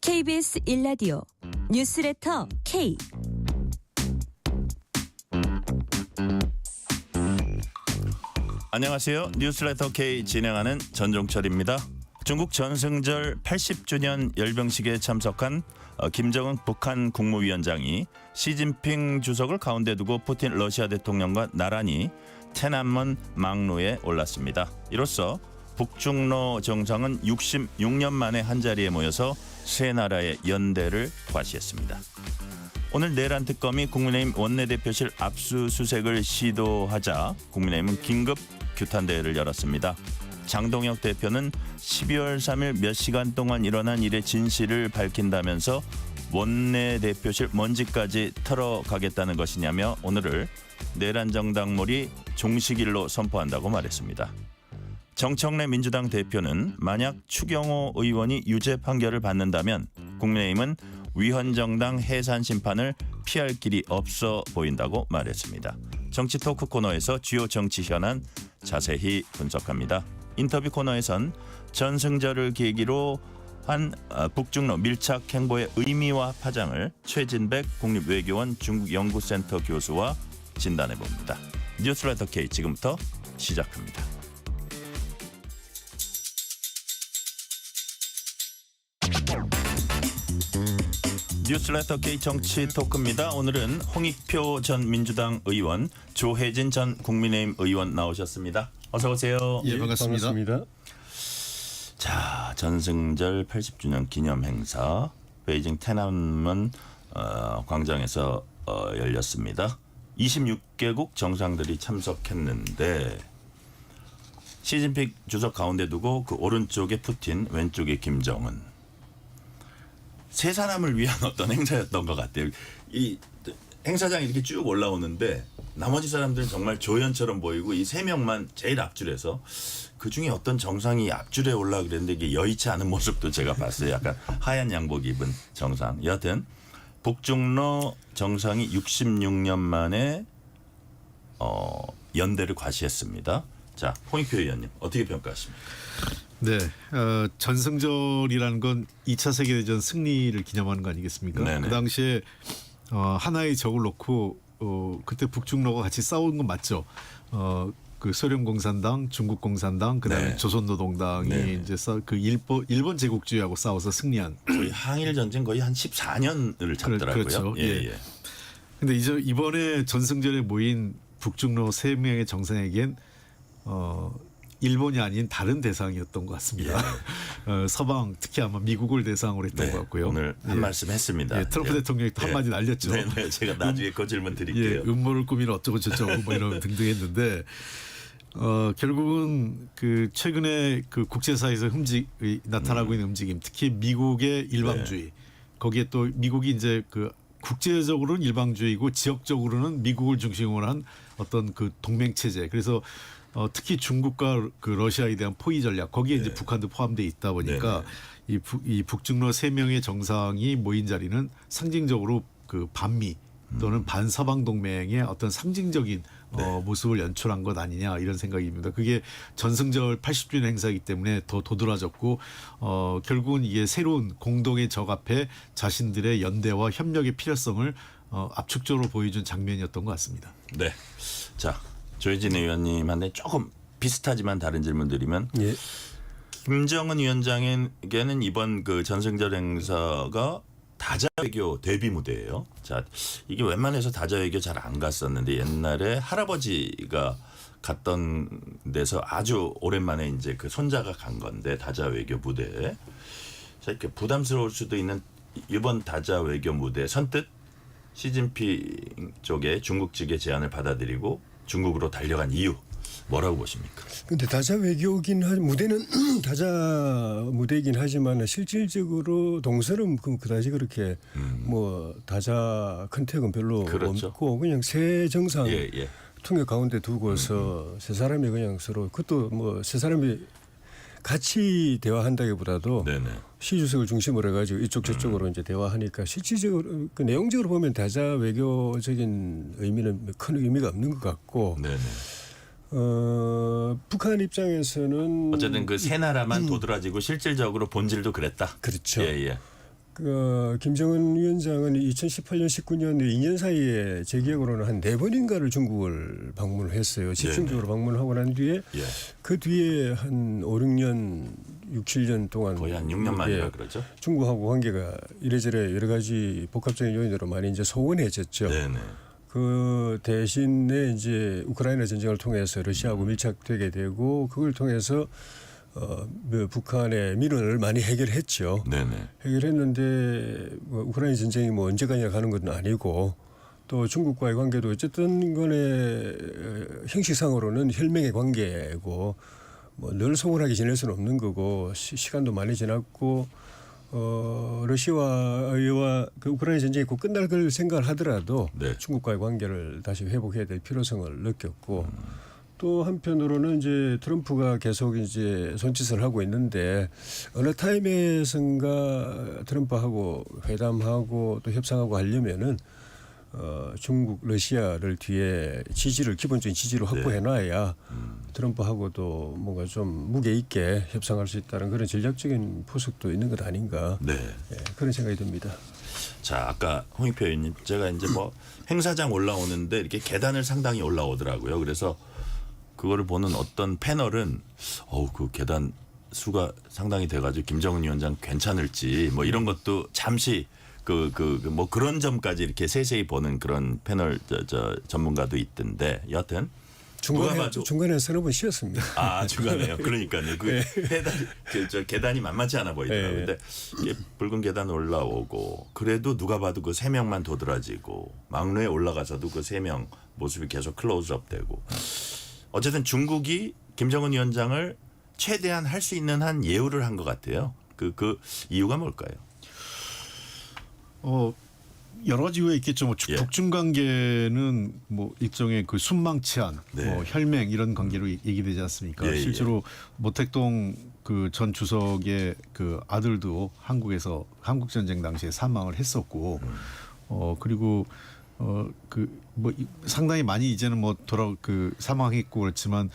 KBS 1라디오 뉴스레터 K. 안녕하세요. 뉴스레터 K 진행하는 전종철입니다. 중국 전승절 80주년 열병식에 참석한 김정은 북한 국무위원장이 시진핑 주석을 가운데 두고 푸틴 러시아 대통령과 나란히天安문 망루에 올랐습니다. 이로써 북중러 정상은 66년 만에 한자리에 모여서 세 나라의 연대를 과시했습니다. 오늘 내란 특검이 국민의힘 원내대표실 압수수색을 시도하자 국민의힘은 긴급 규탄대회를 열었습니다. 장동혁 대표는 12월 3일 몇 시간 동안 일어난 일의 진실을 밝힌다면서 원내대표실 먼지까지 털어가겠다는 것이냐며 오늘을 내란 정당몰이 종식일로 선포한다고 말했습니다. 정청래 민주당 대표는 만약 추경호 의원이 유죄 판결을 받는다면 국민의힘은 위헌정당 해산 심판을 피할 길이 없어 보인다고 말했습니다. 정치 토크 코너에서 주요 정치 현안 자세히 분석합니다. 인터뷰 코너에선 전승절을 계기로 한 북중러 밀착 행보의 의미와 파장을 최진백 국립외교원 중국연구센터 교수와 진단해봅니다. 뉴스레터 K 지금부터 시작합니다. 뉴스레터 K 정치 토크입니다. 오늘은 홍익표 전 민주당 의원, 조혜진 전 국민의힘 의원 나오셨습니다. 어서 오세요. 예, 반갑습니다. 자, 전승절 80주년 기념 행사 베이징天安문 광장에서 열렸습니다. 26개국 정상들이 참석했는데 시진핑 주석 가운데 두고 그 오른쪽에 푸틴, 왼쪽에 김정은. 세 사람을 위한 어떤 행사였던 것 같아요. 이 행사장이 이렇게 쭉 올라오는데 나머지 사람들은 정말 조연처럼 보이고 이 세 명만 제일 앞줄에서 그중에 어떤 정상이 앞줄에 올라 그랬는데 이게 여의치 않은 모습도 제가 봤어요. 약간 하얀 양복 입은 정상. 여하튼 북중러 정상이 66년 만에 연대를 과시했습니다. 자, 홍익표 의원님 어떻게 평가하십니까? 네, 전승절이라는 건 2차 세계대전 승리를 기념하는 거 아니겠습니까? 네네. 그 당시에 하나의 적을 놓고 그때 북중러가 같이 싸운 건 맞죠. 그 소련 공산당, 중국 공산당, 그다음에 네. 조선노동당이 네. 이제 그 일본 제국주의하고 싸워서 승리한. 거의 항일 전쟁 거의 한 14년을 잡더라고요. 그렇죠. 예. 예. 근데 이번에 전승절에 모인 북중러 세 명의 정상에겐 일본이 아닌 다른 대상이었던 것 같습니다. 예. 서방 특히 아마 미국을 대상으로 했던 것 같고요. 오늘 한 말씀 했습니다. 예, 트럼프 대통령이 또 한마디 날렸죠. 네, 제가 나중에 그 질문 예, 드릴게요. 음모를 꾸미는 어쩌고 저쩌고 뭐 이런 등등 했는데 결국은 그 최근에 그 국제사회에서 나타나고 있는 움직임, 특히 미국의 일방주의, 거기에 또 미국이 이제 그 국제적으로는 일방주의고 지역적으로는 미국을 중심으로 한 어떤 그 동맹 체제. 그래서 특히 중국과 그 러시아에 대한 포위 전략, 거기에 이제 북한도 포함되어 있다 보니까 이 북중러 세 명의 정상이 모인 자리는 상징적으로 그 반미 또는 반서방 동맹의 어떤 상징적인 모습을 연출한 것 아니냐 이런 생각입니다. 그게 전승절 80주년 행사이기 때문에 더 도드라졌고 결국은 이게 새로운 공동의 적 앞에 자신들의 연대와 협력의 필요성을 압축적으로 보여준 장면이었던 것 같습니다. 네. 자, 조혜진 의원님한테 조금 비슷하지만 다른 질문 드리면 예. 김정은 위원장에게는 이번 그 전승절 행사가 다자외교 데뷔 무대예요. 자, 이게 웬만해서 다자외교 잘 안 갔었는데 옛날에 할아버지가 갔던 데서 아주 오랜만에 이제 그 손자가 간 건데 다자외교 무대. 자, 이렇게 부담스러울 수도 있는 이번 다자외교 무대 선뜻 시진핑 쪽에 중국 측의 제안을 받아들이고 중국으로 달려간 이유 뭐라고 보십니까? 근데 다자 외교긴 무대는 다자 무대이긴 하지만 실질적으로 동서는 그다지 그렇게 뭐 다자 컨택은 별로 그렇죠. 없고 그냥 세 정상 예. 통역 가운데 두고서 세 사람이 그냥 서로 그것도 뭐 세 사람이 같이 대화한다기보다도 네네. 시 주석을 중심으로 해가지고 이쪽 저쪽으로 이제 대화하니까 실질적으로 그 내용적으로 보면 다자 외교적인 의미는 큰 의미가 없는 것 같고 네네. 북한 입장에서는 어쨌든 그 세 나라만 도드라지고 실질적으로 본질도 그랬다. 그렇죠. 예, 예. 김정은 위원장은 2018년, 19년 2년 사이에 제 기억으로는 한 4번인가를 중국을 방문을 했어요. 집중적으로 방문하고 난 뒤에 예. 그 뒤에 한 5, 6년, 6, 7년 동안 거의 한 6년 만이라 그러죠. 중국하고 관계가 이래저래 여러 가지 복합적인 요인으로 많이 이제 소원해졌죠. 네네. 그 대신에 이제 우크라이나 전쟁을 통해서 러시아하고 밀착되게 되고 그걸 통해서 북한의 민원을 많이 해결했죠. 네네. 해결했는데 우크라이나 전쟁이 뭐 언제까지나 가는 건 아니고 또 중국과의 관계도 어쨌든 간에 형식상으로는 혈맹의 관계고 뭐 늘 소원하게 지낼 수는 없는 거고 시간도 많이 지났고 러시아와 그 우크라이나 전쟁이 곧 끝날 걸 생각을 하더라도 네. 중국과의 관계를 다시 회복해야 될 필요성을 느꼈고 또 한편으로는 이제 트럼프가 계속 이제 손짓을 하고 있는데 어느 타임에선가 트럼프하고 회담하고 또 협상하고 하려면은 중국, 러시아를 뒤에 지지를 기본적인 지지로 확보해놔야 트럼프하고도 뭔가 좀 무게 있게 협상할 수 있다는 그런 전략적인 포석도 있는 것 아닌가 네. 예, 그런 생각이 듭니다. 자, 아까 홍익표 의원님 제가 이제 뭐 행사장 올라오는데 이렇게 계단을 상당히 올라오더라고요. 그래서 그거를 보는 어떤 패널은 그 계단 수가 상당히 돼가지고 김정은 위원장 괜찮을지 뭐 이런 것도 잠시 뭐 그런 점까지 이렇게 세세히 보는 그런 패널 전문가도 있던데 여하튼 중간에 서너 번 쉬었습니다. 아, 중간에요. 그러니까요. 계단이 만만치 않아 보이더라고요. 근데 이게 붉은 계단 올라오고 그래도 누가 봐도 그 3명만 도드라지고 막루에 올라가서도 그 3명 모습이 계속 클로즈업 되고 어쨌든 중국이 김정은 위원장을 최대한 할 수 있는 한 예우를 한 것 같아요. 그 이유가 뭘까요? 여러 가지 이유가 있겠죠. 뭐 예. 북중 관계는 뭐 일종의 그 순망치한 네. 뭐 혈맹 이런 관계로 얘기되지 않습니까? 예, 실제로 모택동 그 전 주석의 그 아들도 한국에서 한국 전쟁 당시에 사망을 했었고 그리고 뭐 상당히 많이 이제는 뭐 사망했고 그렇지만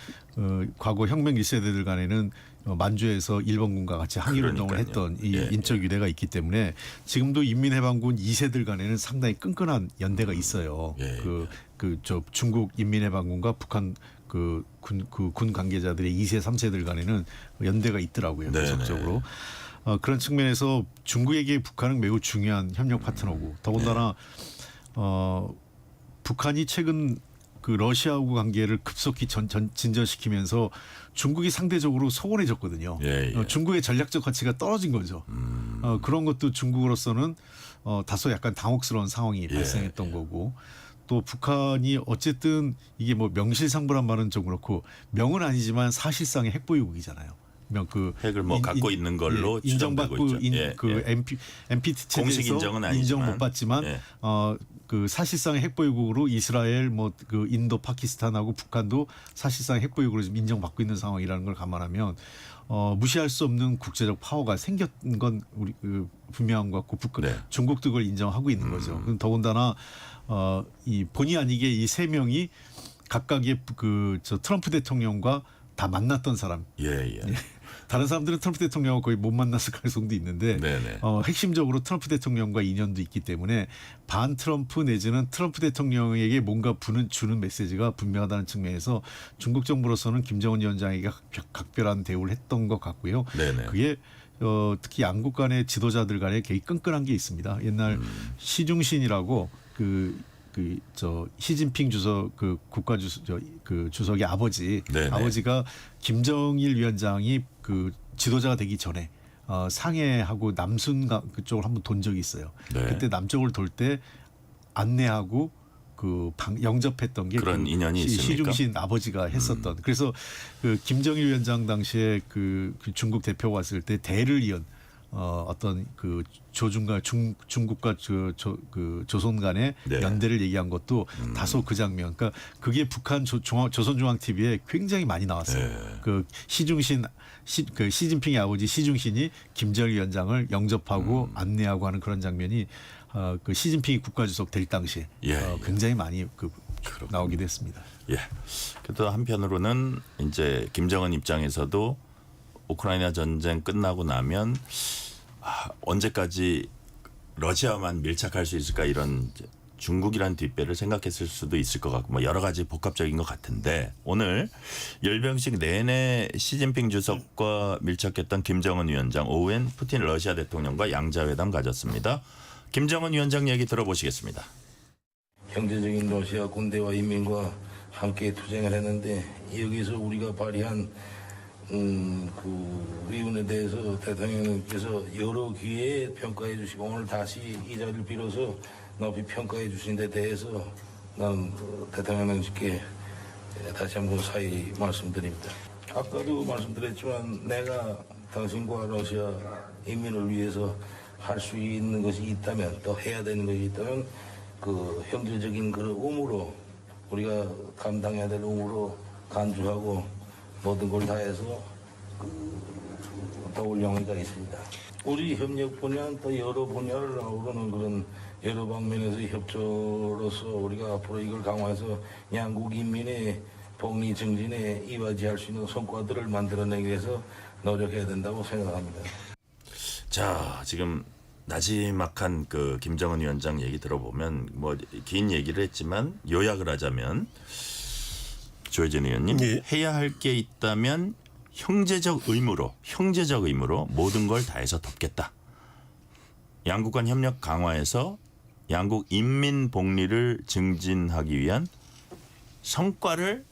과거 혁명 1세대들 간에는 만주에서 일본군과 같이 항일운동을 했던 이 예, 인적 유대가 있기 때문에 지금도 인민해방군 2세들 간에는 상당히 끈끈한 연대가 있어요. 예, 저 중국 인민해방군과 북한 군 관계자들의 2세, 3세들 간에는 연대가 있더라고요. 네네. 계속적으로. 그런 측면에서 중국에게 북한은 매우 중요한 협력 파트너고 더군다나 북한이 최근 그 러시아하고 관계를 급속히 진전시키면서 중국이 상대적으로 소원해졌거든요. 예, 예. 중국의 전략적 가치가 떨어진 거죠. 그런 것도 중국으로서는 다소 약간 당혹스러운 상황이 발생했던 거고 또 북한이 어쨌든 이게 뭐 명실상부란 말은 좀 그렇고 명은 아니지만 사실상의 핵보유국이잖아요. 핵을 뭐 갖고 있는 걸로 인정받고 NPT 공식 체제에서 인정은 아니지만 인정 못 받지만 예. 그 사실상의 핵보유국으로 이스라엘 뭐 그 인도 파키스탄하고 북한도 사실상 핵보유국으로 지금 인정받고 있는 상황이라는 걸 감안하면 무시할 수 없는 국제적 파워가 생겼던 건 우리 분명한 것 같고 네. 중국도 그걸 인정하고 있는 거죠. 더군다나 이 본의 아니게 이 세 명이 각각의 저 트럼프 대통령과 다 만났던 사람. 예. 다른 사람들은 트럼프 대통령하고 거의 못 만났을 가능성도 있는데 네네. 핵심적으로 트럼프 대통령과 인연도 있기 때문에 반 트럼프 내지는 트럼프 대통령에게 뭔가 주는 메시지가 분명하다는 측면에서 중국 정부로서는 김정은 위원장에게 각별한 대우를 했던 것 같고요. 네네. 그게 특히 양국 간의 지도자들 간에 되게 끈끈한 게 있습니다. 옛날 시중신이라고 시진핑 주석 주석의 아버지 네네. 아버지가 김정일 위원장이 지도자가 되기 전에 상해하고 남순 그쪽을 한번 돈 적이 있어요. 네. 그때 남쪽을 돌 때 안내하고 영접했던 게 그런 인연이 있습니까? 시중신 아버지가 했었던. 그래서 김정일 위원장 당시에 그 중국 대표가 왔을 때 대를 이은 어떤 조중과 중국과 조선 간의 네. 연대를 얘기한 것도 다소 그 장면. 그러니까 그게 북한 조선중앙TV에 굉장히 많이 나왔어요. 네. 시진핑의 아버지 시중신이 김정일 위원장을 영접하고 안내하고 하는 그런 장면이 시진핑이 국가주석 될 당시에 굉장히 많이 나오기도 했습니다. 예. 그래도 한편으로는 이제 김정은 입장에서도 우크라이나 전쟁 끝나고 나면 언제까지 러시아만 밀착할 수 있을까 이런 중국이란 뒷배를 생각했을 수도 있을 것 같고 뭐 여러 가지 복합적인 것 같은데 오늘 열병식 내내 시진핑 주석과 밀착했던 김정은 위원장 오후엔 푸틴 러시아 대통령과 양자회담 가졌습니다. 김정은 위원장 얘기 들어보시겠습니다. 경제적인 러시아 군대와 인민과 함께 투쟁을 했는데 여기서 우리가 발휘한 그 위훈에 대해서 대통령께서 여러 기회에 평가해 주시고 오늘 다시 이 자리를 빌어서 높이 평가해 주신 데 대해서 나는 대통령님께 다시 한번 사의 말씀드립니다. 아까도 말씀드렸지만 내가 당신과 러시아 인민을 위해서 할 수 있는 것이 있다면 또 해야 되는 것이 있다면 그 형제적인 그 의무로 우리가 감당해야 될 의무로 간주하고 모든 걸 다해서 도울 용의가 있습니다. 우리 협력 분야는 또 여러 분야를 아우르는 그런 여러 방면에서 협조로서 우리가 앞으로 이걸 강화해서 양국 인민의 복리 증진에 이바지할 수 있는 성과들을 만들어내기 위해서 노력해야 된다고 생각합니다. 자, 지금 나지막한 그 김정은 위원장 얘기 들어보면 뭐 긴 얘기를 했지만 요약을 하자면 조혜진 의원님 네. 해야 할 게 있다면 형제적 의무로 모든 걸 다해서 돕겠다. 양국 간 협력 강화해서 양국 인민 복리를 증진하기 위한 성과를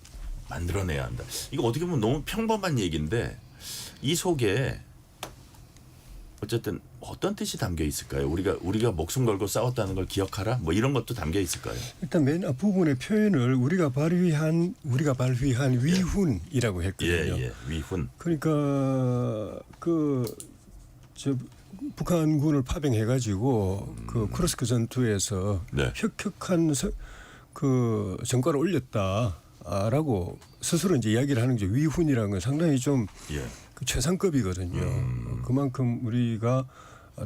만들어내야 한다. 이거 어떻게 보면 너무 평범한 얘기인데 이 속에 어쨌든 어떤 뜻이 담겨 있을까요? 우리가 목숨 걸고 싸웠다는 걸 기억하라. 뭐 이런 것도 담겨 있을까요? 일단 맨 앞부분의 표현을 우리가 발휘한 위훈이라고 했거든요. 예, 위훈. 그러니까 북한군을 파병해가지고 그 쿠르스크 전투에서 네. 혁혁한 그 전과를 올렸다라고 스스로 이제 이야기를 하는 게 위훈이라는 건 상당히 좀 예. 그 최상급이거든요. 그만큼 우리가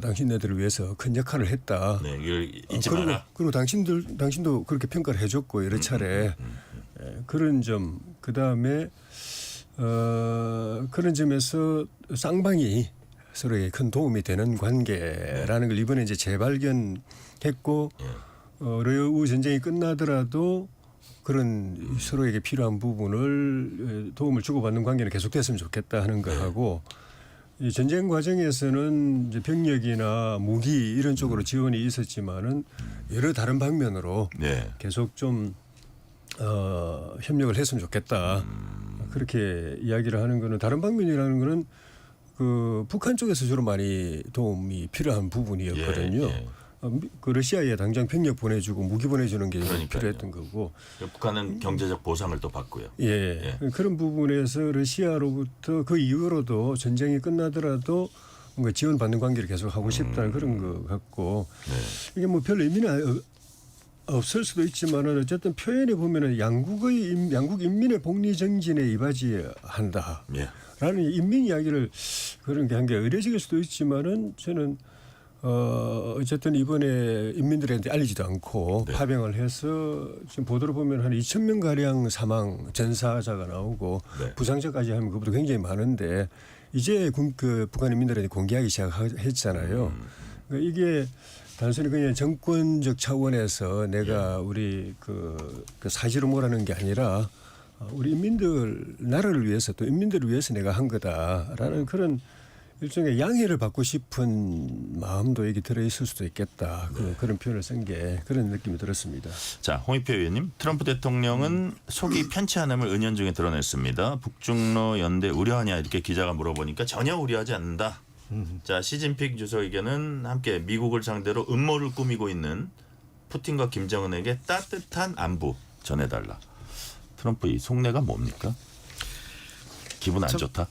당신네들을 위해서 큰 역할을 했다. 네, 이걸 잊지 그리고, 마라. 그리고 당신도 그렇게 평가를 해줬고 여러 차례 그런 점. 그 다음에 그런 점에서 쌍방이 서로에게 큰 도움이 되는 관계라는 걸 이번에 이제 재발견했고 러우 전쟁이 끝나더라도 그런 서로에게 필요한 부분을 도움을 주고받는 관계는 계속됐으면 좋겠다 하는 거하고 이 전쟁 과정에서는 이제 병력이나 무기 이런 쪽으로 지원이 있었지만은 여러 다른 방면으로 네. 계속 좀 협력을 했으면 좋겠다. 그렇게 이야기를 하는 거는 다른 방면이라는 거는 그 북한 쪽에서 주로 많이 도움이 필요한 부분이었거든요. 예. 그 러시아에 당장 병력 보내주고 무기 보내주는 게 그러니까요. 필요했던 거고. 북한은 경제적 보상을 또 받고요. 예. 그런 부분에서 러시아로부터 그 이후로도 전쟁이 끝나더라도 뭔가 지원받는 관계를 계속 하고 싶다는 그런 것 같고 이게 뭐 별 의미는 없을 수도 있지만은 어쨌든 표현에 보면은 양국 인민의 복리 정진에 이바지한다. 예. 라는 인민 이야기를 그런 게 한 게 의례적일 수도 있지만은 저는 어쨌든 이번에 인민들한테 알리지도 않고 네. 파병을 해서 지금 보도를 보면 한 2,000명 가량 사망 전사자가 나오고 네. 부상자까지 하면 그것도 굉장히 많은데 이제 그 북한 인민들한테 공개하기 시작했잖아요. 그러니까 이게 단순히 그냥 정권적 차원에서 내가 우리 그 사지로 몰아는 게 아니라 우리 인민들 나라를 위해서 또 인민들을 위해서 내가 한 거다라는 그런 일종의 양해를 받고 싶은 마음도 여기 들어있을 수도 있겠다. 그런 표현을 쓴 게 그런 느낌이 들었습니다. 자, 홍익표 의원님, 트럼프 대통령은 속이 편치 않음을 은연중에 드러냈습니다. 북중러 연대 우려하냐 이렇게 기자가 물어보니까 전혀 우려하지 않는다. 자, 시진핑 주석에게는 함께 미국을 상대로 음모를 꾸미고 있는 푸틴과 김정은에게 따뜻한 안부 전해달라. 트럼프 이 속내가 뭡니까? 기분 안 좋다?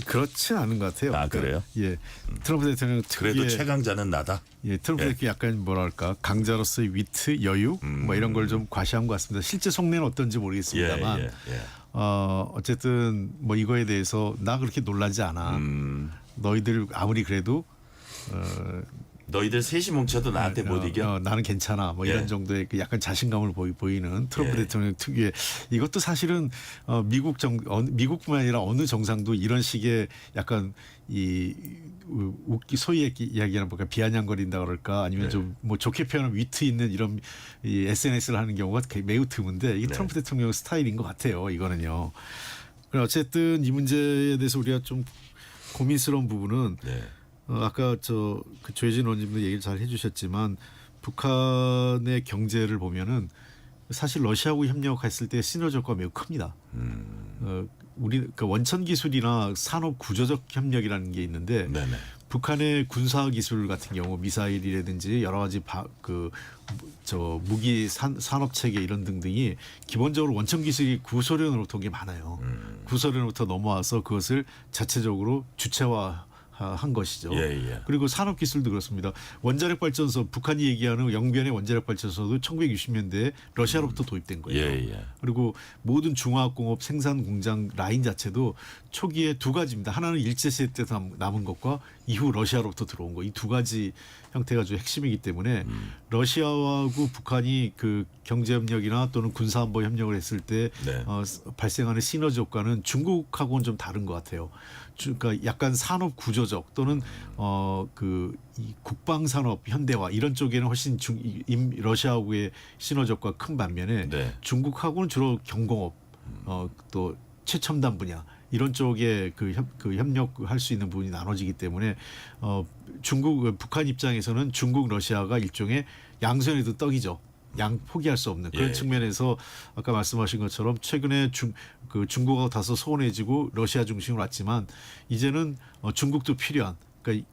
그렇지 않은 것 같아요. 아, 그래요? 예, 트럼프 대통령 그래도 최강자는 나다. 예, 트럼프 대통령 약간 뭐랄까 강자로서의 위트, 여유 뭐 이런 걸 좀 과시한 것 같습니다. 실제 속내는 어떤지 모르겠습니다만 어쨌든 뭐 이거에 대해서 나 그렇게 놀라지 않아. 너희들 아무리 그래도 너희들 셋이 뭉쳐도 나한테 못 이겨. 나는 괜찮아. 뭐 예. 이런 정도의 그 약간 자신감을 보이는 트럼프 예. 대통령 특유의 이것도 사실은 미국뿐만 아니라 어느 정상도 이런 식의 약간 이 소위 이야기하는 뭔가 비아냥거린다 그럴까 아니면 좀 뭐 좋게 표현하면 위트 있는 이런 이 SNS를 하는 경우가 매우 드문데 이게 트럼프 대통령 스타일인 것 같아요. 이거는요. 어쨌든 이 문제에 대해서 우리가 좀 고민스러운 부분은 네. 아까 그 조혜진 의원님도 얘기를 잘 해주셨지만 북한의 경제를 보면은 사실 러시아하고 협력했을 때 시너지가 매우 큽니다. 우리 그 원천 기술이나 산업 구조적 협력이라는 게 있는데 네네. 북한의 군사 기술 같은 경우 미사일이라든지 여러 가지 무기 산업 체계 이런 등등이 기본적으로 원천 기술이 구소련으로부터 온 게 많아요. 구소련으로부터 넘어와서 그것을 자체적으로 주체화한 것이죠. 예. 그리고 산업 기술도 그렇습니다. 원자력 발전소 북한이 얘기하는 영변의 원자력 발전소도 1960년대에 러시아로부터 도입된 거예요. 예. 그리고 모든 중화학공업 생산 공장 라인 자체도 초기에 두 가지입니다. 하나는 일제시대 때 남은 것과 이후 러시아로부터 들어온 거. 이 두 가지 형태가 좀 핵심이기 때문에 러시아하고 북한이 그 경제협력이나 또는 군사안보 협력을 했을 때 네. 발생하는 시너지 효과는 중국하고는 좀 다른 것 같아요. 그러니까 약간 산업 구조적 또는 이 국방산업 현대화 이런 쪽에는 훨씬 러시아하고의 시너지 효과가 큰 반면에 네. 중국하고는 주로 경공업 또 최첨단 분야 이런 쪽에 그 협력할 수 있는 부분이 나눠지기 때문에 북한 입장에서는 중국 러시아가 일종의 양손에도 떡이죠. 포기할 수 없는 그런 예. 측면에서 아까 말씀하신 것처럼 최근에 중국하고 다소 소원해지고 러시아 중심으로 왔지만 이제는 중국도 필요한 그러니까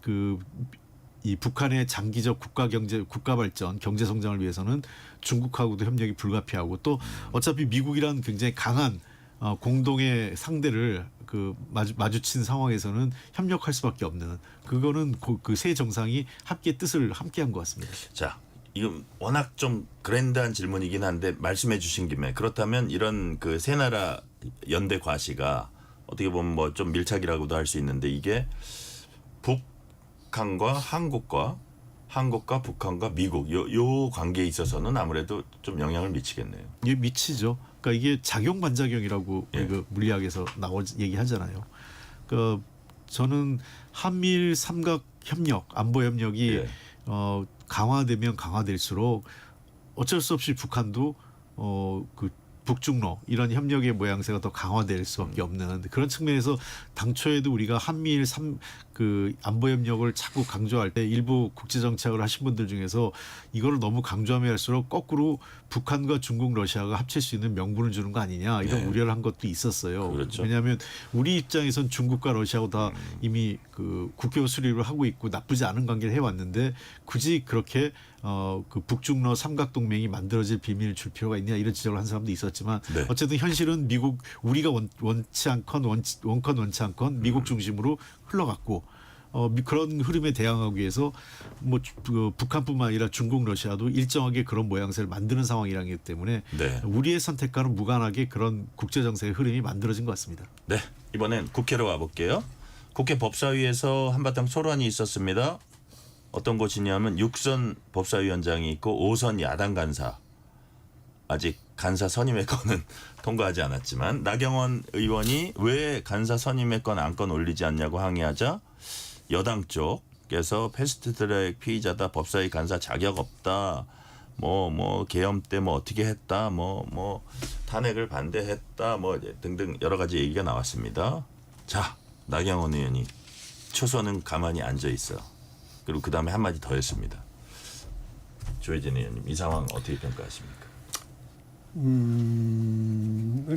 이 북한의 장기적 국가 발전, 경제 성장을 위해서는 중국하고도 협력이 불가피하고 또 어차피 미국이란 굉장히 강한 공동의 상대를 마주친 상황에서는 협력할 수밖에 없는 그거는 그 세 정상이 뜻을 함께한 것 같습니다. 자, 이건 워낙 좀 그랜드한 질문이긴 한데 말씀해 주신 김에 그렇다면 이런 그 세 나라 연대 과시가 어떻게 보면 뭐 좀 밀착이라고도 할 수 있는데 이게 북한과 한국과 북한과 미국 요 관계에 있어서는 아무래도 좀 영향을 미치겠네요. 이게 미치죠. 그러니까 이게 작용 반작용이라고 예. 그 물리학에서 얘기하잖아요. 그러니까 저는 한미일 삼각 협력, 안보 협력이 예. 강화되면 강화될수록 어쩔 수 없이 북한도 그 북중러 이런 협력의 모양새가 더 강화될 수밖에 없는 그런 측면에서 당초에도 우리가 한미일 그 안보 협력을 자꾸 강조할 때 일부 국제 정치학을 하신 분들 중에서 이거를 너무 강조하면 할수록 거꾸로 북한과 중국, 러시아가 합칠 수 있는 명분을 주는 거 아니냐 이런 네. 우려를 한 것도 있었어요. 그렇죠. 왜냐하면 우리 입장에선 중국과 러시아하고 다 이미 그 국교 수립을 하고 있고 나쁘지 않은 관계를 해왔는데 굳이 그렇게 그 북중러 삼각동맹이 만들어질 비밀을 줄 필요가 있냐 이런 지적을 한 사람도 있었지만 네. 어쨌든 현실은 우리가 원치 않건 미국 중심으로 흘러갔고 그런 흐름에 대항하기 위해서 뭐 북한뿐만 아니라 중국, 러시아도 일정하게 그런 모양새를 만드는 상황이라기 때문에 네. 우리의 선택과는 무관하게 그런 국제 정세의 흐름이 만들어진 것 같습니다. 네, 이번엔 국회로 와볼게요. 국회 법사위에서 한바탕 소란이 있었습니다. 어떤 곳이냐면 6선 법사위원장이 있고 5선 야당 간사. 아직 간사 선임의 건은 통과하지 않았지만 나경원 의원이 왜 간사 선임의 건 안건 올리지 않냐고 항의하자 여당 쪽에서 패스트트랙 피의자다 법사위 간사 자격 없다 뭐 계엄 때 뭐 어떻게 했다 뭐 탄핵을 반대했다 뭐 등등 여러 가지 얘기가 나왔습니다. 자, 나경원 의원이 초선은 가만히 앉아 있어. 그리고 그 다음에 한마디 더 했습니다. 조혜진 의원님 이 상황 어떻게 평가하십니까?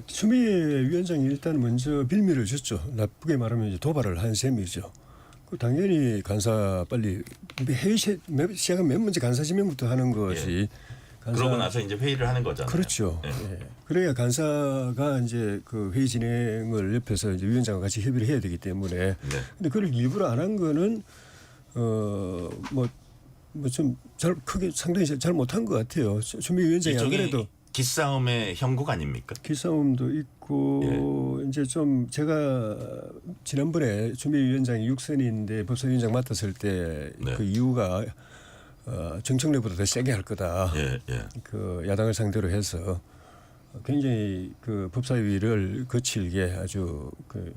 추미애 위원장이 일단 먼저 빌미를 줬죠. 나쁘게 말하면 이제 도발을 한 셈이죠. 당연히 간사 빨리 회의 시작은 맨 먼저 간사 지명부터 하는 것이 그러고 나서 이제 회의를 하는 거잖아요. 그렇죠. 네. 예. 그래야 간사가 이제 그 회의 진행을 옆에서 이제 위원장과 같이 협의를 해야 되기 때문에. 네. 근데 그걸 일부러 안 한 거는 좀 잘 크게 상당히 잘 못한 것 같아요. 추미애 위원장이 안 그래도 기싸움의 형국 아닙니까? 기싸움도 있고 이제 좀 제가 지난번에 준비위원장이 육선인데 법사위원장 맡았을 때 네. 그 이유가 정청래보다 더 세게 할 거다. 예, 예. 그 야당을 상대로 해서 굉장히 그 법사위를 거칠게 아주 그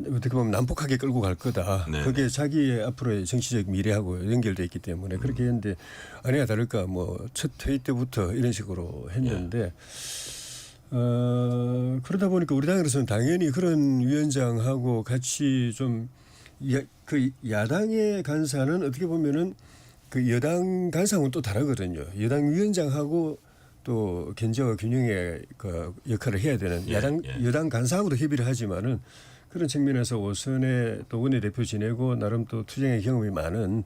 어떻게 보면 난폭하게 끌고 갈 거다. 네. 그게 자기의 앞으로의 정치적 미래하고 연결돼 있기 때문에 그렇게 했는데 아니야 다를까 뭐 첫 회의 때부터 이런 식으로 했는데 그러다 보니까 우리 당으로서는 당연히 그런 위원장하고 같이 좀 그 야당의 간사는 어떻게 보면은 그 여당 간사하고는 또 다르거든요. 여당 위원장하고 또 견제와 균형의 그 역할을 해야 되는 여당 간사하고도 협의를 하지만은 그런 측면에서 오선의 또 원내대표 지내고 나름 또 투쟁의 경험이 많은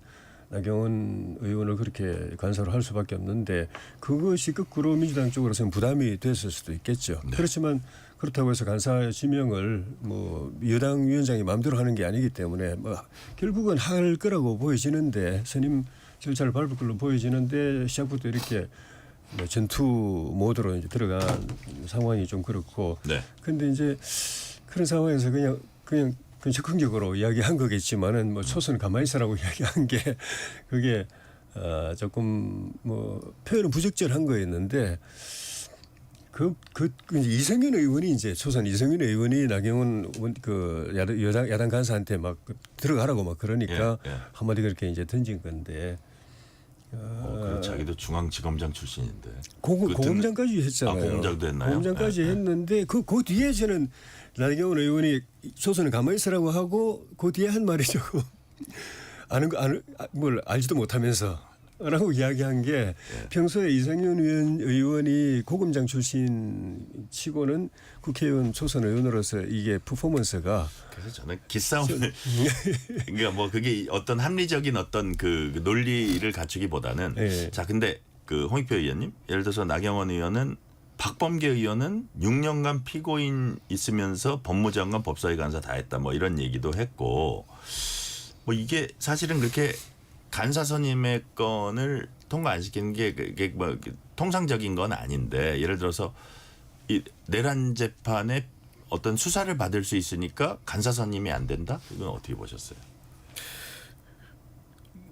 나경원 의원을 그렇게 간사로 할 수밖에 없는데 그것이 거꾸로 민주당 쪽으로서는 부담이 됐을 수도 있겠죠. 네. 그렇지만 그렇다고 해서 간사 지명을 뭐 여당 위원장이 마음대로 하는 게 아니기 때문에 뭐 결국은 할 거라고 보여지는데 선임 절차를 밟을 걸로 보여지는데 시작부터 이렇게 뭐 전투 모드로 이제 들어간 상황이 좀 그렇고. 네. 그런데 이제 그런 상황에서 그냥 적극적으로 이야기한 거겠지만은 뭐 초선을 가만히 있으라고 이야기한 게 그게 조금 뭐 표현은 부적절한 거였는데 그 이제 이성윤 의원이 이제 초선 이성윤 의원이 나경원 그 야당 간사한테 막 들어가라고 막 그러니까 예, 예. 한마디 그렇게 이제 던진 건데. 그 자기도 중앙지검장 출신인데. 고검장까지 했잖아요. 고검장도 했나요? 고검장까지 네, 했는데 그 뒤에 저는 나경원 의원이 초선을 가만히 있으라고 하고 그 뒤에 한 말이 조금 뭘 알지도 못하면서 라고 이야기한 게 평소에 이성윤 의원이 고검장 출신 치고는 국회의원 초선 의원으로서 이게 퍼포먼스가 그래서 저는 기싸움을 그러니까 뭐 그게 어떤 합리적인 어떤 그 논리를 갖추기보다는 네. 자 근데 그 홍익표 의원님 예를 들어서 나경원 의원은 박범계 의원은 6년간 피고인 있으면서 법무장관 법사위 간사 다 했다 뭐 이런 얘기도 했고 뭐 이게 사실은 그렇게 간사 선임의 건을 통과 안 시키는 게 그게 뭐 통상적인 건 아닌데 예를 들어서 이 내란 재판에 어떤 수사를 받을 수 있으니까 간사 선임이 안 된다? 이건 어떻게 보셨어요?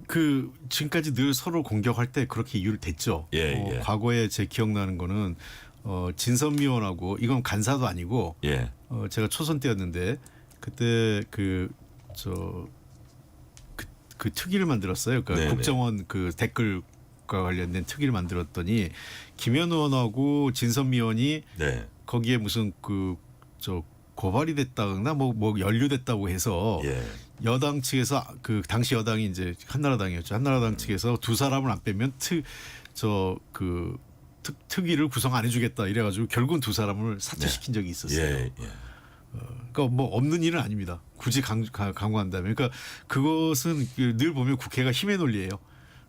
그 지금까지 늘 서로 공격할 때 그렇게 이유를 댔죠. 예. 과거에 제 기억나는 거는 진선미원하고 이건 간사도 아니고 예. 제가 초선 때였는데 그때 그 특위를 만들었어요. 그러니까 국정원 그 댓글과 관련된 특위를 만들었더니 김현 의원하고 진선미 의원이 네. 거기에 무슨 고발이 됐다거나 뭐 연루됐다고 해서 여당 측에서 그 당시 여당이 이제 한나라당이었죠. 한나라당 측에서 두 사람을 안 빼면 특위를 구성 안 해주겠다 이래가지고 결국은 두 사람을 사퇴시킨 적이 있었어요. 그러니까 뭐 없는 일은 아닙니다. 굳이 강구한다면. 그러니까 그것은 늘 보면 국회가 힘의 논리예요.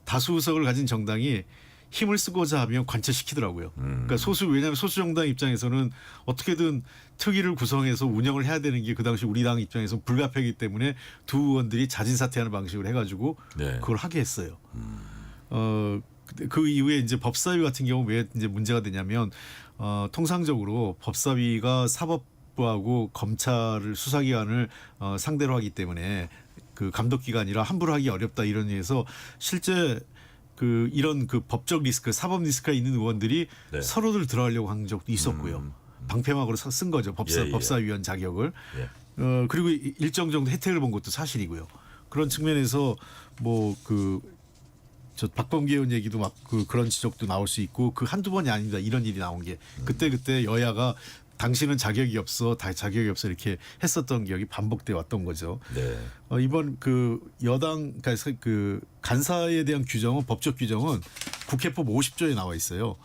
다수 의석을 가진 정당이 힘을 쓰고자 하면 관철시키더라고요. 그러니까 왜냐하면 소수 정당 입장에서는 어떻게든 특위를 구성해서 운영을 해야 되는 게 그 당시 우리 당 입장에서 불가피하기 때문에 두 의원들이 자진 사퇴하는 방식으로 해가지고 그걸 하게 했어요. 그 이후에 이제 법사위 같은 경우 왜 이제 문제가 되냐면 통상적으로 법사위가 사법부하고 검찰을 수사기관을 상대로 하기 때문에 그 감독기관이라 함부로 하기 어렵다 이런 의미에서 실제 이런 법적 리스크, 사법 리스크가 있는 의원들이 서로들 들어가려고 한 적도 있었고요. 방패막으로 쓴 거죠. 법사위원 자격을. 그리고 일정 정도 혜택을 본 것도 사실이고요. 그런 측면에서 저 박범계 의원 얘기도 막 그런 지적도 나올 수 있고 한두 번이 아닙니다. 이런 일이 나온 게. 그때 여야가 당신은 자격이 없어 이렇게 했었던 기억이 반복돼 왔던 거죠. 이번 여당 간사에 대한 규정은 법적 규정은 국회법 50조에 나와 있어요.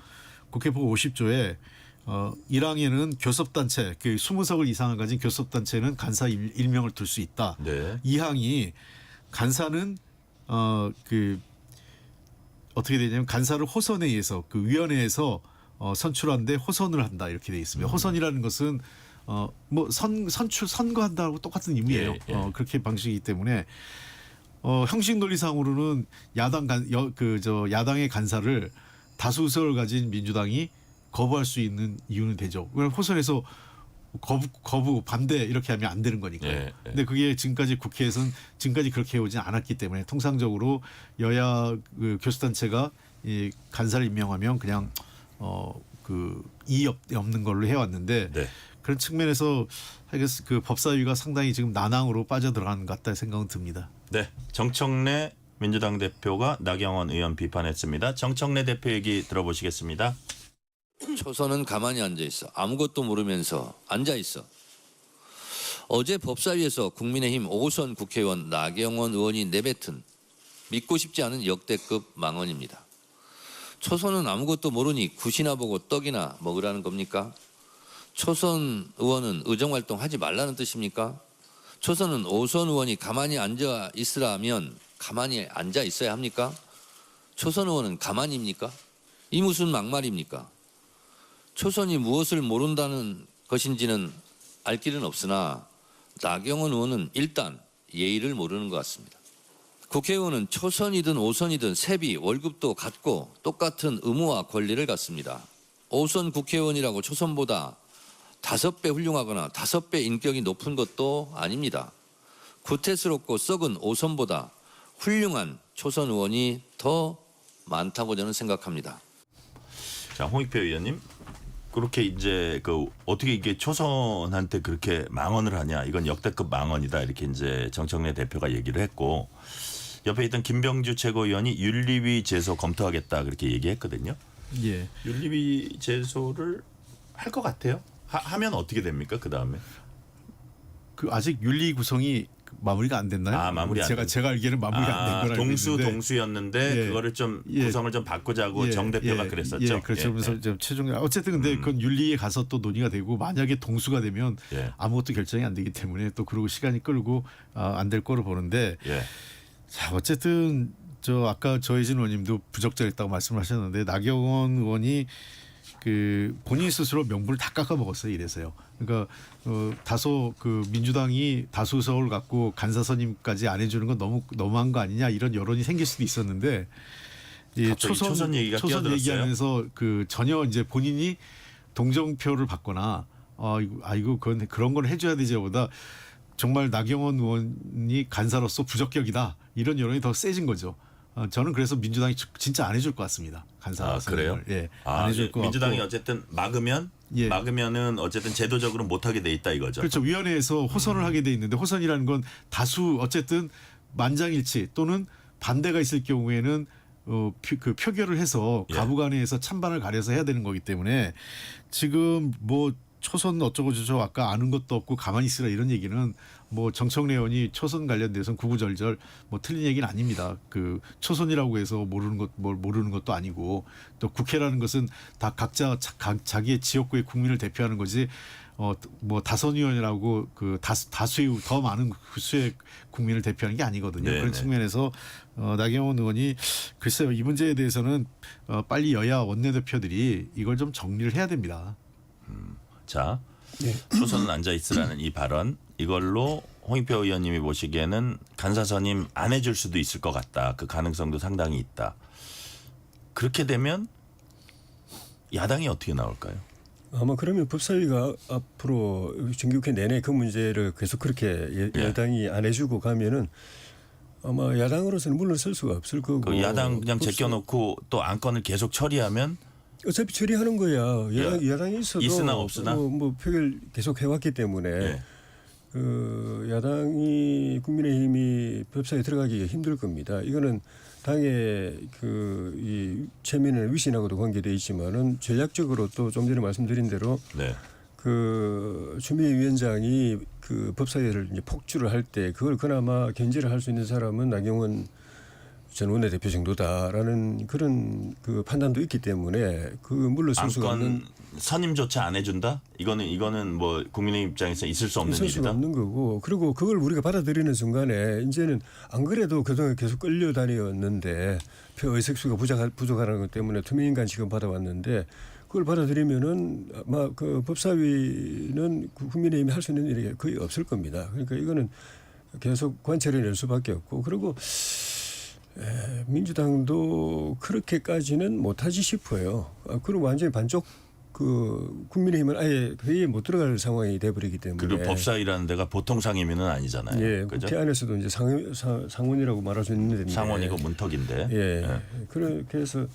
국회법 50조에 1항에는 교섭단체 20석을 이상을 가진 교섭단체는 간사 1명을 둘 수 있다. 2항이 간사는 어떻게 되냐면 간사를 호선회의에서 위원회에서 선출한데 호선을 한다 이렇게 돼 있습니다. 호선이라는 것은 선거한다고 똑같은 의미예요. 그렇게 방식이기 때문에 형식 논리상으로는 야당의 간사를 다수 의석을 가진 민주당이 거부할 수 있는 이유는 되죠. 왜냐하면 호선에서 거부 반대 이렇게 하면 안 되는 거니까요. 예, 예. 근데 그게 지금까지 국회에서는 지금까지 그렇게 해오진 않았기 때문에 통상적으로 여야 그 교수단체가 이 간사를 임명하면 그냥 그 이의 없는 걸로 해왔는데 네. 그런 측면에서 하여튼 그 법사위가 상당히 지금 난항으로 빠져들어가는 것 같다 생각은 듭니다. 네, 정청래 민주당 대표가 나경원 의원 비판했습니다. 정청래 대표 얘기 들어보시겠습니다. 초선은 가만히 앉아 있어. 아무것도 모르면서 앉아 있어. 어제 법사위에서 국민의힘 5선 국회의원 나경원 의원이 내뱉은 믿고 싶지 않은 역대급 망언입니다. 초선은 아무것도 모르니 굿이나 보고 떡이나 먹으라는 겁니까? 초선 의원은 의정활동 하지 말라는 뜻입니까? 초선은 5선 의원이 가만히 앉아 있으라면 가만히 앉아 있어야 합니까? 초선 의원은 가만히입니까? 이 무슨 막말입니까? 초선이 무엇을 모른다는 것인지는 알 길은 없으나 나경원 의원은 일단 예의를 모르는 것 같습니다. 국회의원은 초선이든 5선이든 세비, 월급도 같고 똑같은 의무와 권리를 갖습니다. 5선 국회의원이라고 초선보다 5배 훌륭하거나 5배 인격이 높은 것도 아닙니다. 구태스럽고 썩은 5선보다 훌륭한 초선 의원이 더 많다고 저는 생각합니다. 자, 홍익표 의원님. 그렇게 이제 그 어떻게 이게 초선한테 그렇게 망언을 하냐, 이건 역대급 망언이다, 이렇게 이제 정청래 대표가 얘기를 했고, 옆에 있던 김병주 최고위원이 윤리위 제소 검토하겠다 그렇게 얘기했거든요. 예. 윤리위 제소를 할 것 같아요. 하면 어떻게 됩니까? 그 다음에 그 아직 윤리 구성이 마무리가 안 됐나요? 아, 마무리 안 제가 알기에는 마무리가 안 된 거라 동수였는데 예. 그거를 좀 예. 구성을 좀 바꾸자고 정 대표가 그랬었죠. 예, 그렇죠. 그래서 좀 최종 어쨌든 근데 그건 윤리에 가서 또 논의가 되고 만약에 동수가 되면 예. 아무것도 결정이 안 되기 때문에 또 그러고 시간이 끌고 안 될 거로 보는데 예. 자 어쨌든 저 아까 조혜진 의원님도 부적절했다고 말씀하셨는데 나경원 의원이 그 본인 스스로 명분을 다 깎아 먹었어요. 이래서요. 그러니까 다소 그 민주당이 다수 의석을 갖고 간사 선임까지 안 해주는 건 너무한 거 아니냐 이런 여론이 생길 수도 있었는데 이 초선 얘기가 초선 끼어들었어요? 얘기하면서 그 전혀 이제 본인이 동정표를 받거나 이거 그런 걸 해줘야 되지보다 정말 나경원 의원이 간사로서 부적격이다 이런 여론이 더 세진 거죠. 저는 그래서 민주당이 진짜 안 해줄 것 같습니다. 간사 그래요? 예, 안 해줄 것 민주당이 같고. 어쨌든 예. 막으면은 어쨌든 제도적으로 못하게 돼 있다 이거죠. 그렇죠. 위원회에서 호선을 하게 돼 있는데 호선이라는 건 다수 어쨌든 만장일치 또는 반대가 있을 경우에는 그 표결을 해서 예. 가부간회에서 찬반을 가려서 해야 되는 거기 때문에 지금 뭐 초선 어쩌고 저쩌고 아까 아는 것도 없고 가만히 있으라 이런 얘기는 뭐 정청래 의원이 초선 관련돼서는 구구절절 뭐 틀린 얘기는 아닙니다. 그 초선이라고 해서 모르는 것도 아니고 또 국회라는 것은 다 각자 자기의 지역구의 국민을 대표하는 거지 뭐 다선 의원이라고 그 다수의 더 많은 수의 국민을 대표하는 게 아니거든요. 네네. 그런 측면에서 나경원 의원이 글쎄요 이 문제에 대해서는 빨리 여야 원내대표들이 이걸 좀 정리를 해야 됩니다. 자, 초선은 앉아 있으라는 이 발언, 이걸로 홍익표 의원님이 보시기에는 간사 선임 안 해줄 수도 있을 것 같다. 그 가능성도 상당히 있다. 그렇게 되면 야당이 어떻게 나올까요? 아마 그러면 법사위가 앞으로 정기국회 내내 그 문제를 계속 그렇게 여당이 안 해주고 가면은 아마 야당으로서는 물러설 수가 없을 거고. 그 야당 그냥 제껴놓고 또 안건을 계속 처리하면 어차피 처리하는 거야. 야당이 있어도 있으나 없으나 뭐 표결 계속 해왔기 때문에 예. 그 야당이 국민의힘이 법사위에 들어가기 힘들 겁니다. 이거는 당의 이 체면을 위신하고도 관계돼 있지만은 전략적으로 또 좀 전에 말씀드린 대로 네. 그 추미애 위원장이 그 법사위를 이제 폭주를 할 때 그걸 그나마 견제를 할 수 있는 사람은 나경원 전 원내대표 정도다라는 그런 그 판단도 있기 때문에 그 물러설 수가 없는 안건 선임조차 안 해준다? 이거는 뭐 국민의 입장에서 있을 수 없는 있을 수가 일이다. 없는 거고 그리고 그걸 우리가 받아들이는 순간에 이제는 안 그래도 그동안 계속 끌려다녔는데 표 의석수가 부족하는 것 때문에 투명인간 지금 받아왔는데 그걸 받아들이면은 아마 그 법사위는 국민의힘이 할 수 있는 일이 거의 없을 겁니다. 그러니까 이거는 계속 관찰해 낼 수밖에 없고 그리고 민주당도 그렇게까지는 못하지 싶어요. 그럼 완전히 반쪽 그 국민의힘은 아예 회의에 못 들어갈 상황이 돼버리기 때문에. 그리고 법사위라는 데가 보통 상임위는 아니잖아요. 예, 그죠? 국회 안에서도 이제 상원이라고 말할 수 있는 데인데. 상원이고 문턱인데. 예. 그렇게 해서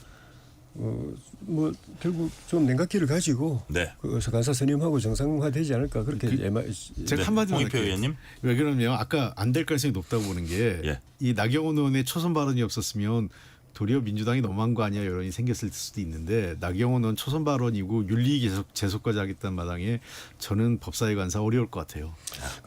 뭐 결국 좀 냉각기를 가지고 네. 그 간사 선임하고 정상화되지 않을까 그렇게 제가 네. 한마디만 홍익표 할게요. 의원님. 왜 그러냐면 아까 안 될 가능성이 높다고 보는 게 이 예. 나경원 의원의 초선 발언이 없었으면 도리어 민주당이 너무한 거 아니야 여론이 생겼을 수도 있는데 나경원 의원 초선 발언이고 윤리 계속 제속까지 하겠다는 마당에 저는 법사위 간사 어려울 것 같아요.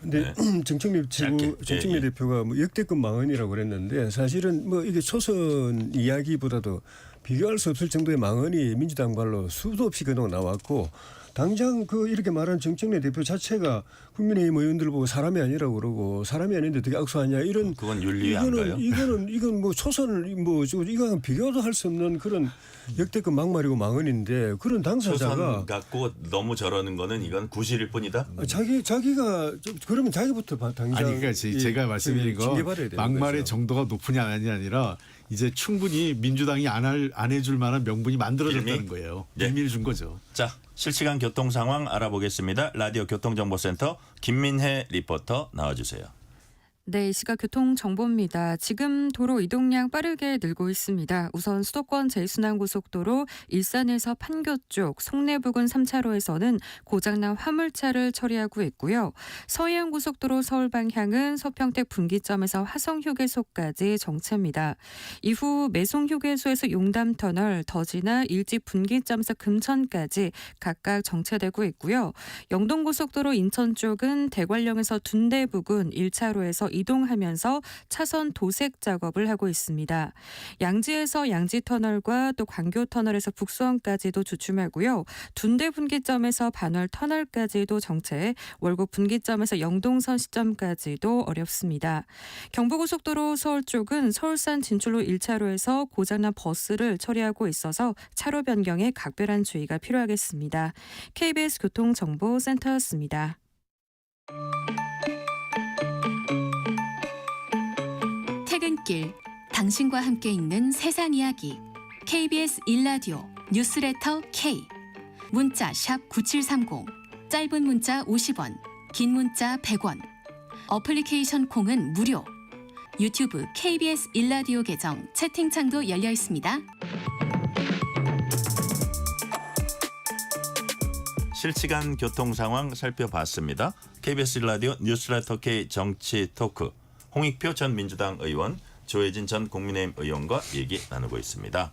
근데 정청래 짧게. 정청래 예. 대표가 뭐 역대급 망언이라고 그랬는데 사실은 뭐 이게 초선 이야기보다도 비교할 수 없을 정도의 망언이 민주당 발로 수도 없이 그동안 나왔고 당장 그 이렇게 말한 정청래 대표 자체가 국민의힘 의원들 보고 사람이 아니라고 그러고 사람이 아닌데 어떻게 악수하냐 이런 그건 윤리위 안 가요? 이건 뭐 초선을 뭐 이거 비교도 할 수 없는 그런 역대급 막말이고 망언인데 그런 당사자가 초선 갖고 너무 저러는 거는 이건 구실일 뿐이다. 자기가 그러면 자기부터 당장 아니 그러니까 제가 말씀드린 거 징계받아야 되는 막말의 거죠. 정도가 높으냐 아니냐 이제 충분히 민주당이 안 해줄 만한 명분이 만들어졌다는 빌미? 거예요. 네. 빌미를 준 거죠. 자, 실시간 교통 상황 알아보겠습니다. 라디오 교통정보센터 김민혜 리포터 나와주세요. 네, 이 시각 교통 정보입니다. 지금 도로 이동량 빠르게 늘고 있습니다. 우선 수도권 제2순환고속도로 일산에서 판교 쪽 송내 부근 3차로에서는 고장난 화물차를 처리하고 있고요. 서해안고속도로 서울 방향은 서평택 분기점에서 화성휴게소까지 정체입니다. 이후 매송휴게소에서 용담터널, 더지나 일찍 분기점에서 금천까지 각각 정체되고 있고요. 영동고속도로 인천 쪽은 대관령에서 둔대 부근 1차로에서 이동하면서 차선 도색 작업을 하고 있습니다. 양지에서 양지터널과 또 광교터널에서 북수원까지도 주춤하고요. 둔대 분기점에서 반월 터널까지도 정체, 월곡 분기점에서 영동선 시점까지도 어렵습니다. 경부고속도로 서울 쪽은 서울산 진출로 1차로에서 고장난 버스를 처리하고 있어서 차로 변경에 각별한 주의가 필요하겠습니다. KBS 교통정보센터였습니다. 퇴근길 당신과 함께 읽는 세상 이야기 KBS 1라디오 뉴스레터 K 문자 샵 9730 짧은 문자 50원 긴 문자 100원 어플리케이션 콩은 무료 유튜브 KBS 1라디오 계정 채팅창도 열려 있습니다. 실시간 교통 상황 살펴봤습니다. KBS 라디오 뉴스레터 K 정치 토크 홍익표 전 민주당 의원, 조혜진 전 국민의힘 의원과 얘기 나누고 있습니다.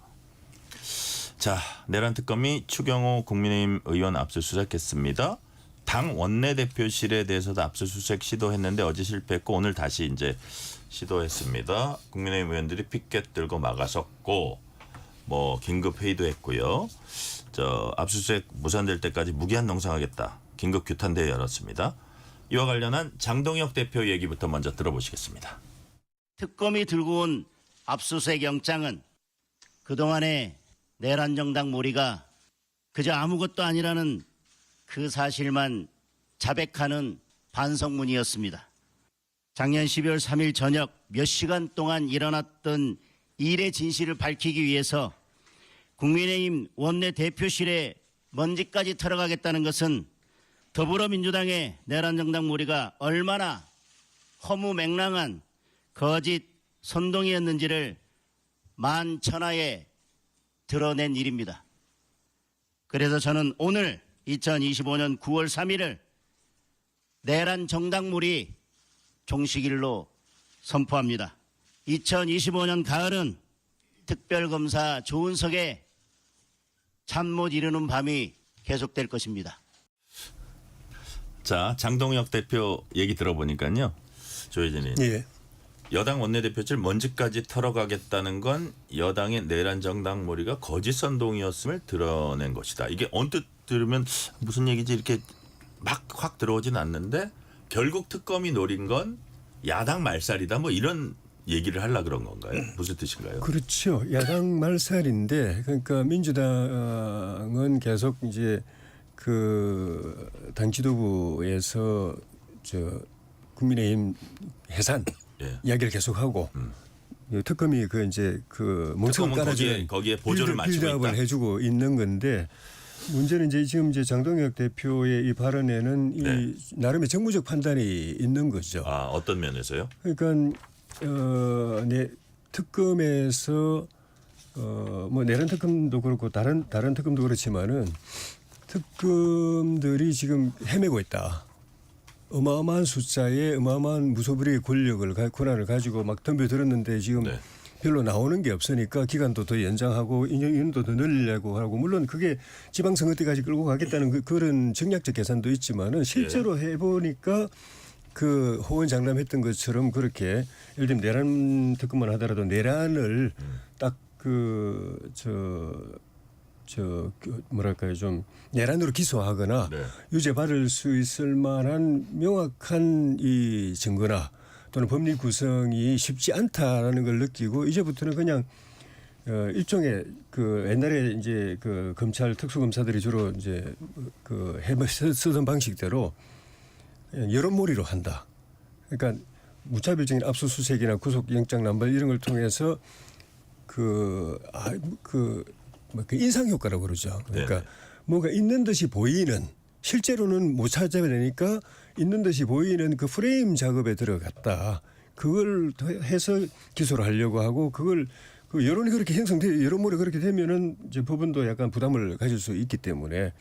자, 내란 특검이 추경호 국민의힘 의원 압수수색했습니다. 당 원내대표실에 대해서도 압수수색 시도했는데 어제 실패했고 오늘 다시 이제 시도했습니다. 국민의힘 의원들이 피켓 들고 막아섰고 뭐 긴급 회의도 했고요. 압수수색 무산될 때까지 무기한 농성하겠다. 긴급 규탄대회 열었습니다. 이와 관련한 장동혁 대표 얘기부터 먼저 들어보시겠습니다. 특검이 들고 온 압수수색 영장은 그동안의 내란 정당 몰이가 그저 아무것도 아니라는 그 사실만 자백하는 반성문이었습니다. 작년 12월 3일 저녁 몇 시간 동안 일어났던 일의 진실을 밝히기 위해서 국민의힘 원내대표실에 먼지까지 털어가겠다는 것은 더불어민주당의 내란 정당 몰이가 얼마나 허무맹랑한 거짓 선동이었는지를 만천하에 드러낸 일입니다. 그래서 저는 오늘 2025년 9월 3일을 내란 정당 몰이 종식일로 선포합니다. 2025년 가을은 특별검사 조은석의 잠 못 이루는 밤이 계속될 것입니다. 자, 장동혁 대표 얘기 들어보니까요. 조혜진이 예. 여당 원내대표실 먼지까지 털어가겠다는 건 여당의 내란 정당 몰이가 거짓 선동이었음을 드러낸 것이다. 이게 언뜻 들으면 무슨 얘기지 이렇게 막 확 들어오진 않는데 결국 특검이 노린 건 야당 말살이다. 뭐 이런 얘기를 하려 그런 건가요? 무슨 뜻인가요? 그렇죠. 야당 말살인데 그러니까 민주당은 계속 이제 그 당 지도부에서 국민의힘 해산 예. 이야기를 계속하고 특검이 그 이제 그 멍청을 특검은 깔아주는 거기에 보조를 맞추고 빌드업을 있다. 해주고 있는 건데 문제는 이제 지금 이제 장동혁 대표의 이 발언에는 네. 이 나름의 정무적 판단이 있는 거죠. 아, 어떤 면에서요? 그러니까 네, 특검에서 뭐 내란 특검도 그렇고 다른 특검도 그렇지만은 특검들이 지금 헤매고 있다. 어마어마한 숫자의 어마어마한 무소불위의 권한을 가지고 막 덤벼들었는데 지금 네. 별로 나오는 게 없으니까 기간도 더 연장하고 인원도 더 늘리려고 하고 물론 그게 지방선거 때까지 끌고 가겠다는 그런 정략적 계산도 있지만은 실제로 해보니까 그 호언장담했던 것처럼 그렇게 예를 들면 내란 특검만 하더라도 내란을 딱 뭐랄까요 좀 내란으로 기소하거나 네. 유죄받을 수 있을 만한 명확한 이 증거나 또는 법리 구성이 쉽지 않다라는 걸 느끼고 이제부터는 그냥 일종의 그 옛날에 이제 그 검찰 특수검사들이 주로 이제 그 쓰던 방식대로 여론몰이로 한다. 그러니까 무차별적인 압수수색이나 구속영장 남발 이런 걸 통해서 그 인상 효과라고 그러죠. 그러니까 네네. 뭔가 있는 듯이 보이는 실제로는 못 찾아내니까 있는 듯이 보이는 그 프레임 작업에 들어갔다. 그걸 해서 기소를 하려고 하고 그걸 그 여론이 그렇게 여론몰이 그렇게 되면은 이제 법원도 약간 부담을 가질 수 있기 때문에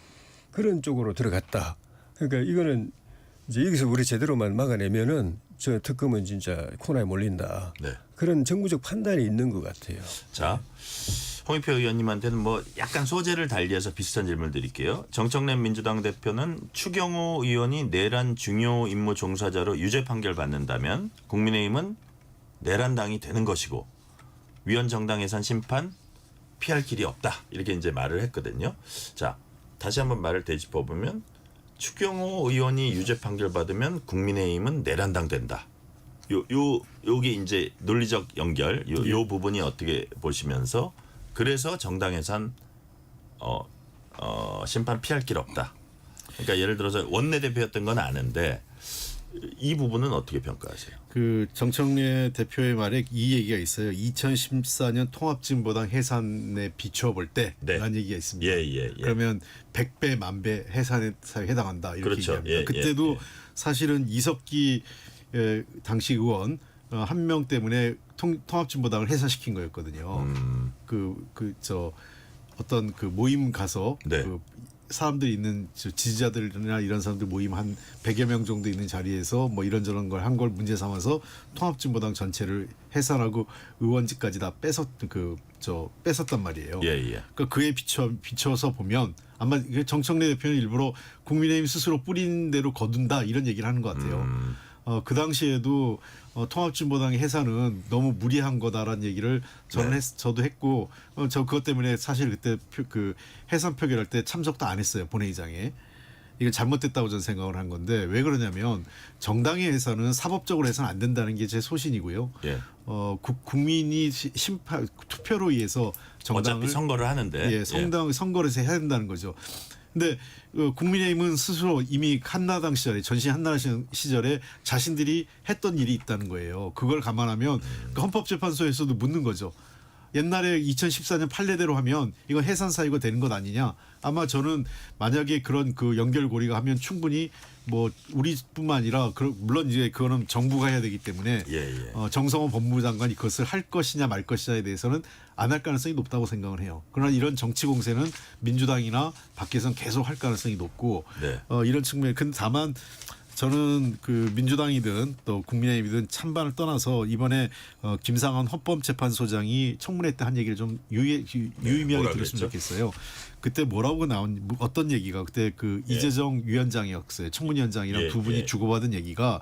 그런 쪽으로 들어갔다. 그러니까 이거는 이제 여기서 우리 제대로만 막아내면은 저 특검은 진짜 코너에 몰린다. 네. 그런 정무적 판단이 있는 것 같아요. 자, 홍익표 의원님한테는 뭐 약간 소재를 달리해서 비슷한 질문을 드릴게요. 정청래 민주당 대표는 추경호 의원이 내란 중요 임무 종사자로 유죄 판결 받는다면 국민의힘은 내란당이 되는 것이고 위헌 정당 예산 심판 피할 길이 없다. 이렇게 이제 말을 했거든요. 자, 다시 한번 말을 되짚어 보면 추경호 의원이 유죄 판결 받으면 국민의힘은 내란당 된다. 요게 이제 논리적 연결 요 부분이 어떻게 보시면서 그래서 정당 예산 심판 피할 길 없다. 그러니까 예를 들어서 원내대표였던 건 아는데 이 부분은 어떻게 평가하세요? 그 정청래 대표의 말에 이 얘기가 있어요. 2014년 통합진보당 해산에 비춰볼 때라는 네. 얘기가 있습니다. 예. 그러면 100배, 1000배 해산에 해당한다 이렇게 그렇죠. 얘기합니다. 그때도 사실은 이석기 당시 의원 한 명 때문에 통합진보당을 해산시킨 거였거든요. 어떤 그 모임 가서 네. 그 사람들이 있는 지지자들이나 이런 사람들 모임 한 100여 명 정도 있는 자리에서 뭐 이런저런 걸 한 걸 문제 삼아서 통합진보당 전체를 해산하고 의원직까지 다 뺏었단 말이에요. 예. 그러니까 그에 비춰서 보면 아마 정청래 대표는 일부러 국민의힘 스스로 뿌린 대로 거둔다 이런 얘기를 하는 것 같아요. 그 당시에도 통합진보당의 해산은 너무 무리한 거다라는 얘기를 저도 했고 저 그것 때문에 사실 그때 그 해산 표결할 때 참석도 안 했어요. 본회의장에. 이건 잘못됐다고 저는 생각을 한 건데 왜 그러냐면 정당의 해산은 사법적으로 해서는 안 된다는 게 제 소신이고요. 예. 국민이 투표로 의해서 정당을 어차피 선거를 하는데 선거를 해서 해야 된다는 거죠. 근데 국민의힘은 스스로 이미 한나라당 시절에 전신 한나라당 시절에 자신들이 했던 일이 있다는 거예요. 그걸 감안하면 그 헌법재판소에서도 묻는 거죠. 옛날에 2014년 판례대로 하면 이건 해산 사유가 되는 것 아니냐. 아마 저는 만약에 그런 그 연결고리가 하면 충분히 뭐 우리뿐만 아니라 물론 이제 그거는 정부가 해야 되기 때문에 정성호 법무부 장관이 그것을 할 것이냐 말 것이냐에 대해서는 안 할 가능성이 높다고 생각을 해요. 그러나 이런 정치 공세는 민주당이나 밖에서는 계속 할 가능성이 높고 이런 측면. 근데 다만 저는 그 민주당이든 또 국민의힘이든 찬반을 떠나서 이번에 김상헌 헌법재판소장이 청문회 때 한 얘기를 좀 유의미하게 들었으면 좋겠어요. 그때 뭐라고 나온 어떤 얘기가 그때 그 이재정 위원장이었어요. 청문위원장이랑 두 분이 주고받은 얘기가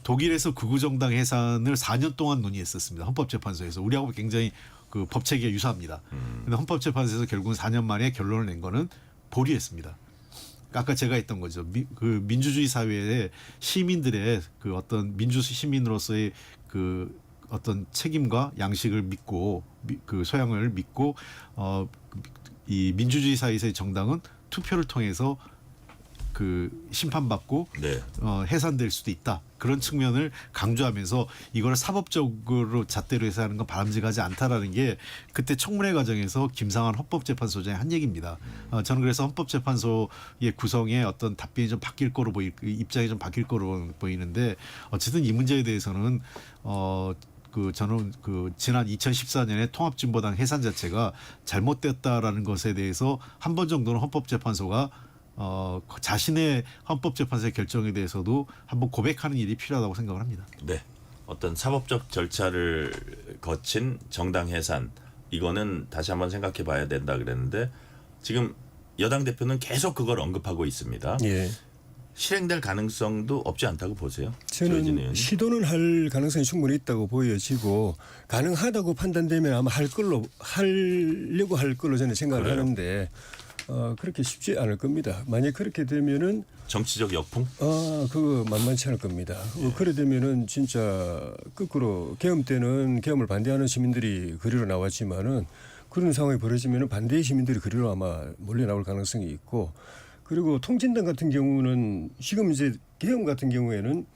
독일에서 극우정당 해산을 4년 동안 논의했었습니다. 헌법재판소에서. 우리하고 굉장히 그 법체계가 유사합니다. 그런데 헌법재판소에서 결국은 4년 만에 결론을 낸 거는 보류했습니다. 아까 제가 했던 거죠. 그 민주주의 사회에 시민들의 그 어떤 민주 시민으로서의 그 어떤 책임과 양식을 믿고 그 소양을 믿고 이 민주주의 사회에서의 정당은 투표를 통해서 그 심판받고 네. 해산될 수도 있다. 그런 측면을 강조하면서 이걸 사법적으로 잣대로 해서 하는 건 바람직하지 않다라는 게 그때 청문회 과정에서 김상환 헌법재판소장이 한 얘기입니다. 저는 그래서 헌법재판소의 구성에 어떤 답변이 좀 바뀔 거로 입장이 좀 바뀔 거로 보이는데 어쨌든 이 문제에 대해서는 저는 지난 2014년에 통합진보당 해산 자체가 잘못됐다라는 것에 대해서 한 번 정도는 헌법재판소가 자신의 헌법재판소의 결정에 대해서도 한번 고백하는 일이 필요하다고 생각을 합니다. 네. 어떤 사법적 절차를 거친 정당 해산 이거는 다시 한번 생각해 봐야 된다 그랬는데 지금 여당 대표는 계속 그걸 언급하고 있습니다. 예. 실행될 가능성도 없지 않다고 보세요. 저는 시도는 할 가능성이 충분히 있다고 보여지고 가능하다고 판단되면 아마 하려고 할 걸로 저는 생각을 그래요? 하는데 그렇게 쉽지 않을 겁니다. 만약 그렇게 되면은 정치적 역풍? 그거 만만치 않을 겁니다. 그래 되면은 진짜 거꾸로 계엄 때는 계엄을 반대하는 시민들이 그리로 나왔지만은 그런 상황이 벌어지면은 반대의 시민들이 그리로 아마 몰려 나올 가능성이 있고 그리고 통진당 같은 경우는 지금 이제 계엄 같은 경우에는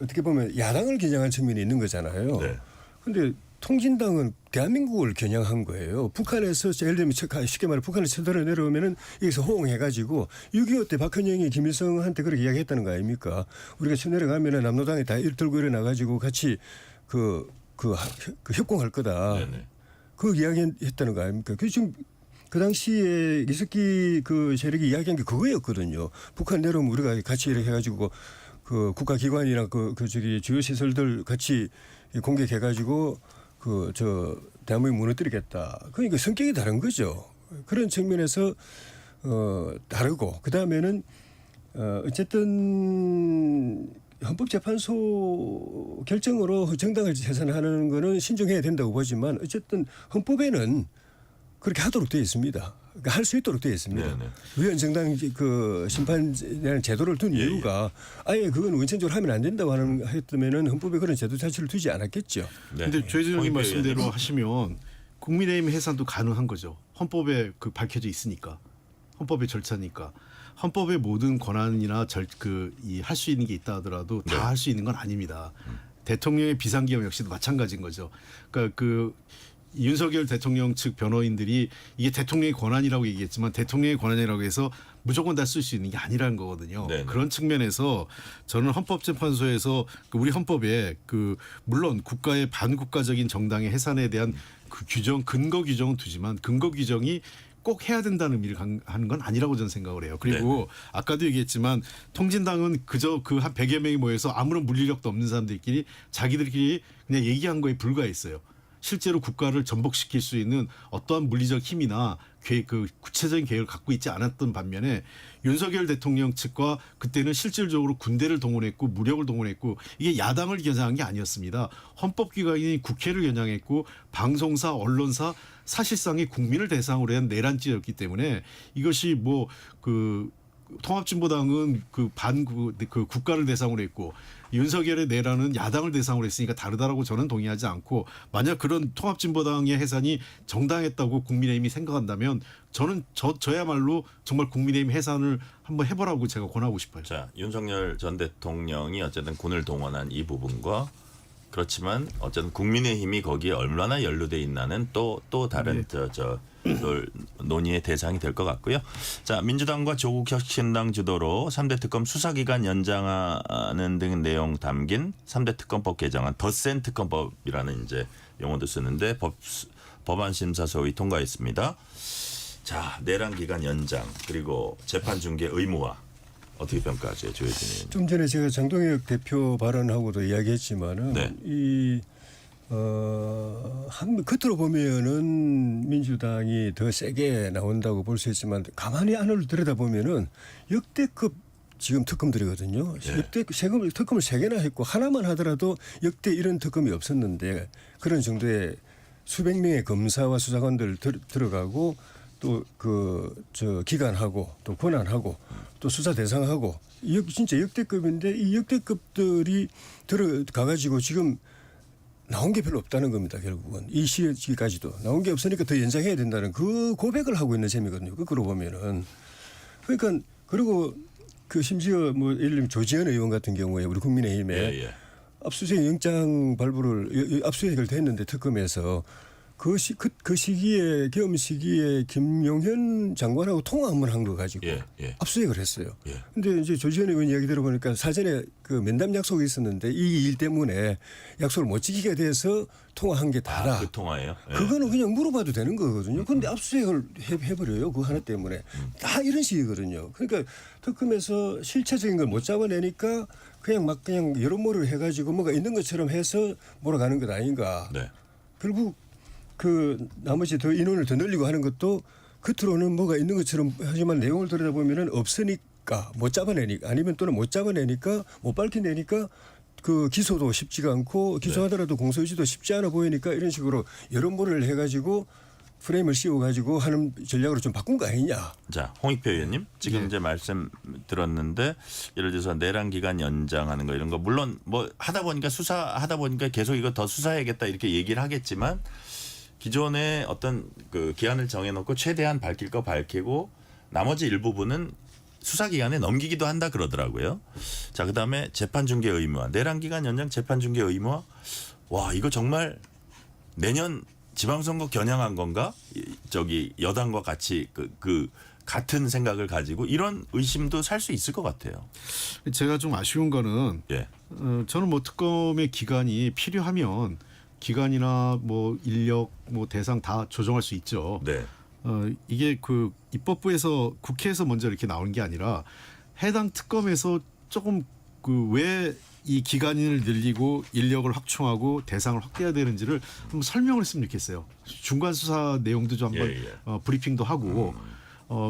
어떻게 보면 야당을 겨냥한 측면이 있는 거잖아요. 네. 근데 통진당은 대한민국을 겨냥한 거예요. 북한에서 예를 들면 쉽게 말해 북한을 쳐들어 내려오면은 여기서 호응해가지고 6.25 때 박헌영이 김일성한테 그렇게 이야기했다는 거 아닙니까? 우리가 쳐 내려가면은 남로당이 다 들고 일어나가지고 같이 그 협공할 거다. 네네. 그 이야기했다는 거 아닙니까? 그 지금 그 당시에 이석기 세력이 이야기한 게 그거였거든요. 북한 내려오면 우리가 같이 이렇게 해가지고 그 국가기관이나 주요 시설들 같이 공격해가지고 대한민국 무너뜨리겠다. 그러니까 성격이 다른 거죠. 그런 측면에서 다르고 그 다음에는 어쨌든 헌법재판소 결정으로 정당을 해산하는 거는 신중해야 된다고 보지만 어쨌든 헌법에는 그렇게 하도록 되어 있습니다. 그러니까 할 수 있도록 되어 있습니다. 네네. 위헌정당 심판이라는 제도를 둔 이유가 아예 그건 원천적으로 하면 안 된다고 했다면은 헌법에 그런 제도 자체를 두지 않았겠죠. 그런데 네. 조혜진 말씀대로 하시면 국민의힘 해산도 가능한 거죠. 헌법에 밝혀져 있으니까. 헌법의 절차니까. 헌법의 모든 권한이나 할 수 있는 게 있다 하더라도 다 할 수 있는 건 아닙니다. 대통령의 비상기업 역시도 마찬가지인 거죠. 그러니까 윤석열 대통령 측 변호인들이 이게 대통령의 권한이라고 얘기했지만 대통령의 권한이라고 해서 무조건 다 쓸 수 있는 게 아니라는 거거든요. 네네. 그런 측면에서 저는 헌법재판소에서 우리 헌법에 물론 국가의 반국가적인 정당의 해산에 대한 근거 규정은 두지만 근거 규정이 꼭 해야 된다는 의미를 하는 건 아니라고 저는 생각을 해요. 그리고 아까도 얘기했지만 통진당은 그저 한 100여 명이 모여서 아무런 물리력도 없는 사람들끼리 자기들끼리 그냥 얘기한 거에 불과했어요. 실제로 국가를 전복시킬 수 있는 어떠한 물리적 힘이나 구체적인 계획을 갖고 있지 않았던 반면에 윤석열 대통령 측과 그때는 실질적으로 군대를 동원했고 무력을 동원했고 이게 야당을 겨냥한 게 아니었습니다. 헌법기관인 국회를 겨냥했고 방송사, 언론사 사실상의 국민을 대상으로 한 내란죄였기 때문에 이것이 통합진보당은 국가를 대상으로 했고 윤석열의 내란은 야당을 대상으로 했으니까 다르다라고 저는 동의하지 않고 만약 그런 통합진보당의 해산이 정당했다고 국민의힘이 생각한다면 저는 저야말로 정말 국민의힘 해산을 한번 해보라고 제가 권하고 싶어요. 자, 윤석열 전 대통령이 어쨌든 군을 동원한 이 부분과 그렇지만 어쨌든 국민의힘이 거기에 얼마나 연루돼 있나는 또 다른 논의의 대상이 될 것 같고요. 자, 민주당과 조국혁신당 주도로 3대 특검 수사기간 연장하는 등 내용 담긴 3대 특검법 개정안 덧센 특검법이라는 이제 용어도 쓰는데 법안 심사 소위 통과했습니다. 자, 내란 기간 연장 그리고 재판 중개 의무화 어떻게 평가하세요, 조혜진 의원님? 좀 전에 제가 장동혁 대표 발언하고도 이야기했지만은 겉으로 보면은 민주당이 더 세게 나온다고 볼 수 있지만 가만히 안을 들여다보면은 역대급 지금 특검들이거든요. 역대 특검을 3개나 했고 하나만 하더라도 역대 이런 특검이 없었는데 그런 정도의 수백 명의 검사와 수사관들 들어가고 또 기관하고 또 권한하고 또 수사 대상하고 진짜 역대급인데 이 역대급들이 들어가가지고 지금 나온 게 별로 없다는 겁니다. 결국은 이 시기까지도 나온 게 없으니까 더 연장해야 된다는 그 고백을 하고 있는 셈이거든요. 거꾸로 보면은 그러니까 그리고 그 심지어 뭐 예를 들면 조지현 의원 같은 경우에 우리 국민의힘에 예, 예. 압수수색 영장 발부를 압수수색을 됐는데 특검에서 그 시기에 겸 시기에 김용현 장관하고 통화 한 번 한 거 가지고 예, 예. 압수수색을 했어요. 예. 근데 이제 조지현 의원 이야기 들어보니까 사전에 그 면담 약속이 있었는데 이 일 때문에 약속을 못 지키게 돼서 통화한 게 다다. 그 통화예요. 예. 그거는 그냥 물어봐도 되는 거거든요. 근데 압수수색을 해버려요. 그거 하나 때문에. 다 이런 식이거든요. 그러니까 특검에서 실체적인 걸 못 잡아내니까 그냥 여론몰이를 해가지고 뭐가 있는 것처럼 해서 몰아가는 것 아닌가. 네. 결국 그 나머지 더 인원을 더 늘리고 하는 것도 겉으로는 뭐가 있는 것처럼 하지만 내용을 들여다보면은 없으니까 못 잡아내니까 아니면 또는 못 잡아내니까 못 밝혀내니까 그 기소도 쉽지가 않고 기소하더라도 공소유지도 쉽지 않아 보이니까 이런 식으로 여론몰이를 해가지고 프레임을 씌워가지고 하는 전략으로 좀 바꾼 거 아니냐. 자, 홍익표 의원님 지금 이제 말씀 들었는데 예를 들어서 내란 기간 연장하는 거 이런 거 물론 뭐 하다 보니까 수사하다 보니까 계속 이거 더 수사해야겠다 이렇게 얘기를 하겠지만 기존에 어떤 그 기한을 정해놓고 최대한 밝힐 거 밝히고 나머지 일부분은 수사 기간에 넘기기도 한다 그러더라고요. 자, 그다음에 재판 중개 의무화, 내란 기간 연장 재판 중개 의무화. 와, 이거 정말 내년 지방선거 겨냥한 건가? 저기 여당과 같이 그 같은 생각을 가지고 이런 의심도 살 수 있을 것 같아요. 제가 좀 아쉬운 거는 예. 저는 뭐 특검의 기간이 필요하면 기간이나 뭐 인력 뭐 대상 다 조정할 수 있죠. 네. 이게 그 입법부에서 국회에서 먼저 이렇게 나오는 게 아니라 해당 특검에서 조금 그 왜 이 기간을 늘리고 인력을 확충하고 대상을 확대해야 되는지를 한번 설명을 했으면 좋겠어요. 중간 수사 내용도 좀 한번 브리핑도 하고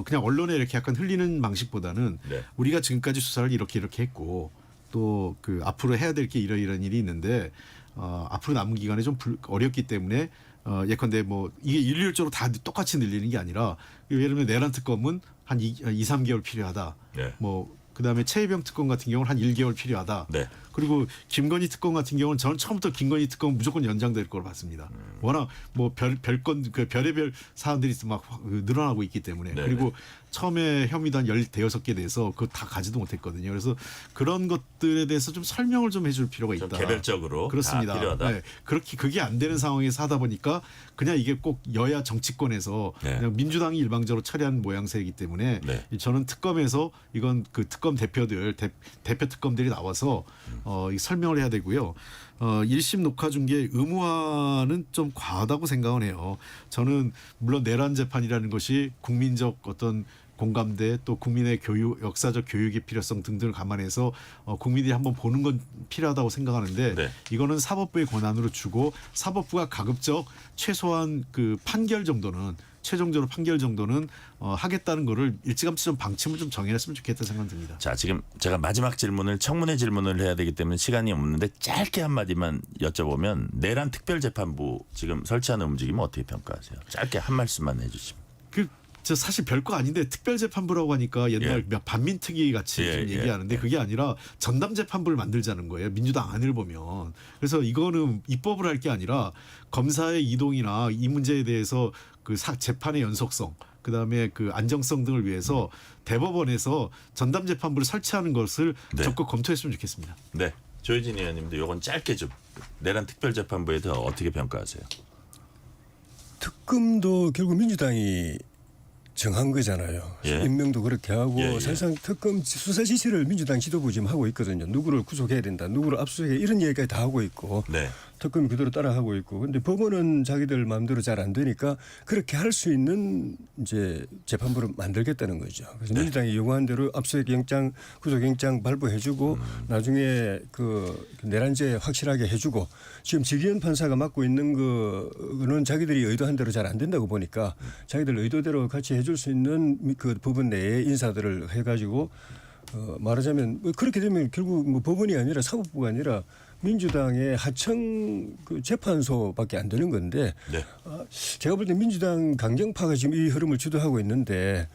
그냥 언론에 이렇게 약간 흘리는 방식보다는 네. 우리가 지금까지 수사를 이렇게 했고 또 그 앞으로 해야 될 게 이런 일이 있는데 앞으로 남은 기간에 좀 어렵기 때문에 예컨대 뭐 이게 일률적으로 다 똑같이 늘리는 게 아니라 예를 들면 내란 특검은 한 2, 3개월 필요하다. 네. 뭐 그다음에 최혜병 특검 같은 경우는 한 1개월 필요하다. 네. 그리고 김건희 특검 같은 경우는 저는 처음부터 김건희 특검은 무조건 연장될 거로 봤습니다. 워낙 뭐 별건 그 별의별 사안들이 막 늘어나고 있기 때문에 네네. 그리고 처음에 혐의도 한 16개 돼서 그거 다 가지도 못했거든요. 그래서 그런 것들에 대해서 좀 설명을 좀 해줄 필요가 있다. 좀 개별적으로 그렇습니다. 다 필요하다. 네. 그게 안 되는 상황에서 하다 보니까 그냥 이게 꼭 여야 정치권에서 네. 그냥 민주당이 일방적으로 처리한 모양새이기 때문에 네. 저는 특검에서 이건 그 특검 대표들 대표 특검들이 나와서 이 설명을 해야 되고요. 1심 녹화 중계 의무화는 좀 과하다고 생각은 해요. 저는 물론 내란 재판이라는 것이 국민적 어떤 공감대 또 국민의 교육, 역사적 교육의 필요성 등등을 감안해서 국민들이 한번 보는 건 필요하다고 생각하는데 네. 이거는 사법부의 권한으로 주고 사법부가 가급적 최소한 그 판결 정도는 최종적으로 판결 정도는 하겠다는 거를 일찌감치 좀 방침을 좀 정해놨으면 좋겠다 생각 듭니다. 자, 지금 제가 마지막 질문을 청문회 질문을 해야 되기 때문에 시간이 없는데 짧게 한마디만 여쭤보면 내란 특별재판부 지금 설치하는 움직임은 어떻게 평가하세요? 짧게 한 말씀만 해주시면. 저 사실 별거 아닌데 특별재판부라고 하니까 옛날 반민특위 같이 좀 얘기하는데 그게 아니라 전담재판부를 만들자는 거예요. 민주당 안을 보면. 그래서 이거는 입법을 할 게 아니라 검사의 이동이나 이 문제에 대해서 그 재판의 연속성 그다음에 그 안정성 등을 위해서 대법원에서 전담재판부를 설치하는 것을 적극 검토했으면 좋겠습니다. 네. 조혜진 의원님도 이건 짧게 좀 내란 특별재판부에 대해 어떻게 평가하세요? 특검도 결국 민주당이 정한 거잖아요. 예. 임명도 그렇게 하고 사실상 특검 수사 지시를 민주당 지도부 지금 하고 있거든요. 누구를 구속해야 된다. 누구를 압수수색해 이런 얘기까지 다 하고 있고 네. 특검이 그대로 따라하고 있고 근데 법원은 자기들 마음대로 잘 안 되니까 그렇게 할 수 있는 이제 재판부를 만들겠다는 거죠. 그래서 민주당이 요구한 대로 압수수색 영장 구속영장 발부해주고 나중에 그 내란죄 확실하게 해주고 지금 지기현 판사가 맡고 있는 거는 자기들이 의도한 대로 잘 안 된다고 보니까 자기들 의도대로 같이 해줄 수 있는 그 법원 내에 인사들을 해가지고 말하자면 그렇게 되면 결국 뭐 법원이 아니라 사법부가 아니라 민주당의 하청 그 재판소밖에 안 되는 건데 제가 볼 때 민주당 강경파가 지금 이 흐름을 주도하고 있는데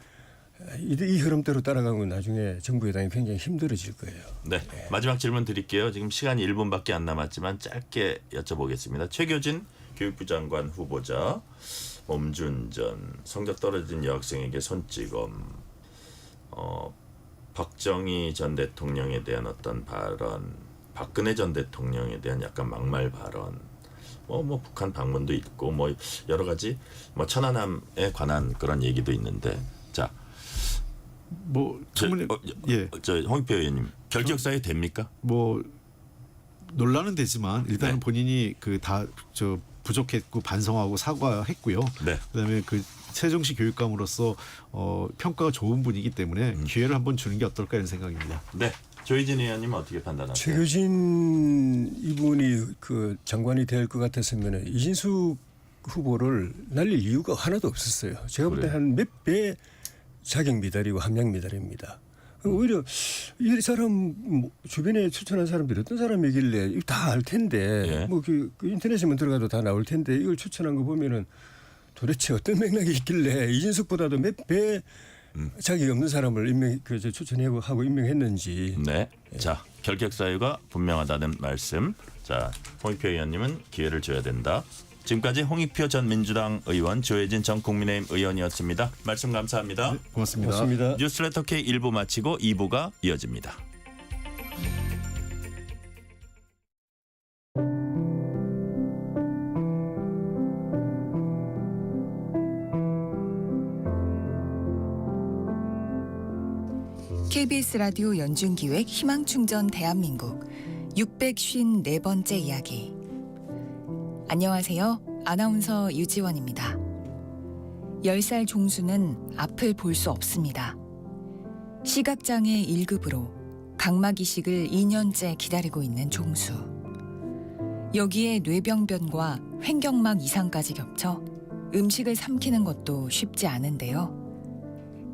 이 흐름대로 따라가면 나중에 정부 여당이 굉장히 힘들어질 거예요. 네. 마지막 질문 드릴게요. 지금 시간이 1분밖에 안 남았지만 짧게 여쭤보겠습니다. 최교진 교육부 장관 후보자 음주운전, 성적 떨어진 여학생에게 손찌검, 박정희 전 대통령에 대한 어떤 발언, 박근혜 전 대통령에 대한 약간 막말 발언, 뭐 북한 방문도 있고 뭐 여러 가지 뭐 천안함에 관한 그런 얘기도 있는데 자, 뭐 청문회 예. 저 홍익표 의원님 결격 사유 됩니까? 뭐 논란은 되지만 일단은 네. 본인이 그 다 저 부족했고 반성하고 사과했고요. 네. 그다음에 그 세종시 교육감으로서 평가가 좋은 분이기 때문에 기회를 한번 주는 게 어떨까 이런 생각입니다. 네. 조희진 의원님 어떻게 판단하세요? 최규진 이분이 그 장관이 될 것 같았으면 이진숙 후보를 날릴 이유가 하나도 없었어요. 제가 볼 때 한 몇 배 자격 미달이고 함량 미달입니다. 오히려 이 사람 주변에 추천한 사람들이 어떤 사람이길래 다 알 텐데 예. 그 인터넷에만 들어가도 다 나올 텐데 이걸 추천한 거 보면은 도대체 어떤 맥락이 있길래 이진숙보다도 몇 배 자격이 없는 사람을 추천하고 임명했는지. 네. 자, 결격 사유가 분명하다는 말씀. 자, 홍익표 의원님은 기회를 줘야 된다. 지금까지 홍익표 전 민주당 의원, 조혜진 전 국민의힘 의원이었습니다. 말씀 감사합니다. 네, 고맙습니다. 고맙습니다. 뉴스레터 K 1부 마치고 2부가 이어집니다. KBS 라디오 연중기획 희망충전 대한민국 654번째 이야기. 안녕하세요. 아나운서 유지원입니다. 10살 종수는 앞을 볼 수 없습니다. 시각장애 1급으로 각막 이식을 2년째 기다리고 있는 종수. 여기에 뇌병변과 횡격막 이상까지 겹쳐 음식을 삼키는 것도 쉽지 않은데요.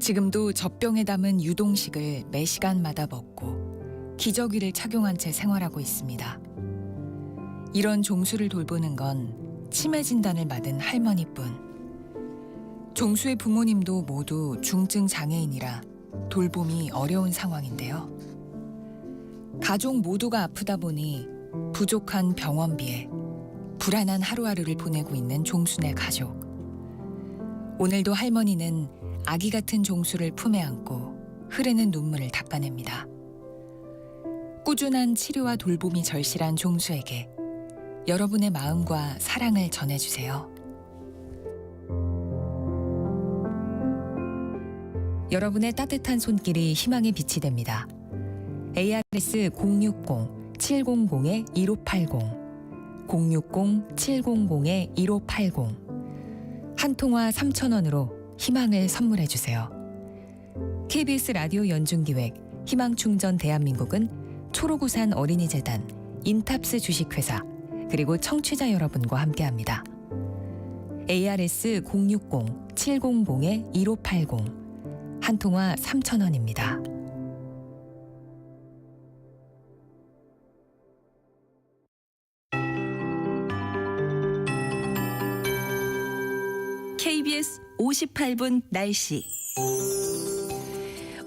지금도 젖병에 담은 유동식을 매 시간마다 먹고 기저귀를 착용한 채 생활하고 있습니다. 이런 종수를 돌보는 건 치매 진단을 받은 할머니뿐. 종수의 부모님도 모두 중증 장애인이라 돌봄이 어려운 상황인데요. 가족 모두가 아프다 보니 부족한 병원비에 불안한 하루하루를 보내고 있는 종수네 가족. 오늘도 할머니는 아기 같은 종수를 품에 안고 흐르는 눈물을 닦아냅니다. 꾸준한 치료와 돌봄이 절실한 종수에게 여러분의 마음과 사랑을 전해주세요. 여러분의 따뜻한 손길이 희망의 빛이 됩니다. ARS 060-700-1580 060-700-1580 한 통화 3,000원으로 희망을 선물해 주세요. KBS 라디오 연중기획 희망충전 대한민국은 초록우산 어린이재단, 인탑스 주식회사, 그리고 청취자 여러분과 함께합니다. ARS 060-700-1580 한 통화 3,000원입니다. KBS 58분 날씨.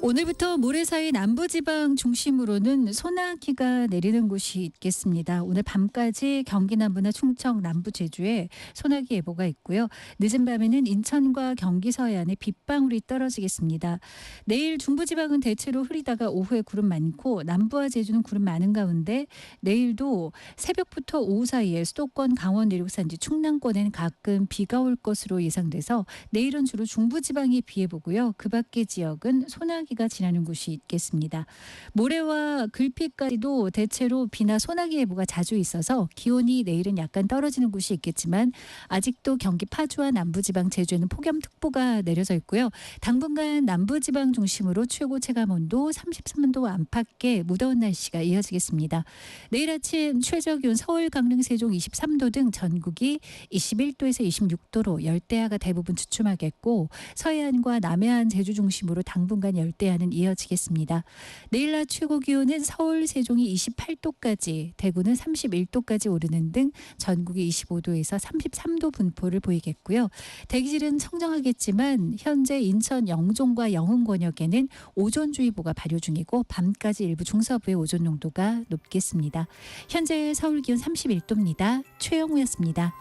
오늘부터 모레 사이 남부지방 중심으로는 소나기가 내리는 곳이 있겠습니다. 오늘 밤까지 경기 남부나 충청 남부 제주에 소나기 예보가 있고요. 늦은 밤에는 인천과 경기 서해안에 빗방울이 떨어지겠습니다. 내일 중부지방은 대체로 흐리다가 오후에 구름 많고 남부와 제주는 구름 많은 가운데 내일도 새벽부터 오후 사이에 수도권, 강원 내륙산지, 충남권에는 가끔 비가 올 것으로 예상돼서 내일은 주로 중부지방이 비 예보고요. 그 밖의 지역은 소나기가 지나는 곳이 있겠습니다. 모레와 글피까지도 대체로 비나 소나기 예보가 자주 있어서 기온이 내일은 약간 떨어지는 곳이 있겠지만 아직도 경기 파주와 남부지방 제주에는 폭염특보가 내려져 있고요. 당분간 남부지방 중심으로 최고 체감온도 33도 안팎의 무더운 날씨가 이어지겠습니다. 내일 아침 최저기온 서울, 강릉, 세종 23도 등 전국이 21도에서 26도로 열대야가 대부분 주춤하겠고 서해안과 남해안, 제주 중심으로 당분간 열대야는 이어지겠습니다. 내일 낮 최고 기온은 서울, 세종이 28도까지, 대구는 31도까지 오르는 등 전국이 25도에서 33도 분포를 보이겠고요. 대기질은 청정하겠지만 현재 인천 영종과 영흥 권역에는 오존주의보가 발효 중이고 밤까지 일부 중서부의 오존 농도가 높겠습니다. 현재 서울 기온 31도입니다. 최영우였습니다.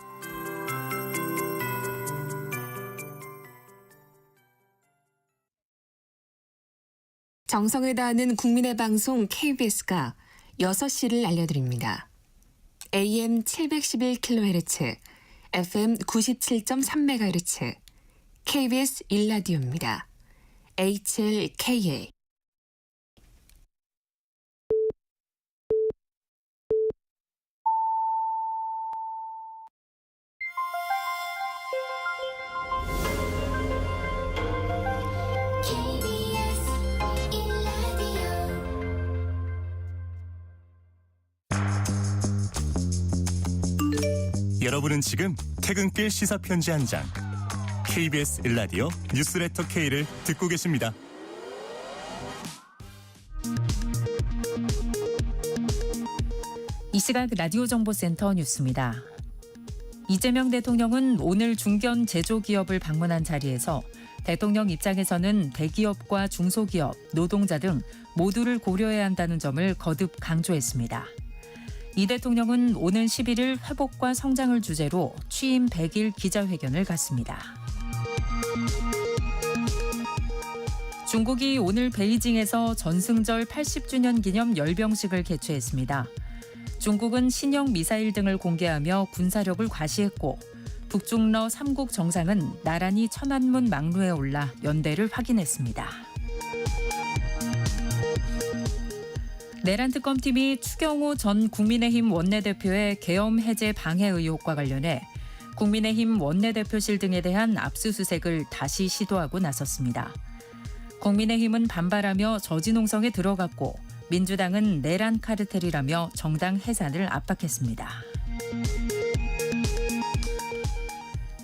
정성을 다하는 국민의 방송 KBS가 6시를 알려드립니다. AM 711kHz, FM 97.3MHz, KBS 1라디오입니다. HLKA. 여러분은 지금 퇴근길 시사편지 한 장, KBS 1라디오 뉴스레터 K를 듣고 계십니다. 이 시각 라디오 정보센터 뉴스입니다. 이재명 대통령은 오늘 중견 제조기업을 방문한 자리에서 대통령 입장에서는 대기업과 중소기업, 노동자 등 모두를 고려해야 한다는 점을 거듭 강조했습니다. 이 대통령은 오는 11일 회복과 성장을 주제로 취임 100일 기자회견을 갖습니다. 중국이 오늘 베이징에서 전승절 80주년 기념 열병식을 개최했습니다. 중국은 신형 미사일 등을 공개하며 군사력을 과시했고 북중러 3국 정상은 나란히 천안문 막루에 올라 연대를 확인했습니다. 내란 특검팀이 추경호 전 국민의힘 원내대표의 계엄 해제 방해 의혹과 관련해 국민의힘 원내대표실 등에 대한 압수수색을 다시 시도하고 나섰습니다. 국민의힘은 반발하며 저지농성에 들어갔고 민주당은 내란 카르텔이라며 정당 해산을 압박했습니다.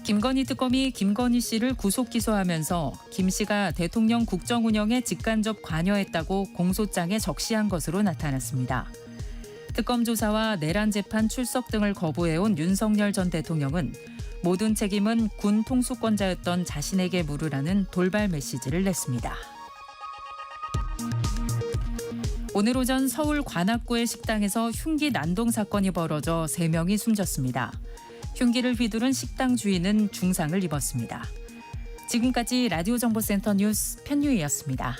김건희 특검이 김건희 씨를 구속 기소하면서 김 씨가 대통령 국정 운영에 직간접 관여했다고 공소장에 적시한 것으로 나타났습니다. 특검 조사와 내란 재판 출석 등을 거부해온 윤석열 전 대통령은 모든 책임은 군 통수권자였던 자신에게 물으라는 돌발 메시지를 냈습니다. 오늘 오전 서울 관악구의 식당에서 흉기 난동 사건이 벌어져 3명이 숨졌습니다. 흉기를 휘두른 식당 주인은 중상을 입었습니다. 지금까지 라디오 정보센터 뉴스 편유희였습니다.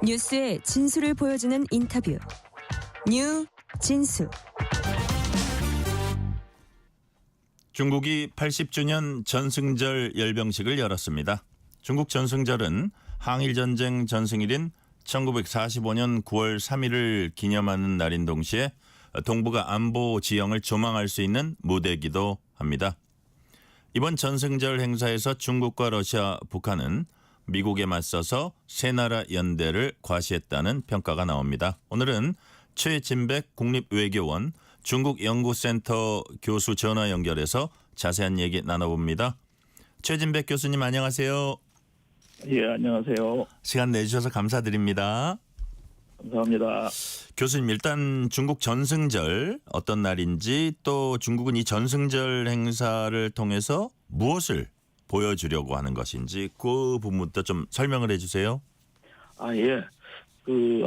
뉴스의 진수를 보여주는 인터뷰. 뉴 진수. 중국이 80주년 전승절 열병식을 열었습니다. 중국 전승절은 항일전쟁 전승일인 1945년 9월 3일을 기념하는 날인 동시에 동북아 안보 지형을 조망할 수 있는 무대이기도 합니다. 이번 전승절 행사에서 중국과 러시아, 북한은 미국에 맞서서 세 나라 연대를 과시했다는 평가가 나옵니다. 오늘은 최진백 국립외교원 중국연구센터 교수 전화 연결해서 자세한 얘기 나눠봅니다. 최진백 교수님 안녕하세요. 예, 안녕하세요. 시간 내주셔서 감사드립니다. 감사합니다. 교수님, 일단 중국 전승절 어떤 날인지 또 중국은 이 전승절 행사를 통해서 무엇을 보여주려고 하는 것인지 그 부분부터 좀 설명을 해주세요. 예.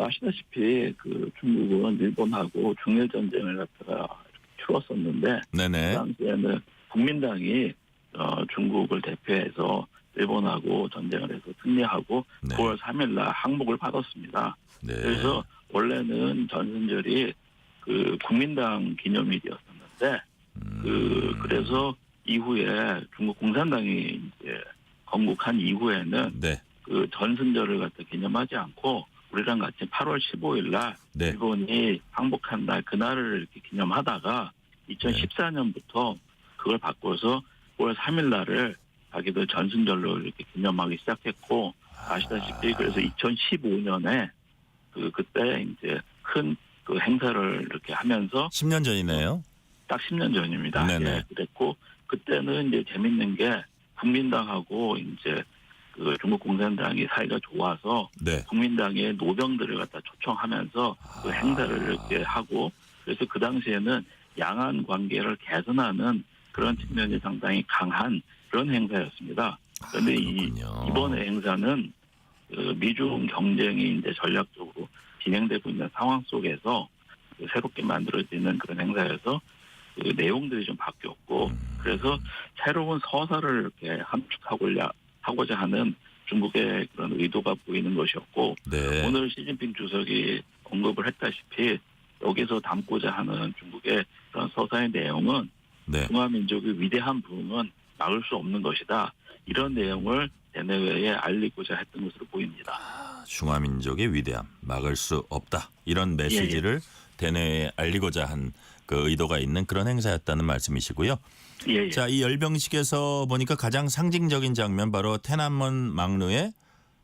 아시다시피 중국은 일본하고 중일 전쟁을 갖다가 치렀었는데 네네. 그 당시에는 국민당이 중국을 대표해서 일본하고 전쟁을 해서 승리하고 네. 9월 3일 날 항복을 받았습니다. 네. 그래서 원래는 전승절이 국민당 기념일이었었는데 그래서 이후에 중국 공산당이 이제 건국한 이후에는 네. 전승절을 갖다 기념하지 않고 우리랑 같이 8월 15일 날 네. 일본이 항복한 날 그날을 이렇게 기념하다가 2014년부터 그걸 바꿔서 9월 3일 날을 자기들 전승절로 이렇게 기념하기 시작했고 아시다시피 그래서 2015년에 그때 이제 큰 행사를 이렇게 하면서 10년 전이네요. 딱 10년 전입니다. 네네. 예, 그랬고 그때는 이제 재밌는 게 국민당하고 이제 중국 공산당이 사이가 좋아서 네. 국민당의 노병들을 갖다 초청하면서 그 행사를 이렇게 하고 그래서 그 당시에는 양안 관계를 개선하는 그런 측면이 상당히 강한 그런 행사였습니다. 그런데 이번의 행사는 미중 경쟁이 이제 전략적으로 진행되고 있는 상황 속에서 새롭게 만들어지는 그런 행사여서 그 내용들이 좀 바뀌었고 그래서 새로운 서사를 이렇게 함축하고자 하는 중국의 그런 의도가 보이는 것이었고 네. 오늘 시진핑 주석이 언급을 했다시피 여기서 담고자 하는 중국의 그런 서사의 내용은 네. 중화민족의 위대한 부흥은 막을 수 없는 것이다. 이런 내용을 대내외에 알리고자 했던 것으로 보입니다. 중화민족의 위대함 막을 수 없다. 이런 메시지를 대내에 알리고자 한 그 의도가 있는 그런 행사였다는 말씀이시고요. 예. 자, 이 열병식에서 보니까 가장 상징적인 장면 바로天安門 망루에